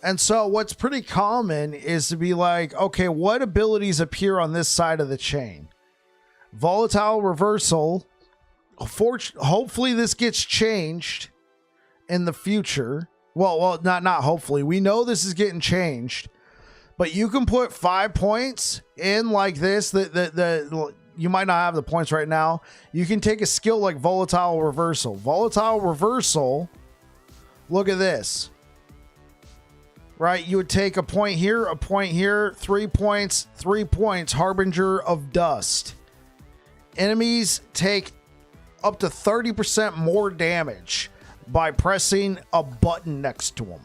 And so what's pretty common is to be like, okay, what abilities appear on this side of the chain? Volatile reversal. Hopefully this gets changed in the future. Well, not hopefully. We know this is getting changed. But you can put 5 points in like this. You might not have the points right now. You can take a skill like volatile reversal. Volatile reversal. Look at this. Right, you would take a point here, 3 points, 3 points, Harbinger of Dust. Enemies take up to 30% more damage by pressing a button next to them.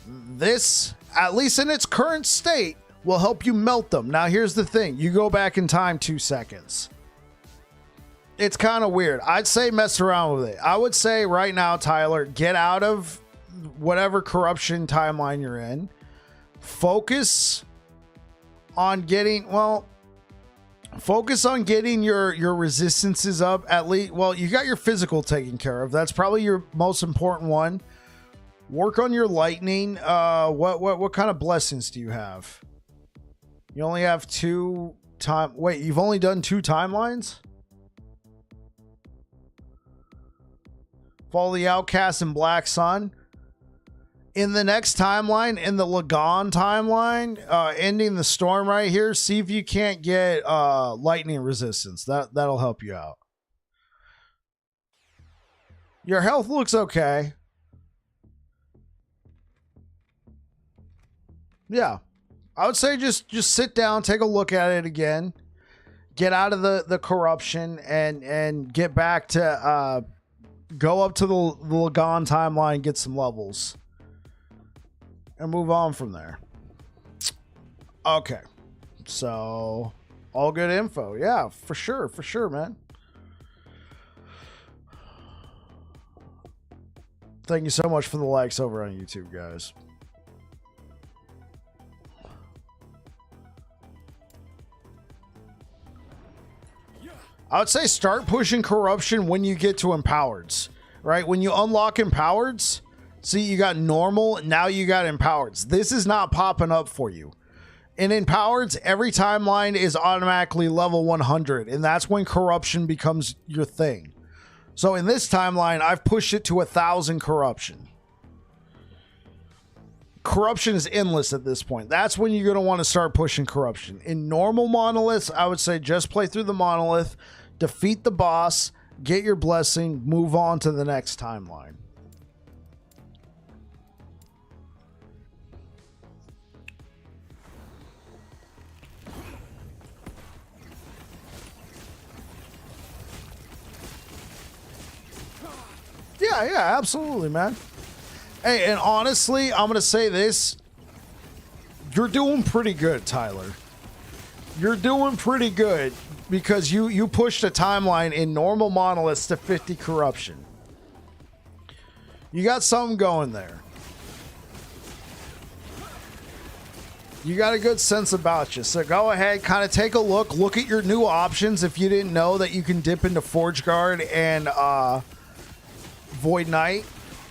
This, at least in its current state, will help you melt them. Now, here's the thing. You go back in time 2 seconds. It's kind of weird. I'd say mess around with it. I would say right now, Tyler, get out of whatever corruption timeline you're in. Focus on getting, your resistances up at least. Well, you got your physical taken care of. That's probably your most important one. Work on your lightning. What kind of blessings do you have? You only have 2 time. Wait, you've only done 2 timelines? Follow the Outcast and Black Sun. In the next timeline, in the Lagon timeline, ending the storm right here, see if you can't get lightning resistance. That'll help you out. Your health looks okay. Yeah. I would say just sit down, take a look at it again. Get out of the corruption and get back to go up to the Lagan timeline, get some levels, and move on from there. Okay. So, all good info. Yeah, for sure, man. Thank you so much for the likes over on YouTube, guys. I would say start pushing corruption when you get to empowereds, right? When you unlock empowereds, see, you got normal, now you got empowereds. This is not popping up for you. In empowereds, every timeline is automatically level 100, and that's when corruption becomes your thing. So in this timeline, I've pushed it to 1,000 corruption. Corruption is endless at this point. That's when you're going to want to start pushing corruption. In normal monoliths, I would say just play through the monolith, defeat the boss, get your blessing, move on to the next timeline. Yeah, absolutely, man. Hey, and honestly, I'm going to say this. You're doing pretty good, Tyler. You're doing pretty good because you pushed a timeline in normal monoliths to 50 corruption. You got something going there. You got a good sense about you. So go ahead, kind of take a look. Look at your new options if you didn't know that you can dip into Forge Guard and Void Knight.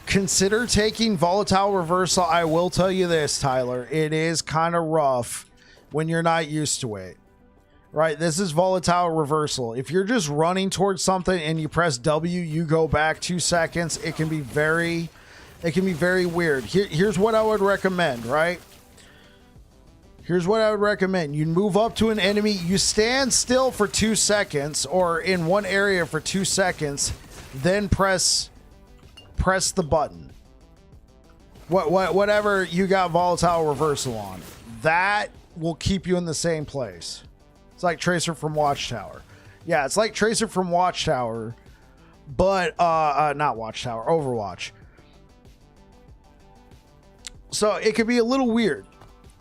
Consider taking Volatile Reversal. I will tell you this, Tyler. It is kind of rough when you're not used to it. Right? This is Volatile Reversal. If you're just running towards something and you press W, you go back 2 seconds. It can be very weird. Here's what I would recommend, right? Here's what I would recommend. You move up to an enemy, you stand still for 2 seconds or in one area for 2 seconds, then press the button. Whatever you got Volatile Reversal on. That will keep you in the same place. It's like Tracer from Watchtower. Yeah, it's like Tracer from Watchtower, but not Watchtower, Overwatch. So it could be a little weird.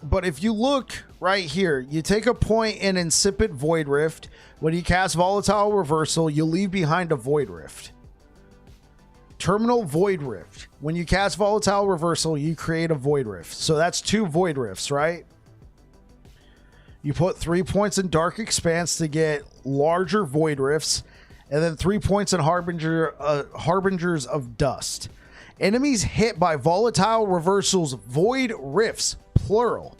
But if you look right here, you take a point in Insipid Void Rift. When you cast Volatile Reversal, you leave behind a Void Rift. Terminal Void Rift. When you cast Volatile Reversal, you create a Void Rift. So that's 2 Void Rifts, right? You put 3 points in Dark Expanse to get larger Void Rifts, and then 3 points in Harbingers of Dust. Enemies hit by Volatile Reversal's Void Rifts, plural,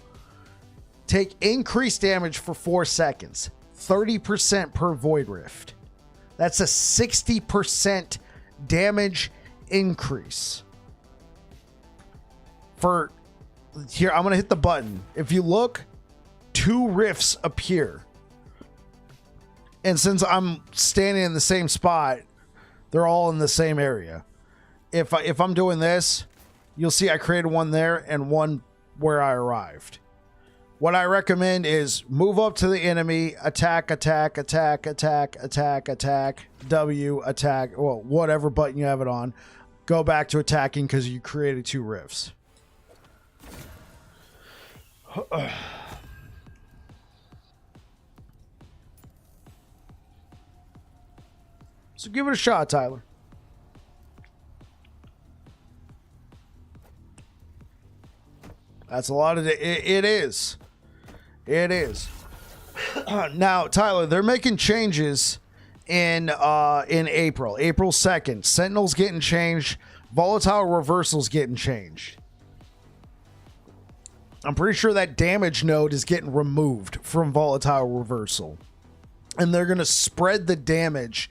take increased damage for 4 seconds. 30% per Void Rift. That's a 60% damage increase. For here, I'm going to hit the button. If you look, 2 rifts appear. And since I'm standing in the same spot, they're all in the same area. If I'm doing this, you'll see I created one there and one where I arrived. What I recommend is move up to the enemy, attack, W, attack, well, whatever button you have it on. Go back to attacking because you created 2 rifts. So give it a shot, Tyler. That's a lot of it is. It is. Now, Tyler, they're making changes in April 2nd. Sentinel's getting changed. Volatile Reversal's getting changed. I'm pretty sure that damage node is getting removed from Volatile Reversal. And they're going to spread the damage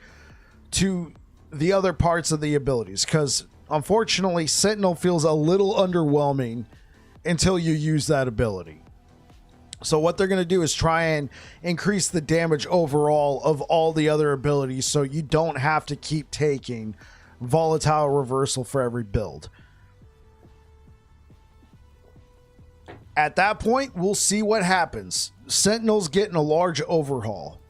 to the other parts of the abilities. Because, unfortunately, Sentinel feels a little underwhelming until you use that ability. So what they're going to do is try and increase the damage overall of all the other abilities so you don't have to keep taking Volatile Reversal for every build. At that point, we'll see what happens. Sentinel's getting a large overhaul.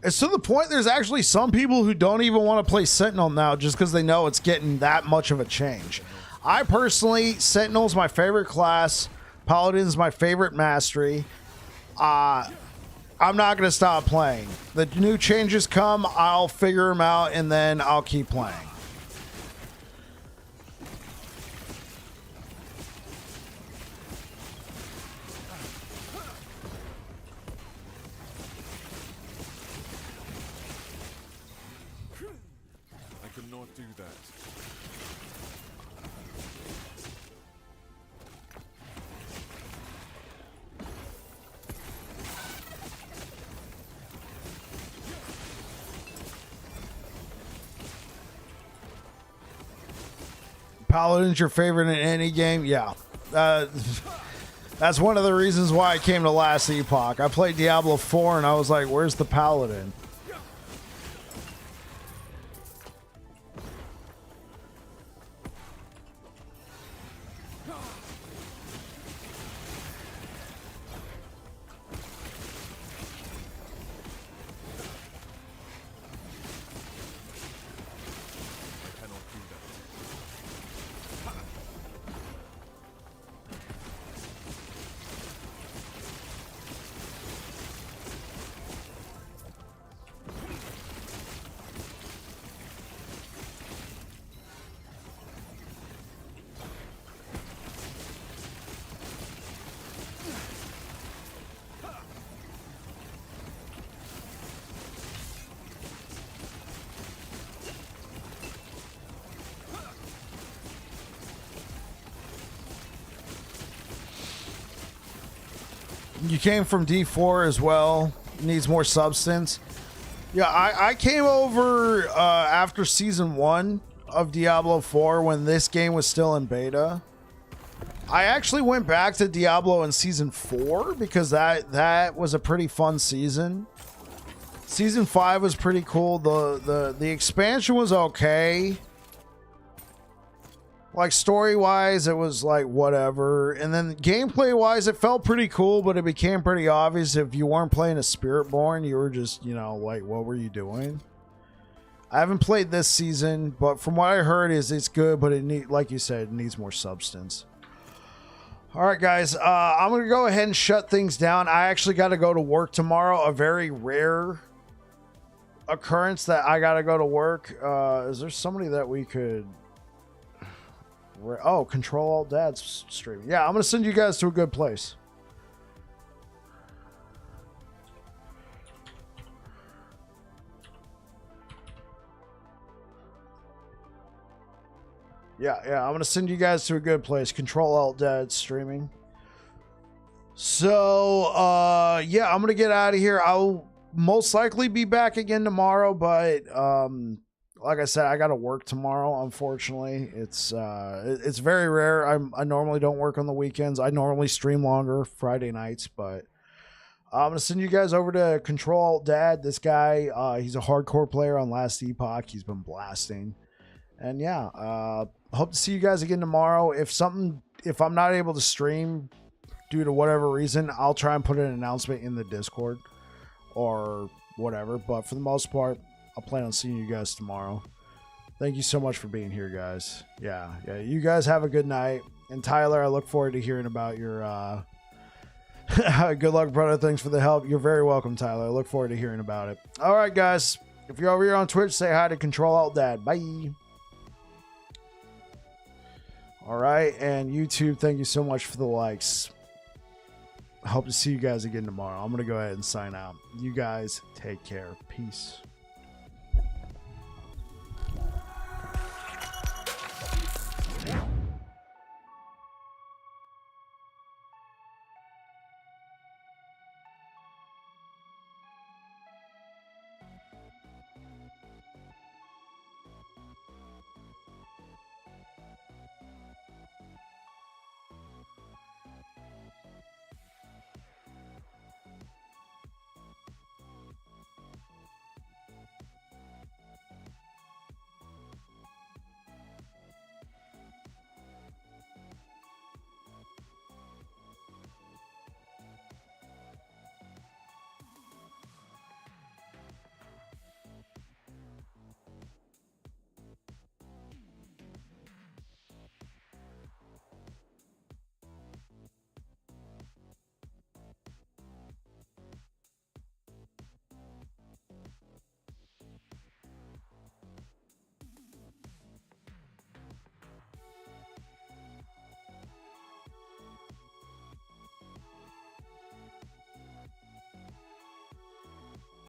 It's to the point there's actually some people who don't even want to play Sentinel now just because they know it's getting that much of a change. I personally, Sentinel's my favorite class. Paladin's my favorite mastery. I'm not going to stop playing. The new changes come, I'll figure them out, and then I'll keep playing. I cannot do that. Paladin's your favorite in any game? Yeah. That's one of the reasons why I came to last Epoch. I played Diablo 4 and I was like, where's the Paladin? I cannot do that. You came from D4 as well. Needs more substance. Yeah, I came over after season 1 of Diablo 4 when this game was still in beta. I actually went back to Diablo in season 4 because that was a pretty fun season. Season 5 was pretty cool. The expansion was okay. Like story-wise, it was like whatever. And then gameplay-wise, it felt pretty cool, but it became pretty obvious if you weren't playing a Spiritborn, you were just, you know, like, what were you doing? I haven't played this season, but from what I heard is it's good, but it like you said, it needs more substance. All right, guys, I'm going to go ahead and shut things down. I actually got to go to work tomorrow, a very rare occurrence that I got to go to work. Is there somebody that we could... Oh, Control Alt Dad's streaming. Yeah, I'm going to send you guys to a good place. Yeah, I'm going to send you guys to a good place. Control Alt Dad streaming. So, yeah, I'm going to get out of here. I'll most likely be back again tomorrow, but like I said, I got to work tomorrow, unfortunately. It's very rare. I normally don't work on the weekends. I normally stream longer Friday nights, but I'm going to send you guys over to Control Alt Dad. This guy, he's a hardcore player on Last Epoch. He's been blasting. And yeah, hope to see you guys again tomorrow. If I'm not able to stream due to whatever reason, I'll try and put an announcement in the Discord or whatever. But for the most part, I'll plan on seeing you guys tomorrow. Thank you so much for being here, guys. Yeah. You guys have a good night. And Tyler, I look forward to hearing about your good luck, brother. Thanks for the help. You're very welcome, Tyler. I look forward to hearing about it. All right, guys. If you're over here on Twitch, say hi to Control Alt Dad. Bye. All right, and YouTube, thank you so much for the likes. I hope to see you guys again tomorrow. I'm going to go ahead and sign out. You guys take care. Peace.